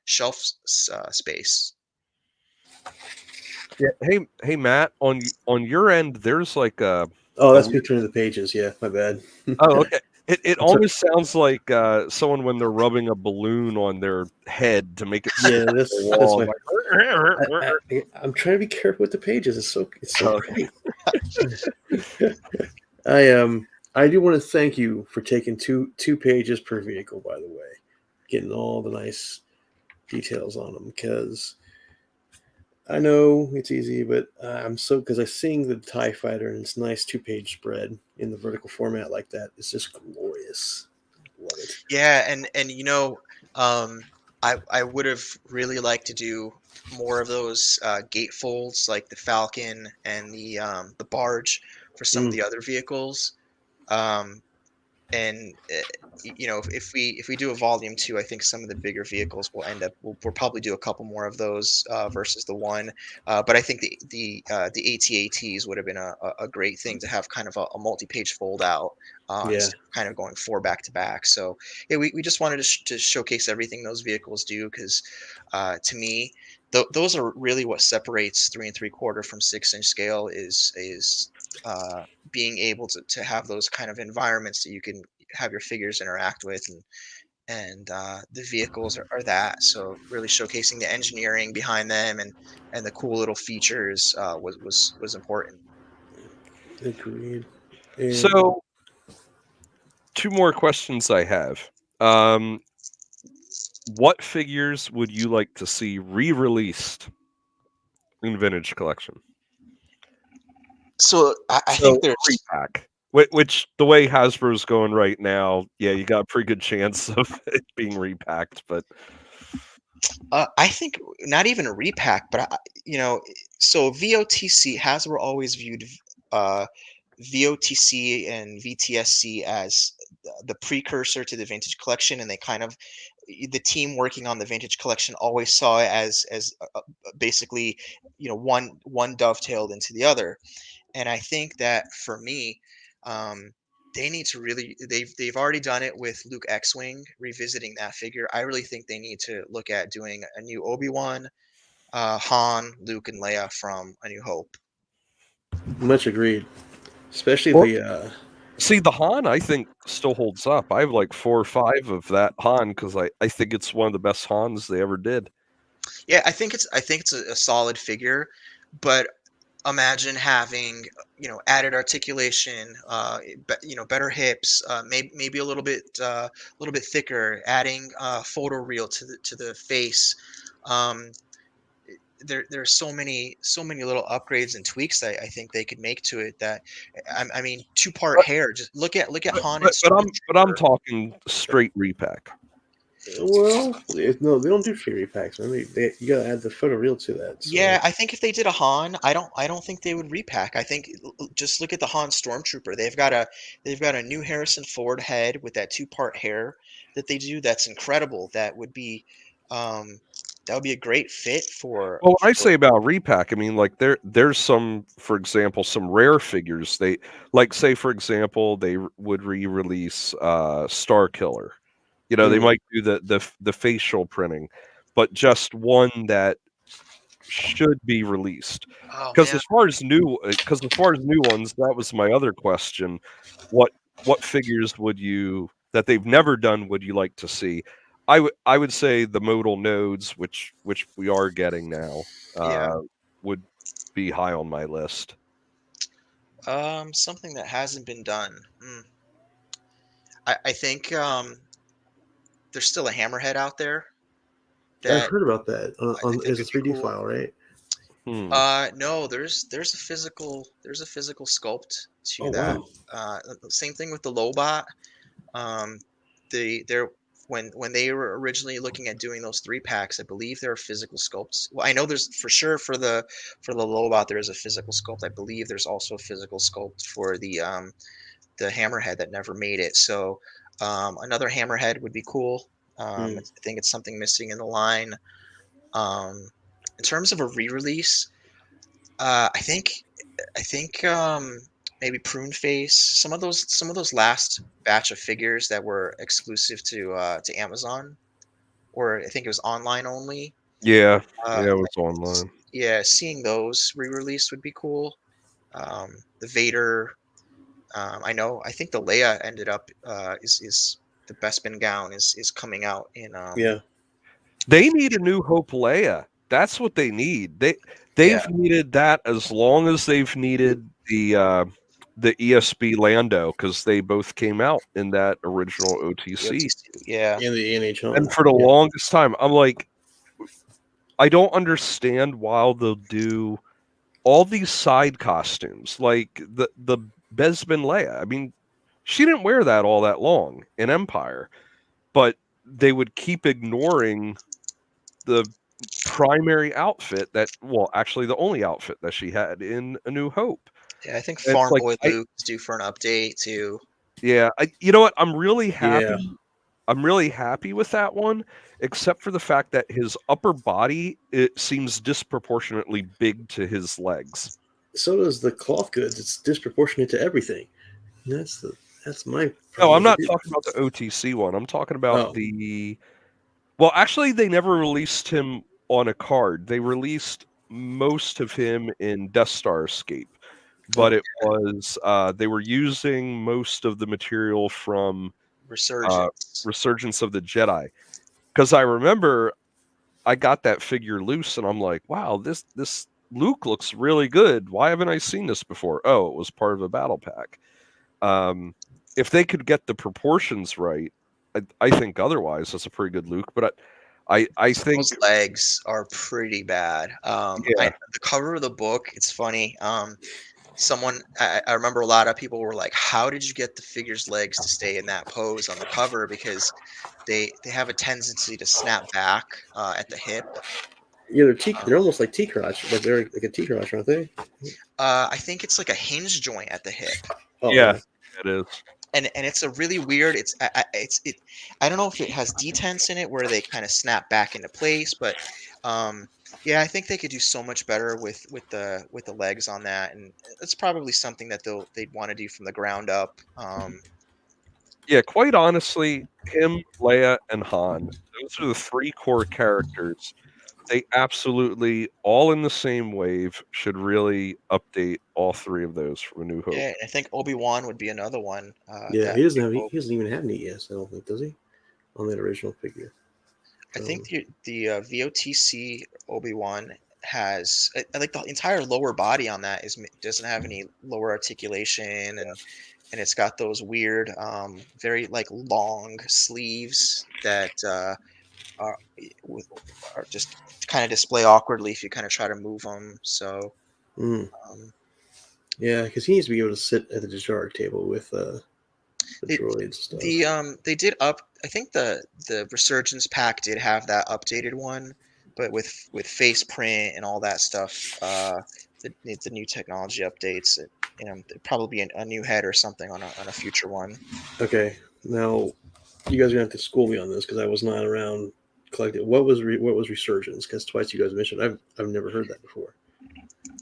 [SPEAKER 4] shelf space.
[SPEAKER 2] Yeah. Hey, Matt. On your end, there's like a.
[SPEAKER 3] Oh,
[SPEAKER 2] a
[SPEAKER 3] that's me turning the pages. Yeah, my bad.
[SPEAKER 2] Oh, okay. It
[SPEAKER 3] That's a-
[SPEAKER 2] almost sounds like someone when they're rubbing a balloon on their head to make it stick
[SPEAKER 3] Yeah,
[SPEAKER 2] to
[SPEAKER 3] that's
[SPEAKER 2] the
[SPEAKER 3] that's
[SPEAKER 2] wall.
[SPEAKER 3] my.
[SPEAKER 2] Like,
[SPEAKER 3] I'm trying to be careful with the pages. It's so
[SPEAKER 2] Oh.
[SPEAKER 3] great. I do want to thank you for taking two pages per vehicle. By the way, getting all the nice details on them, because I know it's easy, but I'm so because I seeing the TIE Fighter and it's nice 2-page spread in the vertical format like that. It's just glorious. Love it.
[SPEAKER 4] Yeah, and I would have really liked to do more of those gate folds like the Falcon and the barge for some of
[SPEAKER 3] Mm.
[SPEAKER 4] the other vehicles. Um, and if we do a volume 2, I think some of the bigger vehicles will end up we'll probably do a couple more of those versus the one. But I think the ATATs would have been a great thing to have kind of a multi-page fold out
[SPEAKER 3] Yeah,
[SPEAKER 4] instead of kind of going 4 back to back. So yeah, we just wanted to showcase everything those vehicles do because to me those are really what separates 3 3/4 from 6-inch scale is being able to have those kind of environments that you can have your figures interact with, and the vehicles are that. So really showcasing the engineering behind them and the cool little features was important.
[SPEAKER 3] agreed. And
[SPEAKER 2] So, 2 more questions I have. Um, what figures would you like to see re-released in Vintage Collection?
[SPEAKER 4] So I think
[SPEAKER 2] So
[SPEAKER 4] there's
[SPEAKER 2] repack, which the way Hasbro's going right now, yeah, you got a pretty good chance of it being repacked. But
[SPEAKER 4] I think not even a repack, but so VOTC Hasbro always viewed uh, VOTC and VTSC as the precursor to the vintage collection, and they kind of the team working on the vintage collection always saw it as basically one dovetailed into the other. And I think that for me, they need to really they've already done it with Luke X-wing, revisiting that figure. I really think they need to look at doing a new Obi-Wan, Han, Luke, and Leia from A New Hope.
[SPEAKER 3] much agreed. Especially
[SPEAKER 2] well,
[SPEAKER 3] the
[SPEAKER 2] see, the Han I think still holds up. I have like 4 or 5 of that Han because I think it's one of the best Hans they ever did.
[SPEAKER 4] Yeah, I think it's a solid figure, but imagine having added articulation, better hips, maybe a little bit thicker, adding photo reel to the face. Um, there's so many little upgrades and tweaks that I think they could make to it that I mean 2-part
[SPEAKER 2] But
[SPEAKER 4] hair. Just look at
[SPEAKER 2] but,
[SPEAKER 4] Han and
[SPEAKER 2] but, but I'm but I'm
[SPEAKER 4] Stormtrooper.
[SPEAKER 2] talking straight repack.
[SPEAKER 3] Well, no, they don't do free repacks, man. You gotta add the photoreal to that. So
[SPEAKER 4] Yeah, I think if they did a Han, I don't think they would repack. I think just look at the Han Stormtrooper. They've got a new Harrison Ford head with that two-part hair that they do. That's incredible. Um, that would be a great fit for
[SPEAKER 2] Well, I say about repack, I mean, like there's some, for example, some rare figures. They like, say for example, they would re-release Star Killer. You know, they might do the facial printing, but just one that should be released.
[SPEAKER 4] Oh
[SPEAKER 2] Because
[SPEAKER 4] man,
[SPEAKER 2] as far as new ones, that was my other question. What figures would you that they've never done would you like to see? I would say the modal nodes, which we are getting now,
[SPEAKER 4] yeah.
[SPEAKER 2] would be high on my list.
[SPEAKER 4] Something that hasn't been done. I think there's still a Hammerhead out there
[SPEAKER 3] I've
[SPEAKER 4] that
[SPEAKER 3] heard about that
[SPEAKER 4] I think
[SPEAKER 3] as a
[SPEAKER 4] would be
[SPEAKER 3] 3D
[SPEAKER 4] cool.
[SPEAKER 3] file, right?
[SPEAKER 2] Hmm.
[SPEAKER 4] No, there's a physical sculpt
[SPEAKER 3] Oh
[SPEAKER 4] to that.
[SPEAKER 3] wow.
[SPEAKER 4] Same thing with the Lobot. Um, they're when they were originally looking at doing those 3 packs, I believe there are physical sculpts. Well, I know there's for sure for the Lobot there is a physical sculpt. I believe there's also a physical sculpt for the Hammerhead that never made it. So another Hammerhead would be cool.
[SPEAKER 3] Hmm.
[SPEAKER 4] I think it's something missing in the line. Um, in terms of a re-release, I think maybe Prune Face. Some of those last batch of figures that were exclusive to Amazon, or I think it was online only.
[SPEAKER 2] Yeah,
[SPEAKER 4] Uh,
[SPEAKER 2] yeah, it was online.
[SPEAKER 4] yeah, seeing those re-released would be cool. The Vader. I think the Leia ended up is the Bespin gown is coming out in
[SPEAKER 3] Yeah.
[SPEAKER 2] They need a New Hope Leia. That's what they need.
[SPEAKER 4] yeah,
[SPEAKER 2] They've needed that as long as they've needed the ESB Lando, because they both came out in that original
[SPEAKER 4] the
[SPEAKER 2] OTC.
[SPEAKER 4] OTC, yeah,
[SPEAKER 3] And the
[SPEAKER 2] And
[SPEAKER 3] NH
[SPEAKER 2] for the
[SPEAKER 3] Yeah.
[SPEAKER 2] longest time, I'm like, I don't understand why they'll do all these side costumes, like the Bespin Leia. I mean, she didn't wear that all that long in Empire, but they would keep ignoring the primary outfit that, well, actually the only outfit that she had in A New Hope.
[SPEAKER 4] yeah. I think
[SPEAKER 2] And it's
[SPEAKER 4] Farm
[SPEAKER 2] like
[SPEAKER 4] Boy Luke is due for an update too.
[SPEAKER 2] you know what?
[SPEAKER 3] Yeah.
[SPEAKER 2] I'm really happy with that one, except for the fact that his upper body, it seems disproportionately big to his legs.
[SPEAKER 3] So does the cloth goods. It's disproportionate to everything. That's my
[SPEAKER 2] No,
[SPEAKER 3] problem
[SPEAKER 2] I'm
[SPEAKER 3] with
[SPEAKER 2] not
[SPEAKER 3] it.
[SPEAKER 2] talking about the OTC one. I'm talking about
[SPEAKER 3] Oh,
[SPEAKER 2] well, actually they never released him on a card. They released most of him in Death Star Escape. But
[SPEAKER 3] oh,
[SPEAKER 2] it was they were using most of the material from
[SPEAKER 4] Resurgence.
[SPEAKER 2] Resurgence of the Jedi, because I remember I got that figure loose and I'm like, wow, this Luke looks really good. Why haven't I seen this before? Oh, it was part of a battle pack. Um, if they could get the proportions right, I think otherwise that's a pretty good Luke. But I think
[SPEAKER 4] Those legs are pretty bad.
[SPEAKER 2] yeah,
[SPEAKER 4] The cover of the book, it's funny. I remember a lot of people were like, "How did you get the figure's legs to stay in that pose on the cover?" Because they have a tendency to snap back at the hip.
[SPEAKER 3] yeah.
[SPEAKER 4] Um,
[SPEAKER 3] They're almost like T crotch. Like they're like a T crotch, aren't they?
[SPEAKER 4] I think it's like a hinge joint at the hip.
[SPEAKER 3] Oh
[SPEAKER 2] yeah,
[SPEAKER 3] yeah.
[SPEAKER 2] it is.
[SPEAKER 4] And it's a really weird. I don't know if it has detents in it where they kind of snap back into place, but yeah, I think they could do so much better with the legs on that, and it's probably something that they'd want to do from the ground up.
[SPEAKER 2] Yeah, quite honestly, him, Leia, and Han, those are the three core characters. They absolutely, all in the same wave, should really update all three of those from A New Hope.
[SPEAKER 4] Yeah, and I think Obi-Wan would be another one.
[SPEAKER 3] Yeah.
[SPEAKER 4] That
[SPEAKER 3] He doesn't even have any ES. I don't think, does he? On that original figure.
[SPEAKER 4] I think the VOTC Obi-Wan has like the entire lower body on that doesn't have any lower articulation, and it's got those weird, very like long sleeves that are with, are just kind of display awkwardly if you kind of try to move them. So
[SPEAKER 3] Mm.
[SPEAKER 4] um,
[SPEAKER 3] Yeah, because he needs to be able to sit at the discharge table with the droids and stuff.
[SPEAKER 4] They did up. I think the Resurgence pack did have that updated one, but with face print and all that stuff. The new technology updates. It'd probably be a new head or something on a future one.
[SPEAKER 3] Okay, now you guys are gonna have to school me on this because I was not around collecting. What was Resurgence? Because twice you guys mentioned I've never heard that before.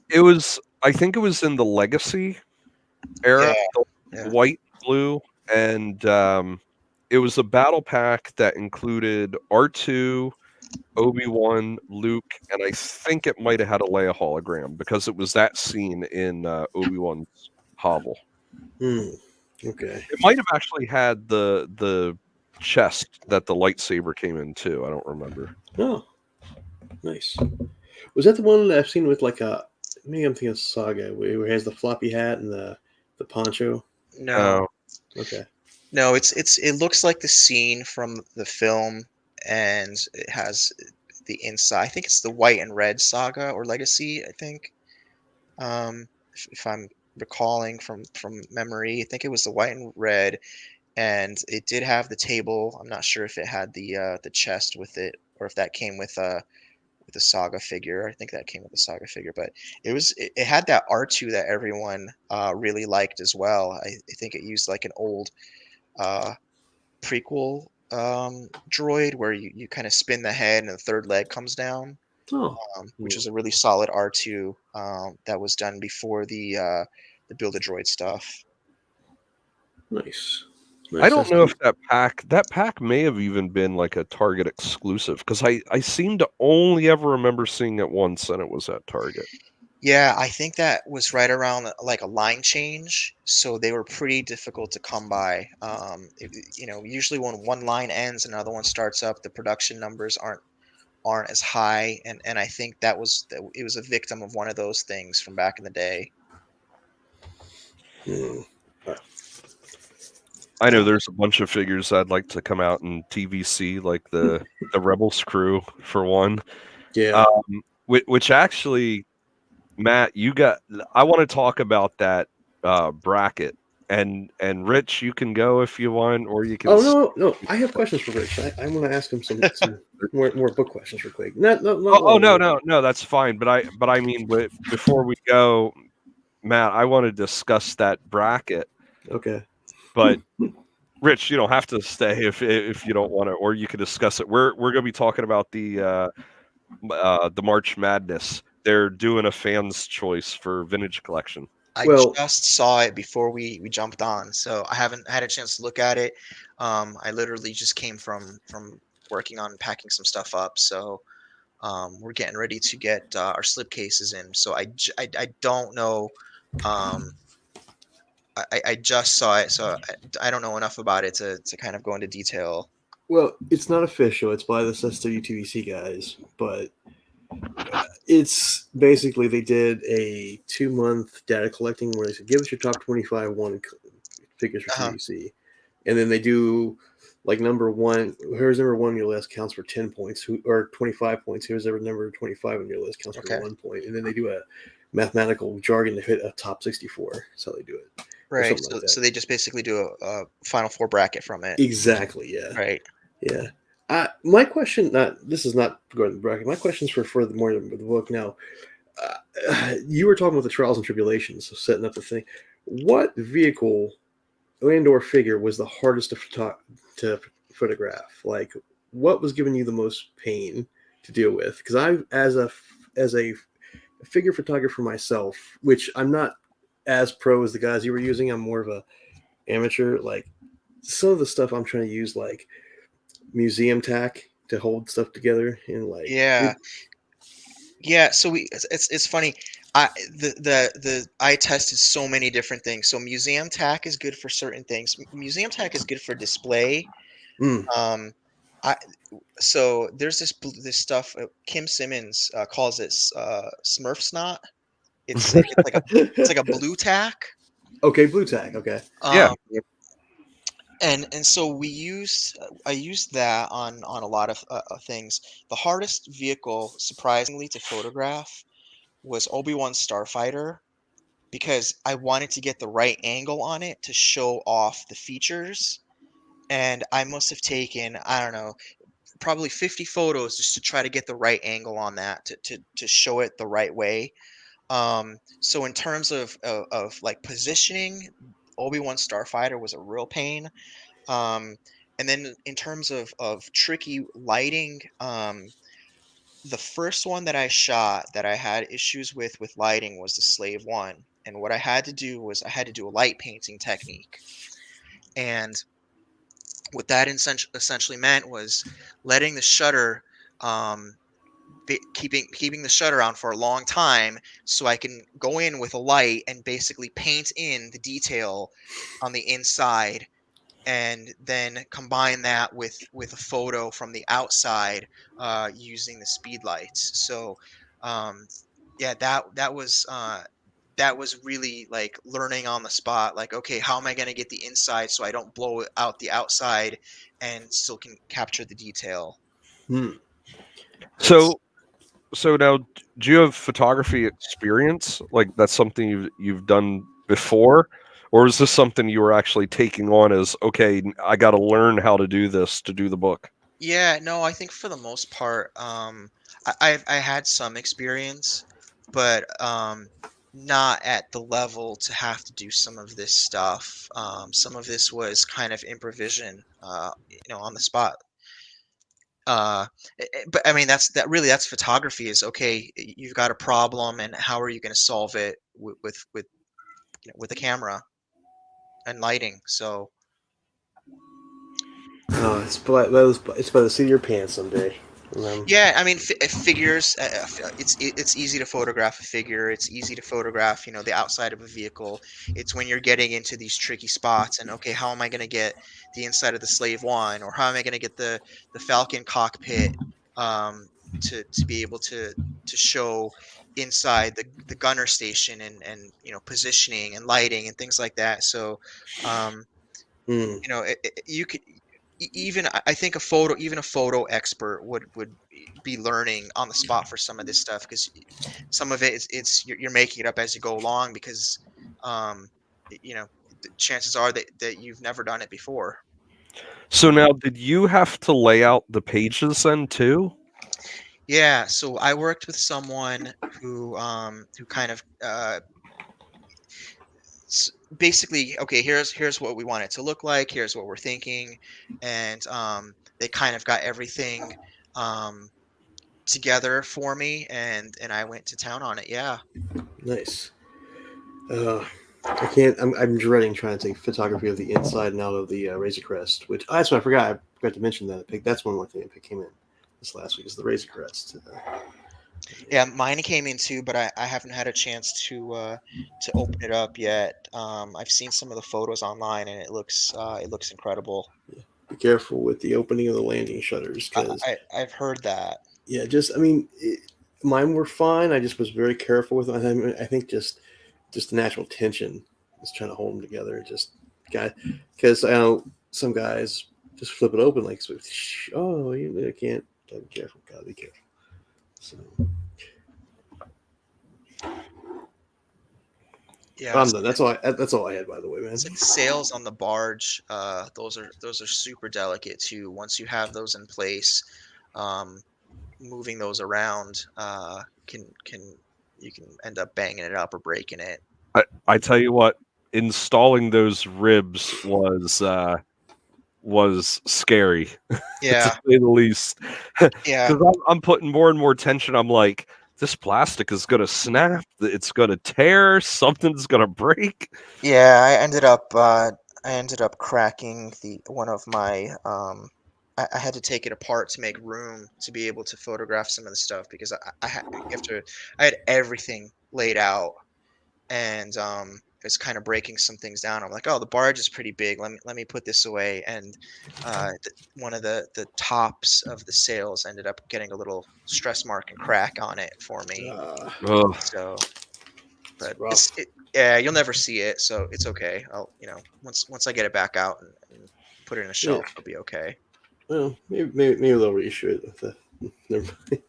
[SPEAKER 2] It was, I think it was in the Legacy era,
[SPEAKER 4] Yeah.
[SPEAKER 2] white, blue, and it was a battle pack that included R2, Obi-Wan, Luke, and I think it might have had a Leia hologram because it was that scene in Obi-Wan's hovel.
[SPEAKER 3] Okay.
[SPEAKER 2] It might have actually had the chest that the lightsaber came in too. I don't remember.
[SPEAKER 3] Oh, nice. Was that the one that I've seen with like a? Maybe I'm thinking of Saga, where he has the floppy hat and the poncho.
[SPEAKER 4] No.
[SPEAKER 3] Okay.
[SPEAKER 4] No, it looks like the scene from the film, and it has the inside. I think it's the white and red saga or legacy. I think, if I'm recalling from memory, I think it was the white and red, and it did have the table. I'm not sure if it had the chest with it, or if that came with a saga figure. I think that came with a saga figure, but it had that R2 that everyone really liked as well. I think it used like an old prequel droid where you kind of spin the head and the third leg comes down,
[SPEAKER 3] Oh,
[SPEAKER 4] which is a really solid R2 that was done before the Build a Droid stuff.
[SPEAKER 3] nice.
[SPEAKER 2] I don't know if that pack may have even been like a Target exclusive because I seem to only ever remember seeing it once, and it was at Target.
[SPEAKER 4] Yeah, I think that was right around like a line change, so they were pretty difficult to come by. Usually when one line ends, another one starts up, the production numbers aren't as high, and I think it was a victim of one of those things from back in the day.
[SPEAKER 2] I know there's a bunch of figures I'd like to come out in TVC, like the Rebels crew for one.
[SPEAKER 3] Yeah.
[SPEAKER 2] Which actually, Matt, I want to talk about that bracket, and Rich, you can go if you want, or you can.
[SPEAKER 3] Oh no! I have questions for Rich. I want to ask him some more book questions real quick. No,
[SPEAKER 2] that's fine. But I mean, before we go, Matt, I want to discuss that bracket.
[SPEAKER 3] Okay.
[SPEAKER 2] But Rich, you don't have to stay if you don't want to, or you can discuss it. We're going to be talking about the March Madness. They're doing a fan's choice for vintage collection.
[SPEAKER 4] I just saw it before we jumped on, so I haven't had a chance to look at it. I literally just came from working on packing some stuff up, so we're getting ready to get our slipcases in. So I don't know. I just saw it, so I don't know enough about it to kind of go into detail.
[SPEAKER 3] Well, it's not official. It's by the SWTVC guys, but it's basically they did a 2-month data collecting where they said, give us your top 25 figures for TVC. And then they do like number one, whoever's number one on your list counts for 10 points, or 25 points. Whoever's number 25 on your list counts for 1 point. And then they do a mathematical jargon to hit a top 64. That's how they do it.
[SPEAKER 4] Right. So they just basically do a Final Four bracket from it.
[SPEAKER 3] Exactly. Yeah.
[SPEAKER 4] Right.
[SPEAKER 3] Yeah. My question, this is not going to the bracket. My question is for the more of the book now. You were talking about the trials and tribulations of setting up the thing. What vehicle and/or figure was the hardest to photograph? Like, what was giving you the most pain to deal with? Because I, as a figure photographer myself, which I'm not as pro as the guys you were using, I'm more of a amateur. Like, some of the stuff I'm trying to use, like museum tack to hold stuff together, and like
[SPEAKER 4] so it's funny. I tested so many different things. So museum tack is good for certain things. Museum tack is good for display. So there's this stuff Kim Simmons calls it Smurf snot. It's like a blue tack.
[SPEAKER 3] Okay, blue tack. Okay.
[SPEAKER 2] Yeah.
[SPEAKER 4] And so I used that on a lot of things. The hardest vehicle, surprisingly, to photograph was Obi-Wan's Starfighter, because I wanted to get the right angle on it to show off the features. And I must have taken, I don't know, probably 50 photos just to try to get the right angle on that to show it the right way. So in terms of like positioning, Obi-Wan Starfighter was a real pain. And then in terms of tricky lighting, the first one that I shot that I had issues with lighting was the Slave One. And what I had to do was I had to do a light painting technique. And what that essentially meant was letting the shutter, um, keeping the shutter on for a long time, so I can go in with a light and basically paint in the detail on the inside, and then combine that with a photo from the outside, using the speed lights. So yeah, that was really like learning on the spot. Like, okay, how am I going to get the inside so I don't blow out the outside and still can capture the detail?
[SPEAKER 3] Hmm.
[SPEAKER 2] So now, do you have photography experience? Like that's something you've done before, or is this something you were actually taking on as okay? I got to learn how to do this to do the book.
[SPEAKER 4] Yeah, no, I think for the most part, I had some experience, but not at the level to have to do some of this stuff. Some of this was kind of improvisation, on the spot. But I mean, that's photography. Is okay. You've got a problem, and how are you going to solve it with the camera and lighting? So.
[SPEAKER 3] Oh, it's by the seat of your pants someday.
[SPEAKER 4] Yeah, I mean, figures. It's easy to photograph a figure. It's easy to photograph, the outside of a vehicle. It's when you're getting into these tricky spots, and okay, how am I going to get the inside of the Slave One, or how am I going to get the Falcon cockpit, um, to be able to show inside the gunner station, and positioning and lighting and things like that. So, um,
[SPEAKER 3] Hmm.
[SPEAKER 4] you could even I think even a photo expert would be learning on the spot for some of this stuff, because some of it it's you're making it up as you go along, because um the chances are that you've never done it before.
[SPEAKER 2] So now, did you have to lay out the pages then too?
[SPEAKER 4] Yeah, so I worked with someone who kind of basically, okay, here's what we want it to look like, here's what we're thinking, and they kind of got everything um together for me, and I went to town on it. Yeah.
[SPEAKER 3] Nice. Uh, I can't. I'm dreading trying to take photography of the inside and out of the Razor Crest, which that's what I forgot. I forgot to mention that. That's one more thing that came in this last week is the Razor Crest.
[SPEAKER 4] Yeah, mine came in too, but I haven't had a chance to open it up yet. I've seen some of the photos online, and it looks incredible.
[SPEAKER 3] Be careful with the opening of the landing shutters
[SPEAKER 4] I,
[SPEAKER 3] because
[SPEAKER 4] I've heard that.
[SPEAKER 3] yeah, just I mean, mine were fine. I just was very careful with them. I think just the natural tension is trying to hold them together. Just guy, because I know some guys just flip it open like oh you can't. Gotta be careful. Gotta be careful. So
[SPEAKER 4] Yeah,
[SPEAKER 3] I'm done. That's all I had. By the way, man.
[SPEAKER 4] it's like the sails on the barge. Those are super delicate too. Once you have those in place, um, moving those around can you can end up banging it up or breaking it.
[SPEAKER 2] I tell you what, installing those ribs was scary, to
[SPEAKER 4] Yeah,
[SPEAKER 2] say the least.
[SPEAKER 4] yeah,
[SPEAKER 2] Because I'm putting more and more tension. I'm like, this plastic is gonna snap. It's gonna tear. Something's gonna break.
[SPEAKER 4] yeah. I ended up cracking the one of my I had to take it apart to make room to be able to photograph some of the stuff, because I had everything laid out, and it's kind of breaking some things down. I'm like, oh, the barge is pretty big. Let me put this away, and one of the tops of the sails ended up getting a little stress mark and crack on it for me.
[SPEAKER 3] Uh,
[SPEAKER 2] Ugh.
[SPEAKER 4] So,
[SPEAKER 3] it's
[SPEAKER 4] but
[SPEAKER 3] rough.
[SPEAKER 4] yeah, you'll never see it, so it's okay. Once I get it back out and put it in a
[SPEAKER 3] Yeah.
[SPEAKER 4] shelf, it'll be okay.
[SPEAKER 3] Well, maybe they'll reissue it with the. Never mind.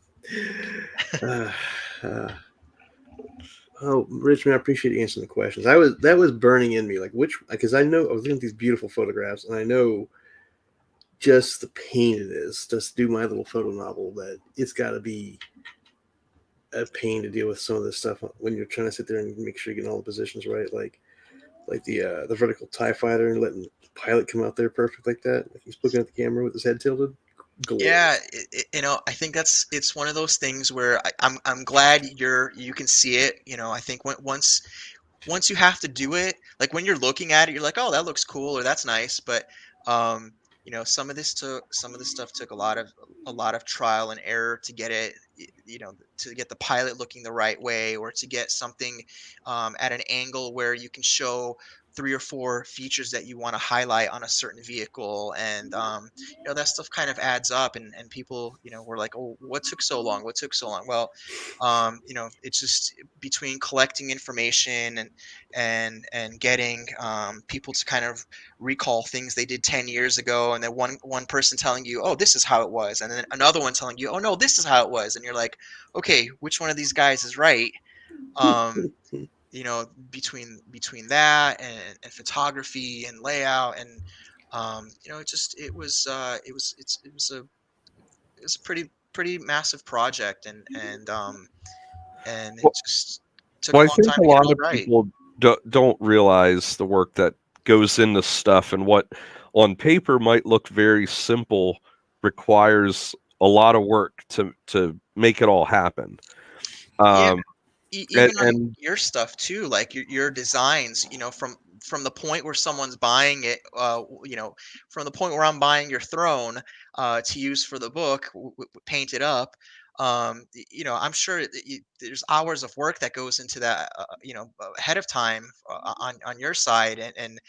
[SPEAKER 3] Uh, uh, Oh, Richmond, I appreciate you answering the questions. That was burning in me, like because I know I was looking at these beautiful photographs, and I know just the pain it is just to do my little photo novel. That it's got to be a pain to deal with some of this stuff when you're trying to sit there and make sure you get all the positions right, like the vertical TIE fighter and letting the pilot come out there perfect like that. Like he's looking at the camera with his head tilted.
[SPEAKER 4] Yeah,
[SPEAKER 3] Glorious.
[SPEAKER 4] I think it's one of those things where I'm glad you can see it. I think once you have to do it, like when you're looking at it, you're like, oh, that looks cool or that's nice. But um, some of this stuff took a lot of trial and error to get it, to get the pilot looking the right way, or to get something at an angle where you can show three or four features that you want to highlight on a certain vehicle. And that stuff kind of adds up, and people, were like, oh, what took so long? What took so long? Well, it's just between collecting information and getting people to kind of recall things they did 10 years ago, and then one person telling you, oh, this is how it was, and then another one telling you, oh no, this is how it was, and you're like, okay, which one of these guys is right? um between that and photography and layout, and it was a pretty massive project, and it
[SPEAKER 2] Well,
[SPEAKER 4] just took a
[SPEAKER 2] well, I
[SPEAKER 4] long
[SPEAKER 2] think
[SPEAKER 4] time
[SPEAKER 2] a
[SPEAKER 4] to get it
[SPEAKER 2] lot
[SPEAKER 4] all
[SPEAKER 2] of
[SPEAKER 4] right.
[SPEAKER 2] people don't realize the work that goes into stuff, and what on paper might look very simple requires a lot of work to make it all happen.
[SPEAKER 4] Yeah,
[SPEAKER 2] Um, and,
[SPEAKER 4] even on
[SPEAKER 2] and
[SPEAKER 4] your stuff too, like your designs, from the point where someone's buying it, from the point where I'm buying your throne to use for the book, painted up. I'm sure there's hours of work that goes into that, ahead of time, on your side, and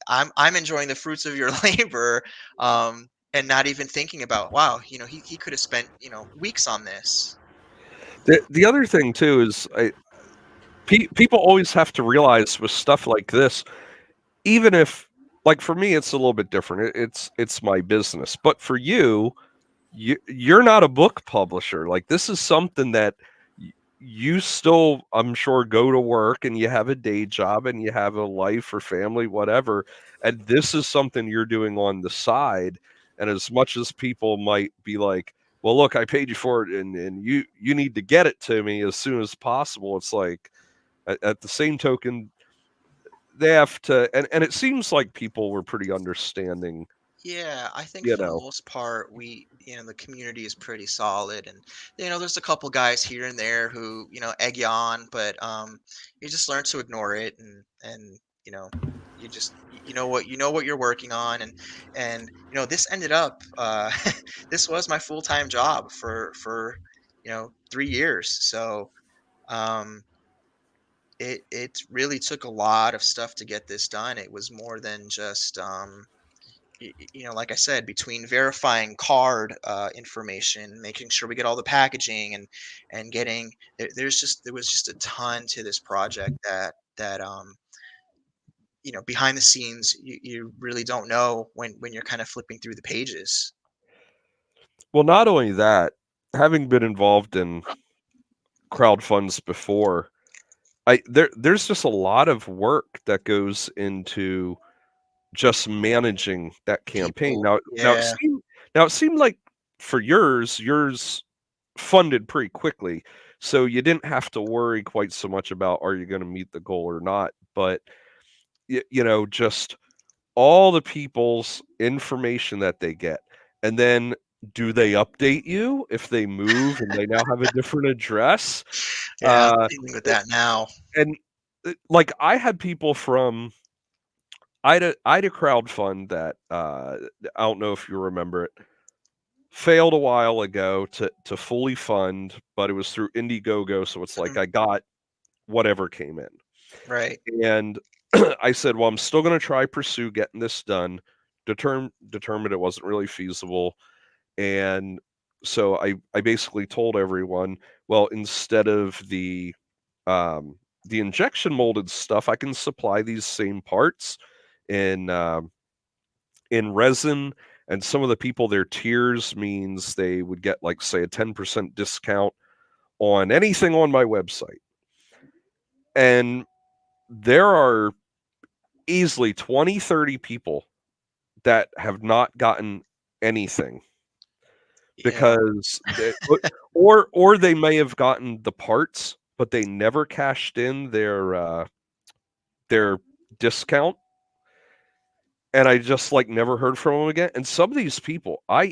[SPEAKER 4] I'm enjoying the fruits of your labor, and not even thinking about, wow, he could have spent, weeks on this.
[SPEAKER 2] the other thing too is people always have to realize with stuff like this, even if, like for me, it's a little bit different. It's my business, but for you, you're not a book publisher. Like this is something that you still, I'm sure, go to work and you have a day job and you have a life or family, whatever. And this is something you're doing on the side. And as much as people might be like, well, look, I paid you for it, and you need to get it to me as soon as possible. It's like at the same token, they have to, and it seems like people were pretty understanding,
[SPEAKER 4] Yeah, I think
[SPEAKER 2] you
[SPEAKER 4] for the
[SPEAKER 2] know.
[SPEAKER 4] most part, the community is pretty solid, and there's a couple guys here and there who, egg you on, but you just learn to ignore it, and you know what you're working on, and this ended up, this was my full-time job for 3 years, so um it really took a lot of stuff to get this done. It was more than just like I said, between verifying card information, making sure we get all the packaging, and getting there was just a ton to this project that behind the scenes you really don't know when you're kind of flipping through the pages.
[SPEAKER 2] Well, not only that, having been involved in crowd funds before, there's just a lot of work that goes into just managing that campaign.
[SPEAKER 4] People,
[SPEAKER 2] Now
[SPEAKER 4] yeah,
[SPEAKER 2] it seemed like for yours funded pretty quickly, so you didn't have to worry quite so much about are you going to meet the goal or not. But just all the people's information that they get, and then do they update you if they move and they now have a different address?
[SPEAKER 4] yeah, I'm
[SPEAKER 2] Uh,
[SPEAKER 4] dealing with
[SPEAKER 2] it,
[SPEAKER 4] that now.
[SPEAKER 2] and like I had people from Ida crowdfund that I don't know if you remember it, failed a while ago to fully fund, but it was through Indiegogo, so it's like
[SPEAKER 4] Mhm.
[SPEAKER 2] I got whatever came in.
[SPEAKER 4] Right.
[SPEAKER 2] And I said, well, I'm still going to try pursue getting this done. Determined it wasn't really feasible, and so I basically told everyone, well, instead of the injection molded stuff, I can supply these same parts in in resin. And some of the people, their tiers means they would get, like, say, a 10% discount on anything on my website. And there are easily 20, 30 people that have not gotten anything
[SPEAKER 4] Yeah.
[SPEAKER 2] because or they may have gotten the parts, but they never cashed in their discount, and I just like never heard from them again. And some of these people I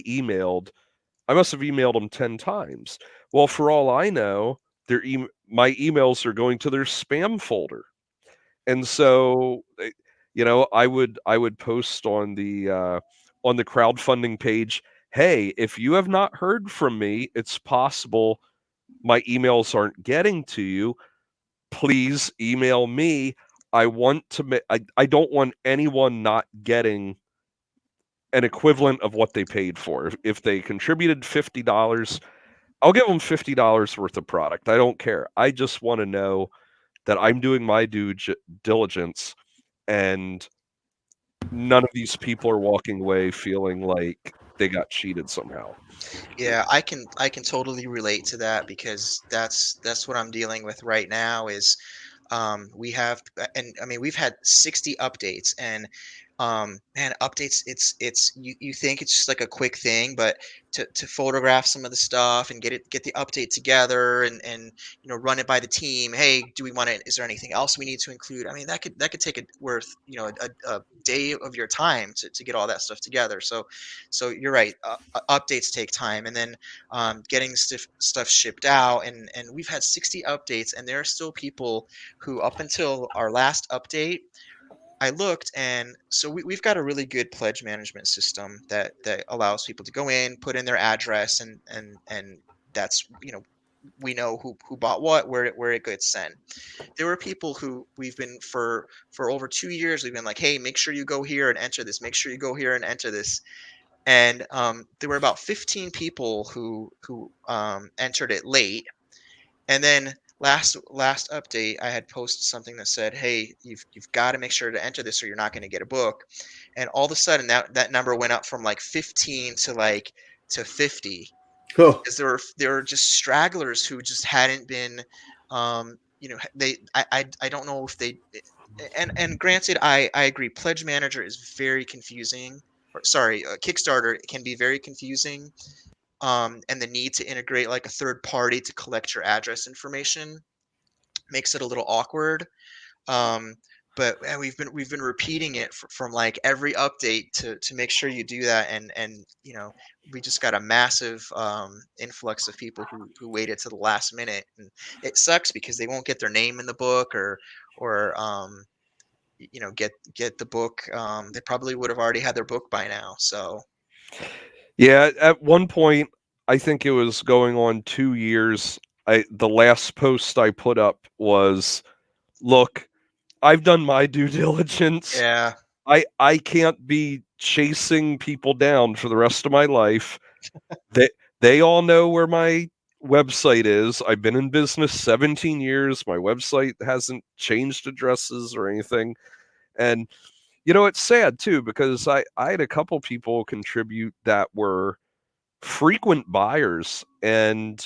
[SPEAKER 2] must have emailed them 10 times. Well, for all I know, my emails are going to their spam folder. And so, I would post on the crowdfunding page, "Hey, if you have not heard from me, it's possible my emails aren't getting to you. Please email me. I don't want anyone not getting an equivalent of what they paid for. If they contributed $50, I'll give them $50 worth of product. I don't care. I just want to know that I'm doing my due diligence, and none of these people are walking away feeling like they got cheated somehow."
[SPEAKER 4] Yeah, I can totally relate to that because that's what I'm dealing with right now is we have and I mean we've had 60 updates and man updates it's you think it's just like a quick thing but to photograph some of the stuff and get the update together and run it by the team. Hey, do we want to, is there anything else we need to include? I mean that could take it worth a day of your time to get all that stuff together. So you're right, updates take time, and then getting stuff shipped out, and we've had 60 updates and there are still people who up until our last update, I looked, and so we've got a really good pledge management system that allows people to go in, put in their address, and that's we know who bought what, where it gets sent. There were people who we've been for over 2 years. We've been like, hey, make sure you go here and enter this. Make sure you go here and enter this. And there were about 15 people who entered it late, and then last update, I had posted something that said, "Hey, you've got to make sure to enter this, or you're not going to get a book." And all of a sudden, that number went up from like 15 to 50,
[SPEAKER 3] Oh,
[SPEAKER 4] because there were just stragglers who just hadn't been, I don't know if they, and granted, I agree, Pledge Manager is very confusing. Or sorry, Kickstarter can be very confusing, and the need to integrate like a third party to collect your address information makes it a little awkward. Um, but we've been repeating it from like every update to make sure you do that, and we just got a massive influx of people who waited to the last minute, and it sucks because they won't get their name in the book or get the book. They probably would have already had their book by now. So
[SPEAKER 2] Yeah, at one point, I think it was going on 2 years. The last post I put up was, "Look, I've done my due diligence.
[SPEAKER 4] yeah.
[SPEAKER 2] I can't be chasing people down for the rest of my life. They they all know where my website is. I've been in business 17 years. My website hasn't changed addresses or anything." And it's sad too because I had a couple people contribute that were frequent buyers, and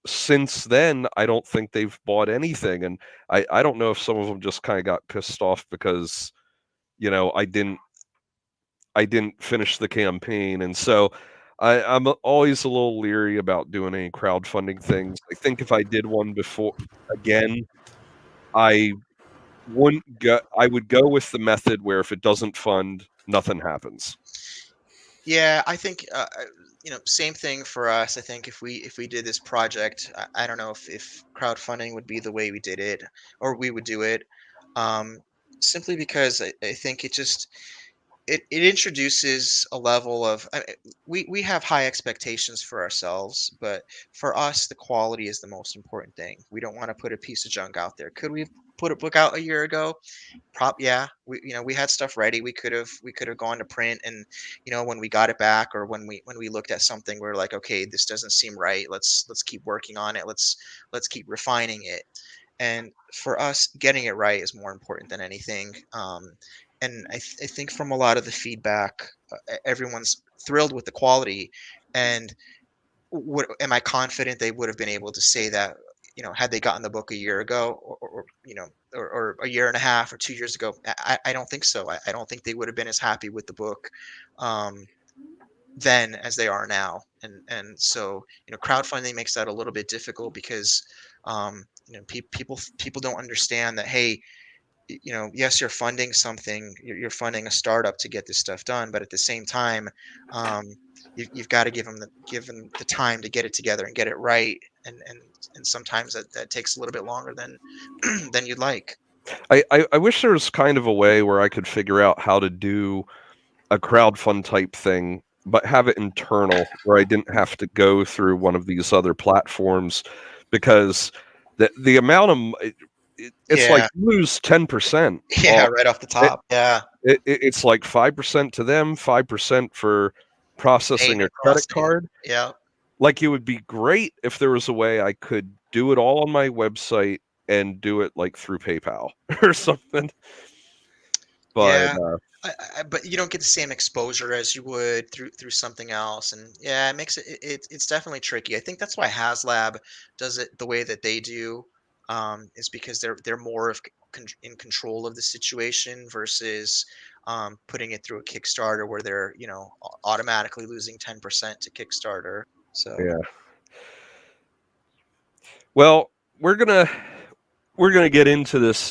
[SPEAKER 2] since then I don't think they've bought anything. And I don't know if some of them just kind of got pissed off because I didn't finish the campaign. And so I'm always a little leery about doing any crowdfunding things. I think if I did one before again, I I would go with the method where if it doesn't fund, nothing happens.
[SPEAKER 4] Yeah, I think same thing for us. I think if we did this project, I don't know if crowdfunding would be the way we did it, or we would do it, um, simply because I think it introduces a level of we have high expectations for ourselves, but for us, the quality is the most important thing. We don't want to put a piece of junk out there. Could we have put a book out a year ago? Yeah, we had stuff ready. We could have gone to print, and when we got it back, or when we looked at something, we're like, okay, this doesn't seem right. Let's keep working on it. Let's keep refining it. And for us, getting it right is more important than anything. And I think from a lot of the feedback, everyone's thrilled with the quality. And what am I confident they would have been able to say that had they gotten the book a year ago, or a year and a half or 2 years ago, I don't think so. I don't think they would have been as happy with the book um, then as they are now. And so, crowdfunding makes that a little bit difficult because people don't understand that, hey, yes, you're funding something, you're funding a startup to get this stuff done, but at the same time, um, you've got to give them the time to get it together and get it right, and sometimes that takes a little bit longer than than you'd like.
[SPEAKER 2] I wish there was kind of a way where I could figure out how to do a crowdfund type thing, but have it internal where I didn't have to go through one of these other platforms, because the amount of it's like
[SPEAKER 4] Yeah,
[SPEAKER 2] you lose 10%.
[SPEAKER 4] yeah, right off the
[SPEAKER 2] It,
[SPEAKER 4] top. Yeah,
[SPEAKER 2] it's like 5% to them, 5% for processing a
[SPEAKER 4] payment
[SPEAKER 2] credit
[SPEAKER 4] processing.
[SPEAKER 2] card.
[SPEAKER 4] Yeah,
[SPEAKER 2] Like, it would be great if there was a way I could do it all on my website and do it like through PayPal or something. But
[SPEAKER 4] yeah. But you don't get the same exposure as you would through something else, and yeah, it makes it's definitely tricky. I think that's why HasLab does it the way that they do, is because they're more in control of the situation versus putting it through a Kickstarter where they're automatically losing 10% to Kickstarter. So
[SPEAKER 2] yeah. Well, we're gonna get into this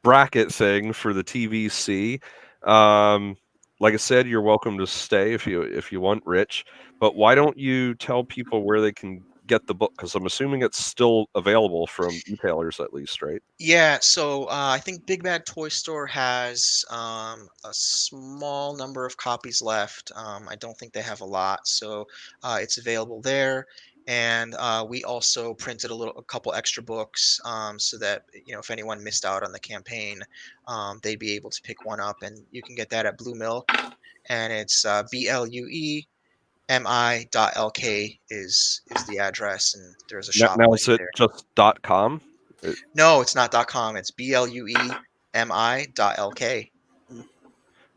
[SPEAKER 2] bracket thing for the TVC. Um, like I said, you're welcome to stay if you want, Rich. But why don't you tell people where they can get the book? Because I'm assuming it's still available from retailers, at least, right?
[SPEAKER 4] yeah, so I think Big Bad Toy Store has a small number of copies left. I don't think they have a lot, so it's available there. And we also printed a couple extra books, so that if anyone missed out on the campaign, they'd be able to pick one up, and you can get that at Blue Milk, and it's BLUEMI.LK is the address, and there's a shop
[SPEAKER 2] Now
[SPEAKER 4] link
[SPEAKER 2] is it
[SPEAKER 4] there.
[SPEAKER 2] just .com?
[SPEAKER 4] No, it's not .com. It's BLUEMI.LK.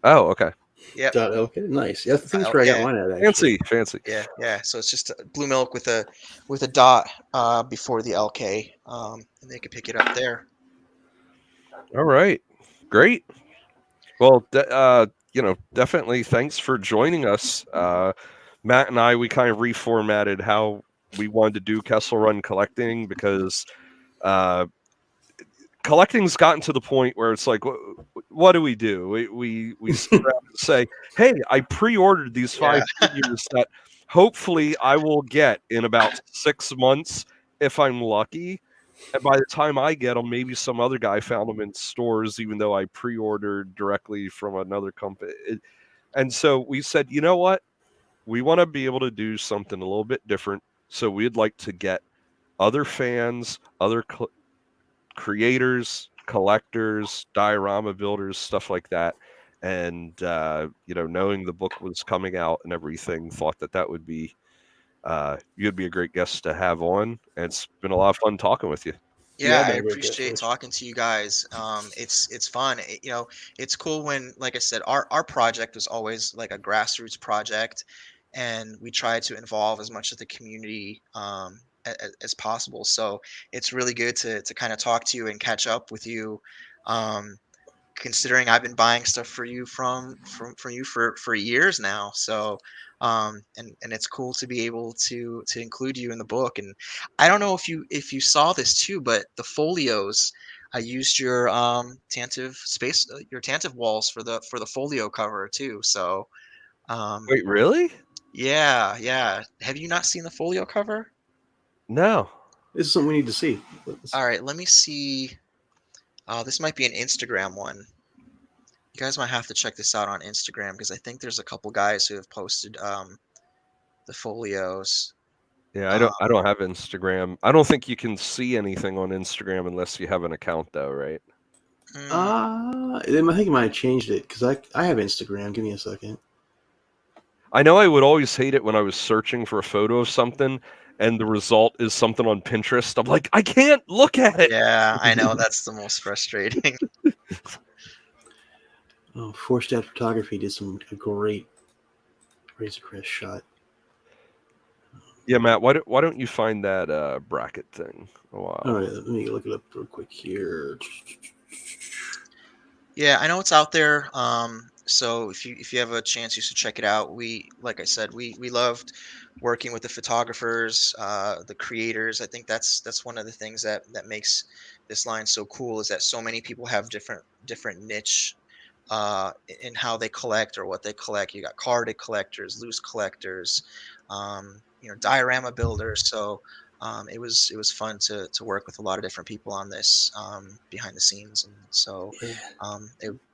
[SPEAKER 2] Oh, okay.
[SPEAKER 4] Yep.
[SPEAKER 3] Okay, nice. Yeah, I think that's where I got
[SPEAKER 4] Yeah,
[SPEAKER 3] mine at actually.
[SPEAKER 2] Fancy.
[SPEAKER 4] yeah, yeah. So it's just blue milk with a dot before the LK, and they could pick it up there.
[SPEAKER 2] All right. Great. Well, definitely thanks for joining us. Matt and I, we kind of reformatted how we wanted to do Kessel Run collecting, because uh, collecting's gotten to the point where it's like, what do? We sit around and say, hey, I pre-ordered these
[SPEAKER 4] Yeah,
[SPEAKER 2] 5 figures that hopefully I will get in about 6 months if I'm lucky. And by the time I get them, maybe some other guy found them in stores, even though I pre-ordered directly from another company. And so we said, you know what? We want to be able to do something a little bit different. So we'd like to get other fans, other creators, collectors, diorama builders, stuff like that. And, knowing the book was coming out and everything, thought that would be, you'd be a great guest to have on. And it's been a lot of fun talking with you.
[SPEAKER 3] Yeah,
[SPEAKER 4] yeah.
[SPEAKER 3] I've
[SPEAKER 4] I
[SPEAKER 3] been a great guest,
[SPEAKER 4] appreciate
[SPEAKER 3] Rich.
[SPEAKER 4] talking to you guys. It's fun. It's cool when, like I said, our project was always like a grassroots project, and we try to involve as much of the community as possible. So it's really good to kind of talk to you and catch up with you. Um, Considering I've been buying stuff for you from you for years now. So and it's cool to be able to include you in the book. And I don't know if you saw this too, but the folios, I used your Tantive walls for the folio cover too. So um
[SPEAKER 2] Wait, really?
[SPEAKER 4] yeah, yeah. Have you not seen the folio cover?
[SPEAKER 2] No.
[SPEAKER 3] This is something we need to see.
[SPEAKER 4] All right, let me see. This might be an Instagram one. You guys might have to check this out on Instagram because I think there's a couple guys who have posted the folios.
[SPEAKER 2] Yeah,
[SPEAKER 4] Um,
[SPEAKER 2] I don't have Instagram. I don't think you can see anything on Instagram unless you have an account, though, right?
[SPEAKER 4] mm,
[SPEAKER 3] I think you might have changed it because I have Instagram. Give me a second.
[SPEAKER 2] I know I would always hate it when I was searching for a photo of something and the result is something on Pinterest. I'm like, I can't look at it.
[SPEAKER 4] yeah, I know that's the most frustrating.
[SPEAKER 3] Oh, Four Step Photography did a great Razor Crest shot.
[SPEAKER 2] Yeah, Matt. Why don't you find that bracket thing? Wow.
[SPEAKER 3] All right, let me look it up real quick here.
[SPEAKER 4] Yeah, I know it's out there. So if you have a chance, you should check it out. Like I said, we loved working with the photographers, the creators. I think that's one of the things that makes this line so cool is that so many people have different niche in how they collect or what they collect. You got carded collectors, loose collectors, diorama builders. So it was fun to work with a lot of different people on this behind the scenes, and so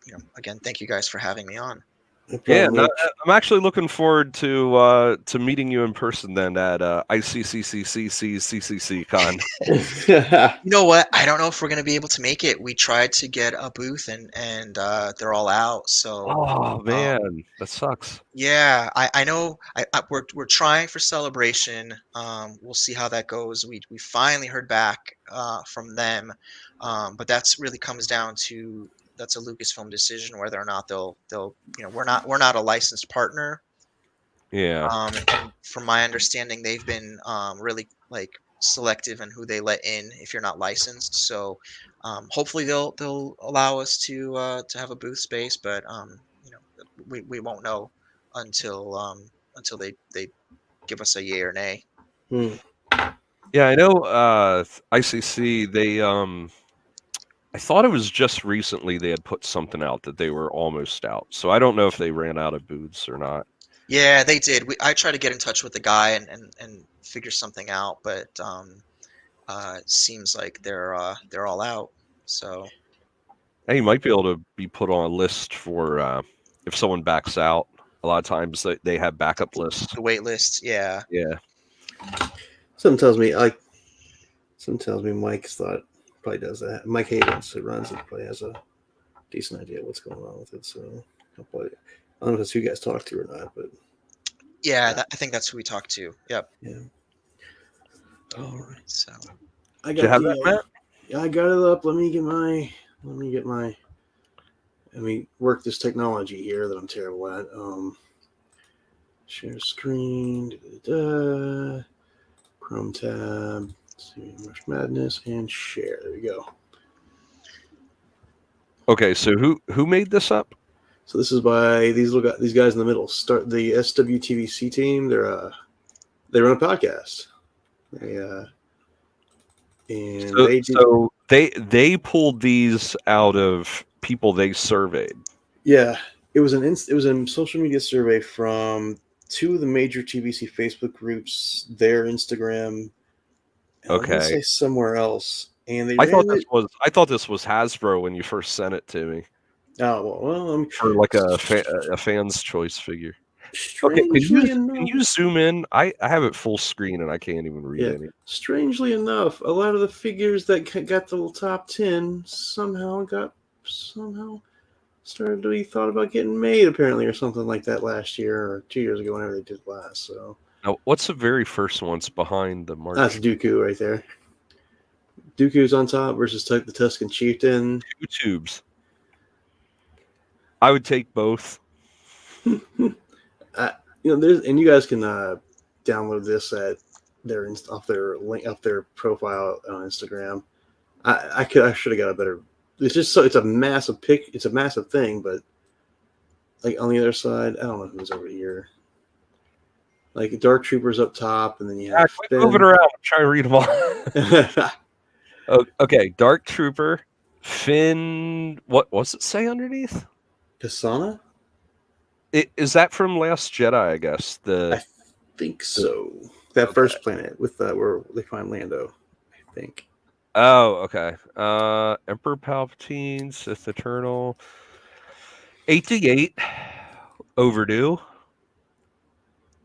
[SPEAKER 3] Yeah,
[SPEAKER 4] again, thank you guys for having me on.
[SPEAKER 3] no
[SPEAKER 2] Yeah,
[SPEAKER 3] problem,
[SPEAKER 2] no,
[SPEAKER 3] Rich.
[SPEAKER 2] I'm actually looking forward to meeting you in person then at ICCCCCCCC Con.
[SPEAKER 4] You know what? I don't know if we're gonna be able to make it. We tried to get a booth and they're all out. So
[SPEAKER 2] Oh
[SPEAKER 4] um,
[SPEAKER 2] man, that sucks.
[SPEAKER 4] yeah, I know. We're trying for Celebration. We'll see how that goes. We finally heard back from them, but that's really comes down to that's a Lucasfilm decision whether or not they'll we're not a licensed partner.
[SPEAKER 2] Yeah.
[SPEAKER 4] And from my understanding, they've been really like selective in who they let in if you're not licensed. So hopefully they'll allow us to have a booth space, but we won't know until until they give us a yay or nay.
[SPEAKER 3] Hmm.
[SPEAKER 2] Yeah, I know ICC I thought it was just recently they had put something out that they were almost out. So I don't know if they ran out of booths or not.
[SPEAKER 4] Yeah, they did. I tried to get in touch with the guy and figure something out, but it seems like they're all out. So
[SPEAKER 2] Hey, you might be able to be put on a list for if someone backs out. A lot of times they have backup lists.
[SPEAKER 4] the wait list, yeah.
[SPEAKER 2] Yeah.
[SPEAKER 3] Something tells me Mike's thought probably does that. Mike Havens, who runs it, probably has a decent idea what's going on with it. So I don't know if it's who you guys talk to or not, but
[SPEAKER 4] Yeah, I think that's who we talked to. Yep.
[SPEAKER 3] yeah. All right.
[SPEAKER 4] So
[SPEAKER 3] I
[SPEAKER 2] Did you
[SPEAKER 3] got
[SPEAKER 2] have that, Matt?
[SPEAKER 3] yeah, I got it up. Let me work this technology here that I'm terrible at. Share screen, Chrome tab, see March Madness, and share. There we go.
[SPEAKER 2] Okay, so who made this up?
[SPEAKER 3] So this is by these guys in the middle. Start the SWTVC team. They run a podcast.
[SPEAKER 2] They pulled these out of people they surveyed.
[SPEAKER 3] Yeah, it was a social media survey from two of the major TVC Facebook groups, their Instagram, and I want to
[SPEAKER 2] Okay.
[SPEAKER 3] say somewhere else. And they
[SPEAKER 2] I
[SPEAKER 3] ran it.
[SPEAKER 2] I thought this was Hasbro when you first sent it to me
[SPEAKER 3] Oh well,
[SPEAKER 2] for like a fan's choice figure. Okay,
[SPEAKER 3] strangely
[SPEAKER 2] can
[SPEAKER 3] enough,
[SPEAKER 2] you zoom in? I have it full screen and I can't even read any.
[SPEAKER 3] strangely enough, a lot of the figures that got the top 10 somehow started to be thought about getting made, apparently, or something like that last year or 2 years ago, whenever they did last. So
[SPEAKER 2] Now, what's the very first one's behind the march?
[SPEAKER 3] that's Dooku right there. Dooku's on top versus the Tuscan Chieftain.
[SPEAKER 2] 2 tubes. I would take both.
[SPEAKER 3] And you guys can download this at off their profile on Instagram. I should have got a better. It's a massive It's a massive thing, but like on the other side, I don't know who's over here. Like Dark Troopers up top, and then you have
[SPEAKER 2] Quit moving around. I'm trying to read them all. Okay, Dark Trooper, Finn. What's it say underneath?
[SPEAKER 3] Kasana?
[SPEAKER 2] Is that from Last Jedi? I guess
[SPEAKER 3] I think so. That first planet with where they find Lando, I think.
[SPEAKER 2] Oh, okay. Emperor Palpatine, Sith Eternal, 88, overdue.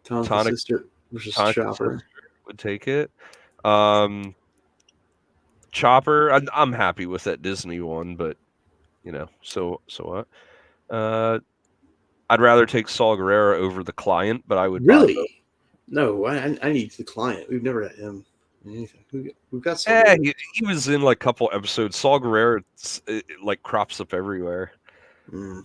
[SPEAKER 3] Tonic sister versus Chopper
[SPEAKER 2] would take it. Chopper, I'm happy with that Disney one, but so what? I'd rather take Saul Guerrero over the client, but I would
[SPEAKER 3] really. No, I need the client. We've never had him. Anything. We've got some.
[SPEAKER 2] He was in like a couple episodes. Saul Guerrero like crops up everywhere.
[SPEAKER 3] Mm.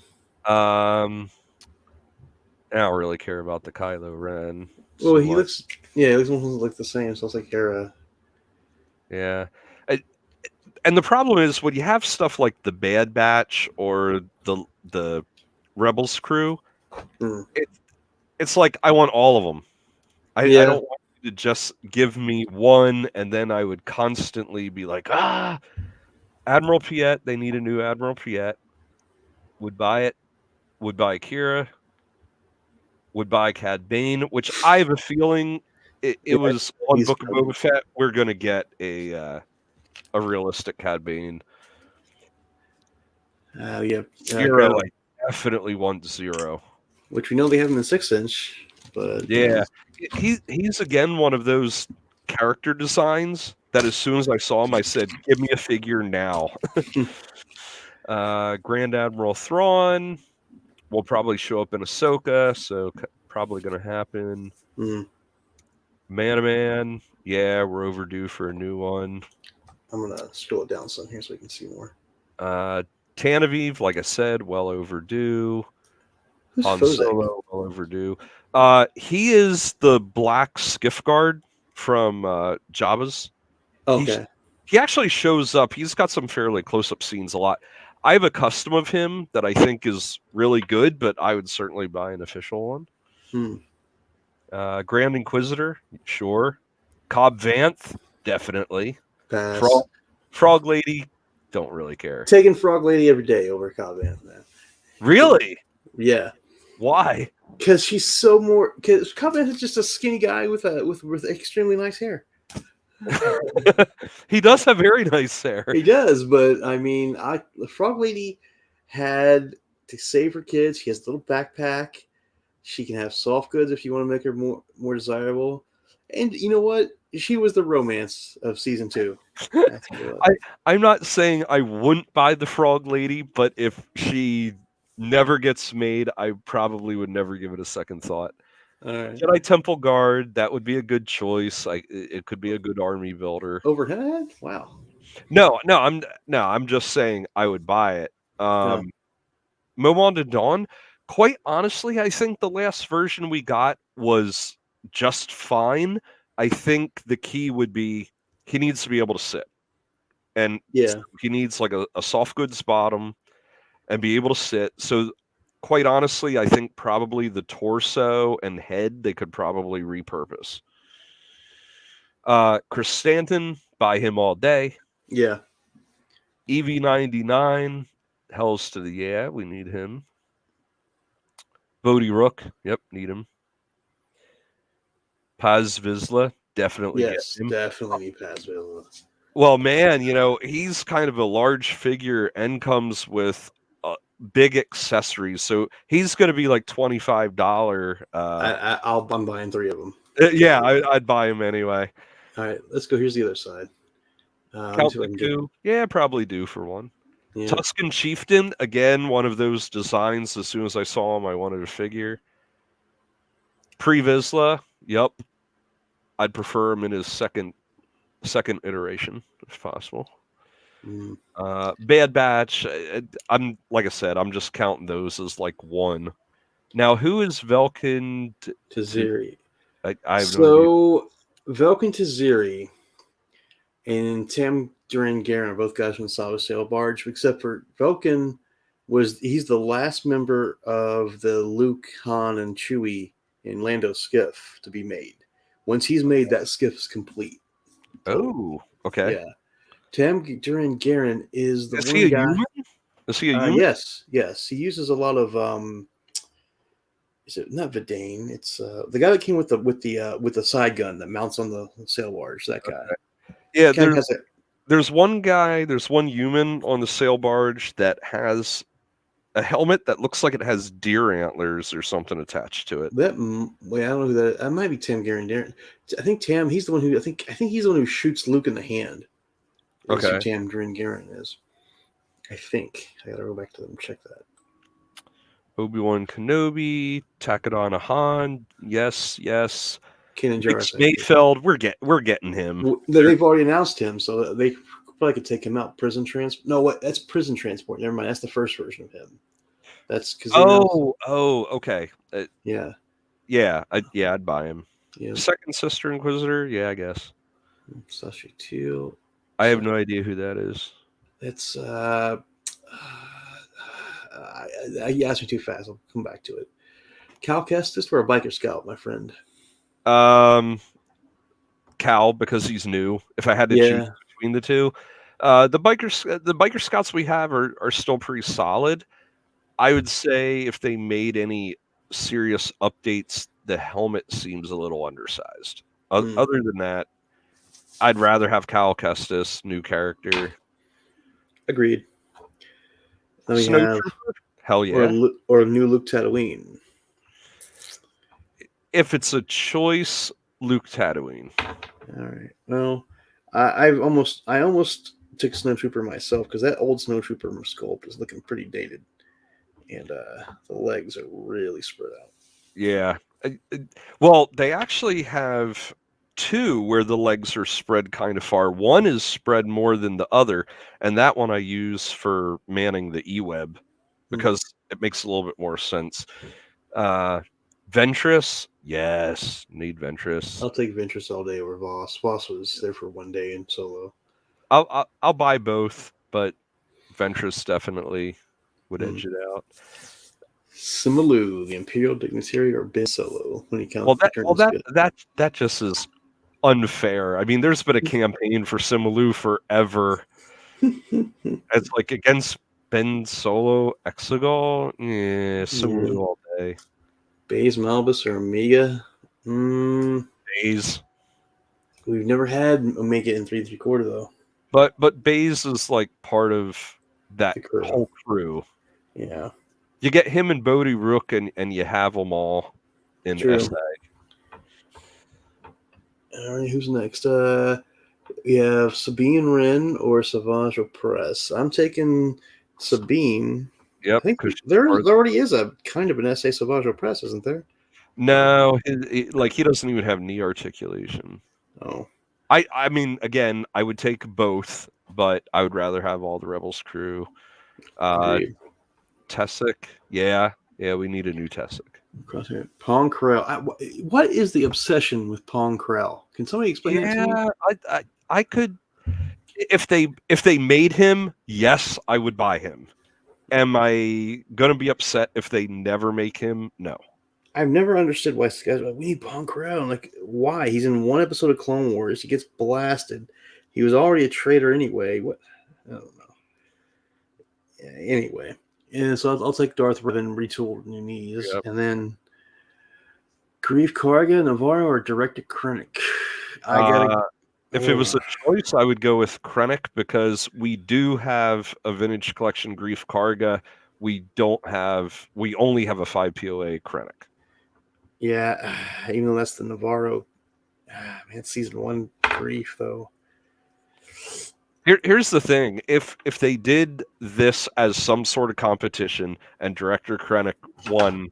[SPEAKER 2] I don't really care about the Kylo Ren.
[SPEAKER 3] Well,
[SPEAKER 2] so
[SPEAKER 3] he
[SPEAKER 2] much.
[SPEAKER 3] looks. Yeah, he looks almost like the same. So it's like Hera.
[SPEAKER 2] Yeah. And the problem is when you have stuff like the Bad Batch or the Rebels crew,
[SPEAKER 3] Mm.
[SPEAKER 2] it's like I want all of them. I
[SPEAKER 3] Yeah.
[SPEAKER 2] don't want you to just give me one, and then I would constantly be like, Admiral Piet, they need a new Admiral Piet. Would buy it. Would buy Kira. Would buy Cad Bane, which I have a feeling it
[SPEAKER 3] Yeah,
[SPEAKER 2] was on
[SPEAKER 3] he's
[SPEAKER 2] Book of Boba Fett. We're gonna get a realistic Cad Bane.
[SPEAKER 3] yeah.
[SPEAKER 2] Zero, I definitely want Zero.
[SPEAKER 3] Which we know they have him in 6-inch, but
[SPEAKER 2] Yeah, he's again one of those character designs that as soon as I saw him, I said, "Give me a figure now." Grand Admiral Thrawn will probably show up in Ahsoka, so probably going to happen. Man, yeah, we're overdue for a new one.
[SPEAKER 3] I'm gonna scroll it down some here so we can see more.
[SPEAKER 2] Tanaviv, like I said, well overdue.
[SPEAKER 3] Who's
[SPEAKER 2] Han
[SPEAKER 3] Fozek?
[SPEAKER 2] Solo, well overdue. He is the black skiff guard from Jabba's.
[SPEAKER 3] Okay.
[SPEAKER 2] He actually shows up. He's got some fairly close-up scenes a lot. I have a custom of him that I think is really good, but I would certainly buy an official one. Grand Inquisitor, sure. Cobb Vanth, definitely.
[SPEAKER 3] Pass.
[SPEAKER 2] Frog Lady, don't really care.
[SPEAKER 3] Taking Frog Lady every day over Cobb Vanth, man.
[SPEAKER 2] Really?
[SPEAKER 3] Yeah.
[SPEAKER 2] Why?
[SPEAKER 3] Because she's so more. Because Cobb Vanth is just a skinny guy with extremely nice hair.
[SPEAKER 2] He does have very nice hair.
[SPEAKER 3] He does, but I mean, the Frog Lady had to save her kids. She has a little backpack. She can have soft goods if you want to make her more desirable. And you know what? She was the romance of season 2.
[SPEAKER 2] I'm not saying I wouldn't buy the Frog Lady, but if she never gets made, I probably would never give it a second thought.
[SPEAKER 3] All right.
[SPEAKER 2] Jedi Temple Guard, that would be a good choice. It could be a good army builder.
[SPEAKER 3] Overhead? Wow.
[SPEAKER 2] No, I'm just saying I would buy it. Momon de Dawn, quite honestly, I think the last version we got was just fine. I think the key would be he needs to be able to sit. And
[SPEAKER 3] yeah,
[SPEAKER 2] he needs like a soft goods bottom and be able to sit. So quite honestly, I think probably the torso and head they could probably repurpose. Chris Stanton, buy him all day.
[SPEAKER 3] Yeah.
[SPEAKER 2] EV99, hells to the yeah, we need him. Bodhi Rook, yep, need him. Paz Vizsla, definitely
[SPEAKER 3] yes,
[SPEAKER 2] get him.
[SPEAKER 3] definitely need Paz Vizsla.
[SPEAKER 2] Well, man, he's kind of a large figure and comes with big accessories, so he's going to be like $25.
[SPEAKER 3] I'm buying 3 of them.
[SPEAKER 2] Yeah, I'd buy him anyway.
[SPEAKER 3] All right, let's go. Here's the other side.
[SPEAKER 2] Count Dooku, yeah, probably due for one.
[SPEAKER 3] Yeah.
[SPEAKER 2] Tusken Chieftain, again, one of those designs. As soon as I saw him, I wanted a figure. Pre Vizsla, yep. I'd prefer him in his second iteration, if possible. Bad Batch, I'm like I said, I'm just counting those as like one. Now, who is Velkin
[SPEAKER 3] Taziri?
[SPEAKER 2] I have no idea.
[SPEAKER 3] Velkin Taziri and Tam Duran Garen are both guys from the Sava Sail Barge, except for Velkin he's the last member of the Luke, Han, and Chewie and Lando skiff to be made. Once he's made, that skiff's complete.
[SPEAKER 2] Oh, okay.
[SPEAKER 3] Yeah. Tam Duran Garen is the
[SPEAKER 2] is
[SPEAKER 3] one
[SPEAKER 2] he a
[SPEAKER 3] guy.
[SPEAKER 2] Human? Is he a human?
[SPEAKER 3] Yes. He uses a lot of is it not Vidane? It's the guy that came with the side gun that mounts on the sail barge. That guy.
[SPEAKER 2] Okay. Yeah, there's one guy. There's one human on the sail barge that has a helmet that looks like it has deer antlers or something attached to it.
[SPEAKER 3] I don't know who that might be. Tam Garen. I think Tam. He's the one who I think he's the one who shoots Luke in the hand. That's who Tam Garen is. I think I gotta go back to them and check that.
[SPEAKER 2] Obi-Wan Kenobi, Takadana Han, yes.
[SPEAKER 3] Kanan Jarrus.
[SPEAKER 2] Mayfeld, we're getting him.
[SPEAKER 3] Well, they've already announced him, so they probably could take him out. Prison transport. No, what? That's prison transport. Never mind. That's the first version of him. That's because
[SPEAKER 2] Okay.
[SPEAKER 3] yeah,
[SPEAKER 2] I'd buy him.
[SPEAKER 3] yeah.
[SPEAKER 2] Second Sister Inquisitor, yeah, I guess.
[SPEAKER 3] Sashi Teal.
[SPEAKER 2] I have no idea who that is.
[SPEAKER 3] It's you asked me too fast. I'll come back to it. Cal Kestis for a biker scout, my friend.
[SPEAKER 2] Cal, because he's new. If I had to choose
[SPEAKER 3] Yeah.
[SPEAKER 2] between the two, the biker scouts we have are still pretty solid. I would say if they made any serious updates, the helmet seems a little undersized. Other than that, I'd rather have Cal Kestis, new character.
[SPEAKER 3] Agreed. Then we
[SPEAKER 2] Snow
[SPEAKER 3] have
[SPEAKER 2] Trooper? Hell yeah.
[SPEAKER 3] or a new Luke Tatooine.
[SPEAKER 2] If it's a choice, Luke Tatooine.
[SPEAKER 3] All right. Well, I almost took Snowtrooper myself because that old Snowtrooper sculpt is looking pretty dated, and the legs are really spread out.
[SPEAKER 2] Yeah. Well, they actually have two where the legs are spread kind of far. One is spread more than the other, and that one I use for manning the E-web because it makes a little bit more sense. Ventress, yes, need Ventress.
[SPEAKER 3] I'll take Ventress all day over Voss. Voss was there for one day in Solo.
[SPEAKER 2] I'll buy both, but Ventress definitely would edge it out.
[SPEAKER 3] Simalu, the Imperial Dignitary, or Ben Solo when he counts.
[SPEAKER 2] That just is unfair. I mean, there's been a campaign for Simalu forever. It's like against Ben Solo, Exegol, Simalu all day.
[SPEAKER 3] Baze Malbus or Omega?
[SPEAKER 2] Baze.
[SPEAKER 3] We've never had Omega in 3 3/4 though.
[SPEAKER 2] But Baze is like part of that
[SPEAKER 3] crew.
[SPEAKER 2] whole crew.
[SPEAKER 3] Yeah.
[SPEAKER 2] You get him and Bodhi Rook, and you have them all in SA.
[SPEAKER 3] All right, who's next? We have Sabine Wren or Savage Opress. I'm taking Sabine.
[SPEAKER 2] Yep.
[SPEAKER 3] I think there already is a kind of an SA Savage Opress, isn't there?
[SPEAKER 2] No, he doesn't even have knee articulation.
[SPEAKER 3] Oh.
[SPEAKER 2] I mean, again, I would take both, but I would rather have all the Rebels crew. Tessic, yeah, we need a new Tessic.
[SPEAKER 3] Pong Corral. What is the obsession with Pong Corral? Can somebody explain that to me?
[SPEAKER 2] I could. If they made him, yes, I would buy him. Am I gonna be upset if they never make him? No.
[SPEAKER 3] I've never understood why guys are like, we need Pong Corral. Like, why? He's in one episode of Clone Wars. He gets blasted. He was already a traitor anyway. What? I don't know. Yeah, anyway. And so I'll take Darth Revan retooled new knees. Yep. And then Grief Karga, Navarro, or Director Krennic?
[SPEAKER 2] If it was a choice, I would go with Krennic because we do have a vintage collection Grief Karga. We only have a 5 POA Krennic.
[SPEAKER 3] Yeah, even though that's the Navarro. Man, season 1 Grief though.
[SPEAKER 2] Here's the thing: if they did this as some sort of competition and Director Krennic won,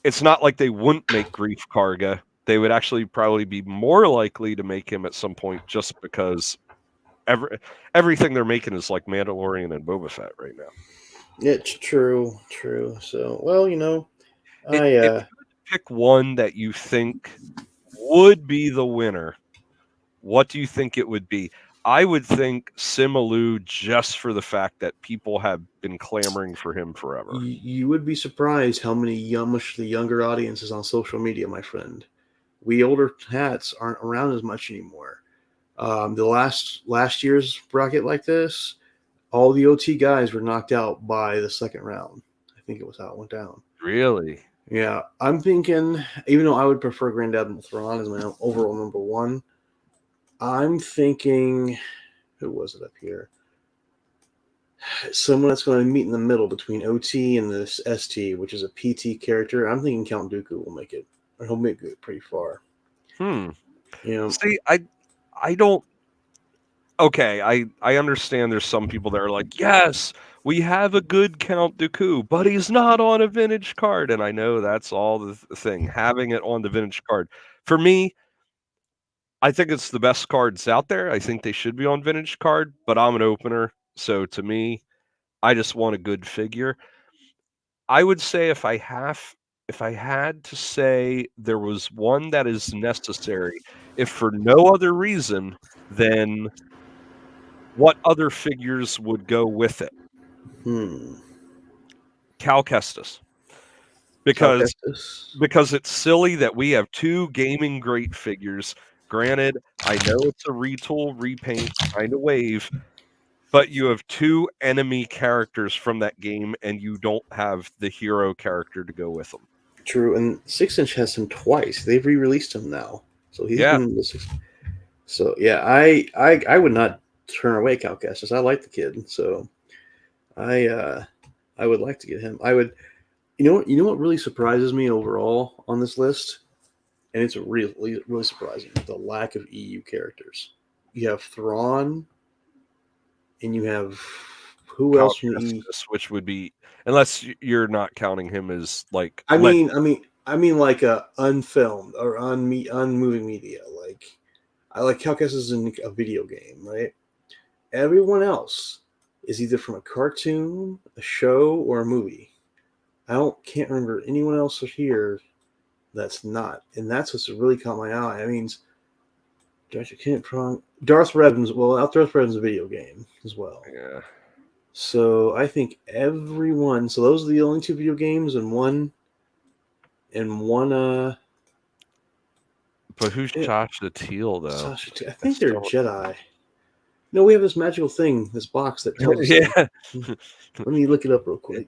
[SPEAKER 2] it's not like they wouldn't make Grief Karga. They would actually probably be more likely to make him at some point, just because everything they're making is like Mandalorian and Boba Fett right now.
[SPEAKER 3] It's true. So, well,
[SPEAKER 2] if you pick one that you think would be the winner, what do you think it would be? I would think Simalu, just for the fact that people have been clamoring for him forever.
[SPEAKER 3] You would be surprised how much the younger audience is on social media, my friend. We older hats aren't around as much anymore. The last year's bracket like this, all the OT guys were knocked out by the second round. I think it was how it went down.
[SPEAKER 2] Really?
[SPEAKER 3] Yeah. I'm thinking, even though I would prefer Grand Admiral Thrawn as my overall number one, I'm thinking, who was it up here? Someone that's going to meet in the middle between OT and this ST, which is a PT character. I'm thinking Count Dooku will make it. Or he'll make it pretty far.
[SPEAKER 2] See, I don't. Okay, I understand there's some people that are like, yes, we have a good Count Dooku, but he's not on a vintage card. And I know that's all the thing, having it on the vintage card. For me, I think it's the best cards out there. I think they should be on vintage card, but I'm an opener. So to me, I just want a good figure. I would say if I had to say there was one that is necessary, if for no other reason, then what other figures would go with it? Cal Kestis.
[SPEAKER 3] Cal
[SPEAKER 2] Because
[SPEAKER 3] Kestis.
[SPEAKER 2] because it's silly that we have two gaming great figures. Granted, I know it's a retool, repaint kind of wave, but you have two enemy characters from that game, and you don't have the hero character to go with them.
[SPEAKER 3] True, and 6-inch has him twice. They've re-released him now, so he's
[SPEAKER 2] Yeah.
[SPEAKER 3] been in the 6. So yeah, I would not turn away Cal Kestis. I like the kid, so I would like to get him. I would. You know what really surprises me overall on this list, and it's really surprising, the lack of EU characters. You have Thrawn, and you have who
[SPEAKER 2] Cal
[SPEAKER 3] else from the EU?
[SPEAKER 2] Kestis, which would be, unless you're not counting him as like.
[SPEAKER 3] I mean, like a unfilmed or unmoving media. Like I like Cal Kestis is in a video game, right? Everyone else is either from a cartoon, a show, or a movie. Can't remember anyone else here that's not, and that's what's really caught my eye. I mean, Darth Revan's. Well, Darth Revan's a video game as well.
[SPEAKER 2] Yeah.
[SPEAKER 3] So I think everyone. So those are the only two video games, and one.
[SPEAKER 2] But who's Sasha Teal though?
[SPEAKER 3] I think they're Jedi. No, we have this magical thing, this box that tells us.
[SPEAKER 2] Yeah.
[SPEAKER 3] Let me look it up real quick.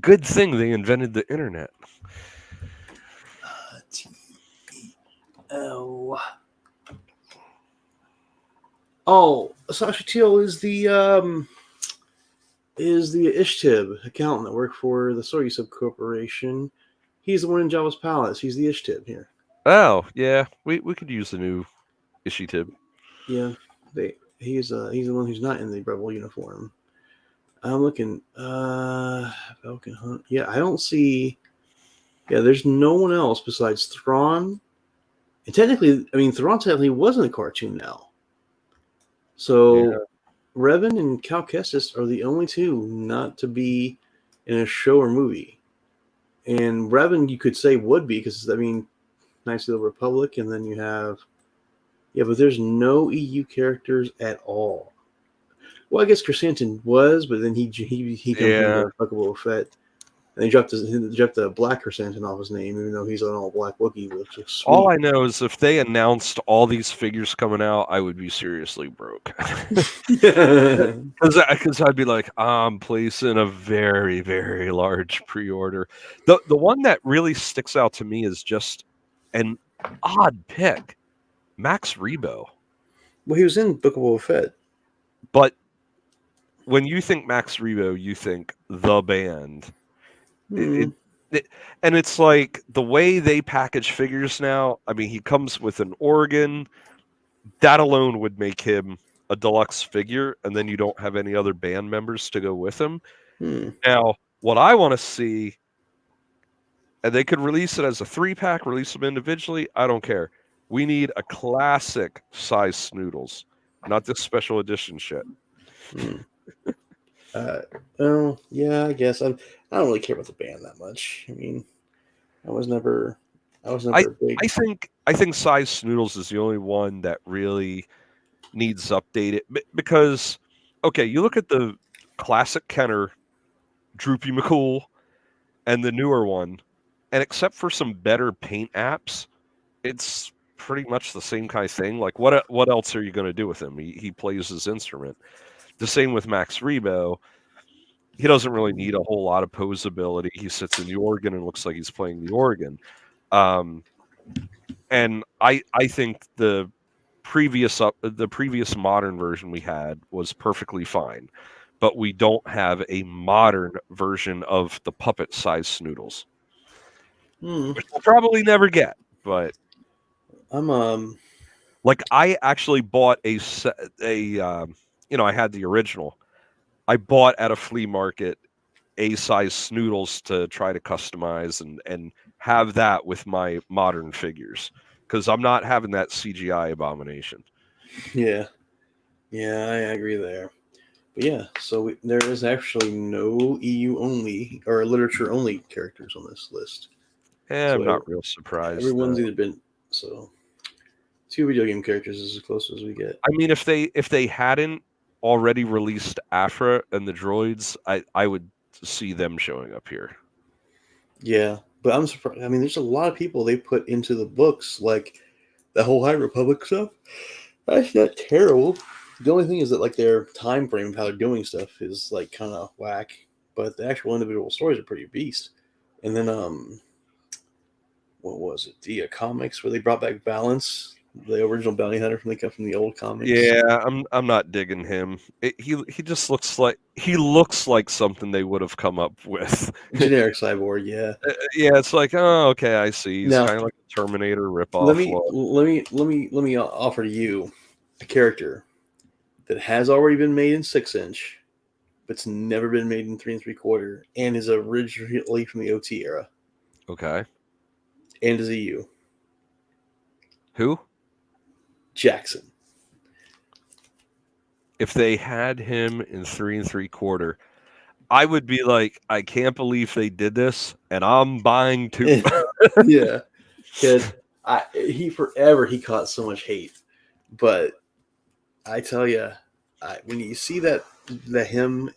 [SPEAKER 2] Good thing they invented the internet.
[SPEAKER 3] T-E-L. Oh, Sasha Teal is the Ishtib accountant that worked for the Soyuz Corporation. He's the one in Jabba's palace. He's the Ishtib here.
[SPEAKER 2] Oh yeah, we could use the new Ishitib.
[SPEAKER 3] Yeah, he's the one who's not in the Rebel uniform. I'm looking. Falcon Hunt. Yeah, I don't see. Yeah, there's no one else besides Thrawn. And technically, I mean, Thrawn technically wasn't a cartoon now. So,
[SPEAKER 2] Yeah.
[SPEAKER 3] Revan and Cal Kestis are the only two not to be in a show or movie. And Revan, you could say would be because I mean, Knights of the Republic, and then you have. Yeah, but there's no EU characters at all. Well, I guess Chrysanthemum was, but then he comes into Buckable Fett, and they dropped the black Chrysanthemum off his name, even though he's an all black Wookiee, which is sweet.
[SPEAKER 2] All I know is if they announced all these figures coming out, I would be seriously broke. Because I'd be like, I'm placing a very, very large pre-order. The one that really sticks out to me is just an odd pick, Max Rebo.
[SPEAKER 3] Well, he was in Book of Boba Fett.
[SPEAKER 2] But when you think Max Rebo, you think the band. And it's like the way they package figures now. I mean, he comes with an organ. That alone would make him a deluxe figure, and then you don't have any other band members to go with him. Now, what I want to see, and they could release it as a 3-pack, release them individually. I don't care. We need a classic size Snoodles, not this special edition shit.
[SPEAKER 3] Well, yeah, I guess I don't really care about the band that much. I mean, I was never big.
[SPEAKER 2] I think size Snoodles is the only one that really needs updated because, okay, you look at the classic Kenner, Droopy McCool, and the newer one, and except for some better paint apps, it's pretty much the same kind of thing. Like, what else are you going to do with him? He plays his instrument. The same with Max Rebo. He doesn't really need a whole lot of posability. He sits in the organ and looks like he's playing the organ. And I think the previous modern version we had was perfectly fine, but we don't have a modern version of the puppet size Snoodles, which we'll probably never get. But
[SPEAKER 3] I'm
[SPEAKER 2] like I actually bought I had the original. I bought at a flea market A-size Snoodles to try to customize and have that with my modern figures because I'm not having that CGI abomination.
[SPEAKER 3] Yeah, I agree there. But yeah, so there is actually no EU only or literature only characters on this list.
[SPEAKER 2] Yeah,
[SPEAKER 3] So
[SPEAKER 2] I'm not real surprised.
[SPEAKER 3] everyone's either been so 2 video game characters is as close as we get.
[SPEAKER 2] I mean, if they hadn't already released Afra and the droids, I would see them showing up here.
[SPEAKER 3] Yeah, but I'm surprised. I mean, there's a lot of people they put into the books, like the whole High Republic stuff. That's not terrible. The only thing is that like their time frame of how they're doing stuff is like kind of whack, but the actual individual stories are pretty beast. And then what was it? The comics where they brought back Balance, the original bounty hunter from the old comics.
[SPEAKER 2] Yeah, I'm not digging him. He just looks like something they would have come up with.
[SPEAKER 3] Generic cyborg, yeah.
[SPEAKER 2] Yeah, it's like, oh, okay, I see. He's
[SPEAKER 3] Now,
[SPEAKER 2] kind of like a Terminator ripoff.
[SPEAKER 3] Let me offer to you a character that has already been made in 6-inch, but's never been made in 3 3/4, and is originally from the OT era.
[SPEAKER 2] Okay.
[SPEAKER 3] And is EU.
[SPEAKER 2] Who?
[SPEAKER 3] Jackson.
[SPEAKER 2] If they had him in 3 3/4, I would be like, I can't believe they did this, and I'm buying too.
[SPEAKER 3] Yeah, because he caught so much hate, but I tell you, when you see that him,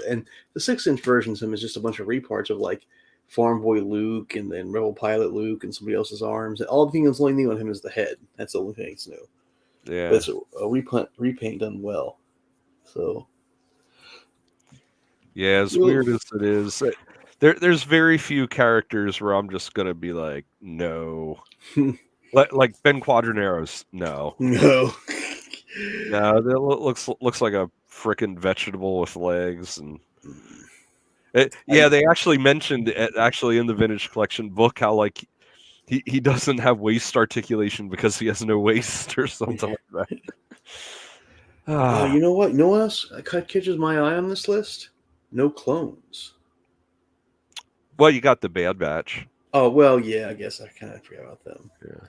[SPEAKER 3] and the 6-inch versions of him is just a bunch of reparts of like Farm Boy Luke and then Rebel Pilot Luke and somebody else's arms. And all the thing that's only new on him is the head. That's the only thing that's new.
[SPEAKER 2] Yeah,
[SPEAKER 3] but it's a repaint done well. So
[SPEAKER 2] yeah, as weird as it is, there's very few characters where I'm just gonna be like, no, like Ben Quadraneros, no.
[SPEAKER 3] No,
[SPEAKER 2] that looks like a frickin' vegetable with legs, and they actually mentioned actually in the Vintage Collection book how like he doesn't have waist articulation because he has no waist or something like that.
[SPEAKER 3] You know what? You know what else catches my eye on this list? No clones.
[SPEAKER 2] Well, you got the Bad Batch.
[SPEAKER 3] Oh well, yeah. I guess I kind of forgot about them.
[SPEAKER 2] Yeah.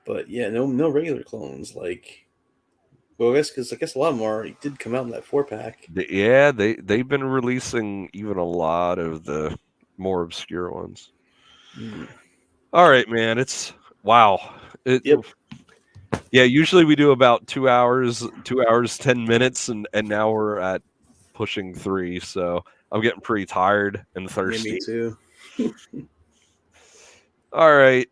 [SPEAKER 3] But yeah, no regular clones. Like, well, I guess a lot of them already did come out in that 4-pack.
[SPEAKER 2] Yeah, they've been releasing even a lot of the more obscure ones. All right, man. It's wow.
[SPEAKER 3] Yep.
[SPEAKER 2] Yeah, usually we do about 2 hours, 10 minutes, and now we're at pushing 3. So I'm getting pretty tired and thirsty.
[SPEAKER 3] Yeah, me too.
[SPEAKER 2] All right.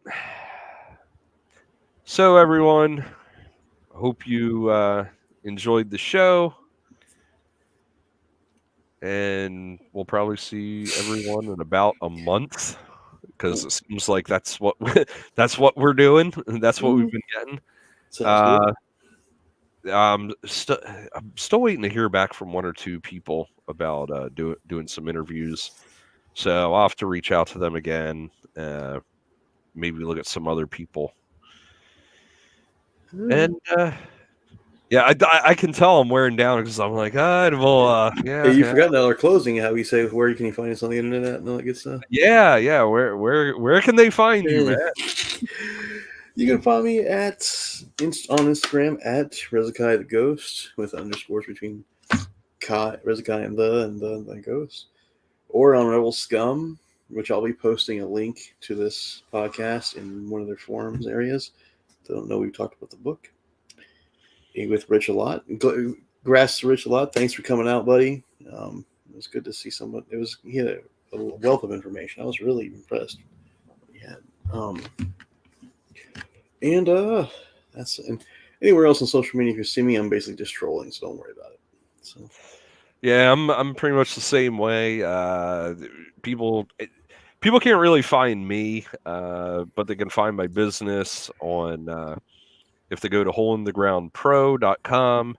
[SPEAKER 2] So everyone, hope you enjoyed the show, and we'll probably see everyone in about a month because it seems like that's what we're doing. That's what we've been getting.
[SPEAKER 3] Sounds good.
[SPEAKER 2] I'm still waiting to hear back from 1 or 2 people about doing some interviews. So I'll have to reach out to them again. Maybe look at some other people. And yeah, I can tell I'm wearing down because I'm like, yeah.
[SPEAKER 3] Hey, you forgot that our closing. How we say, where can you find us on the internet and all that good stuff?
[SPEAKER 2] Yeah. Where can they find you, man?
[SPEAKER 3] You can find me on Instagram at Rezakai the Ghost with underscores between Rezakai and the Ghost, or on Rebel Scum, which I'll be posting a link to this podcast in one of their forums areas. Don't know we've talked about the book. With Rich Alot. Grass to Rich Alot. Thanks for coming out, buddy. It was good to see someone. He had a wealth of information. I was really impressed. Yeah. And anywhere else on social media, if you see me, I'm basically just trolling, so don't worry about it. So
[SPEAKER 2] yeah, I'm pretty much the same way. People can't really find me, but they can find my business on if they go to holeinthegroundpro.com,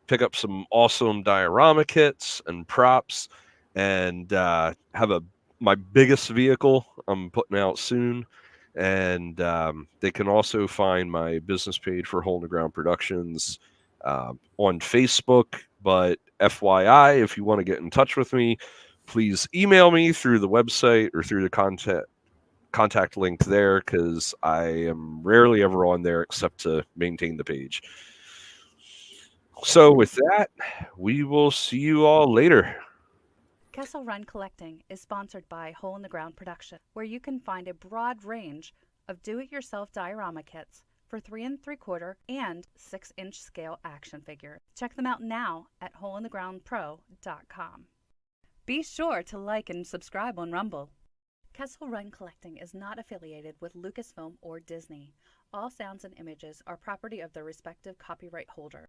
[SPEAKER 2] pick up some awesome diorama kits and props, and have my biggest vehicle I'm putting out soon. And they can also find my business page for Hole in the Ground Productions on Facebook. But FYI, if you want to get in touch with me, please email me through the website or through the contact link there, because I am rarely ever on there except to maintain the page. So with that, we will see you all later.
[SPEAKER 1] Kessel Run Collecting is sponsored by Hole in the Ground Production, where you can find a broad range of do-it-yourself diorama kits for 3 3/4 and 6-inch scale action figures. Check them out now at holeinthegroundpro.com. Be sure to like and subscribe on Rumble. Kessel Run Collecting is not affiliated with Lucasfilm or Disney. All sounds and images are property of their respective copyright holder.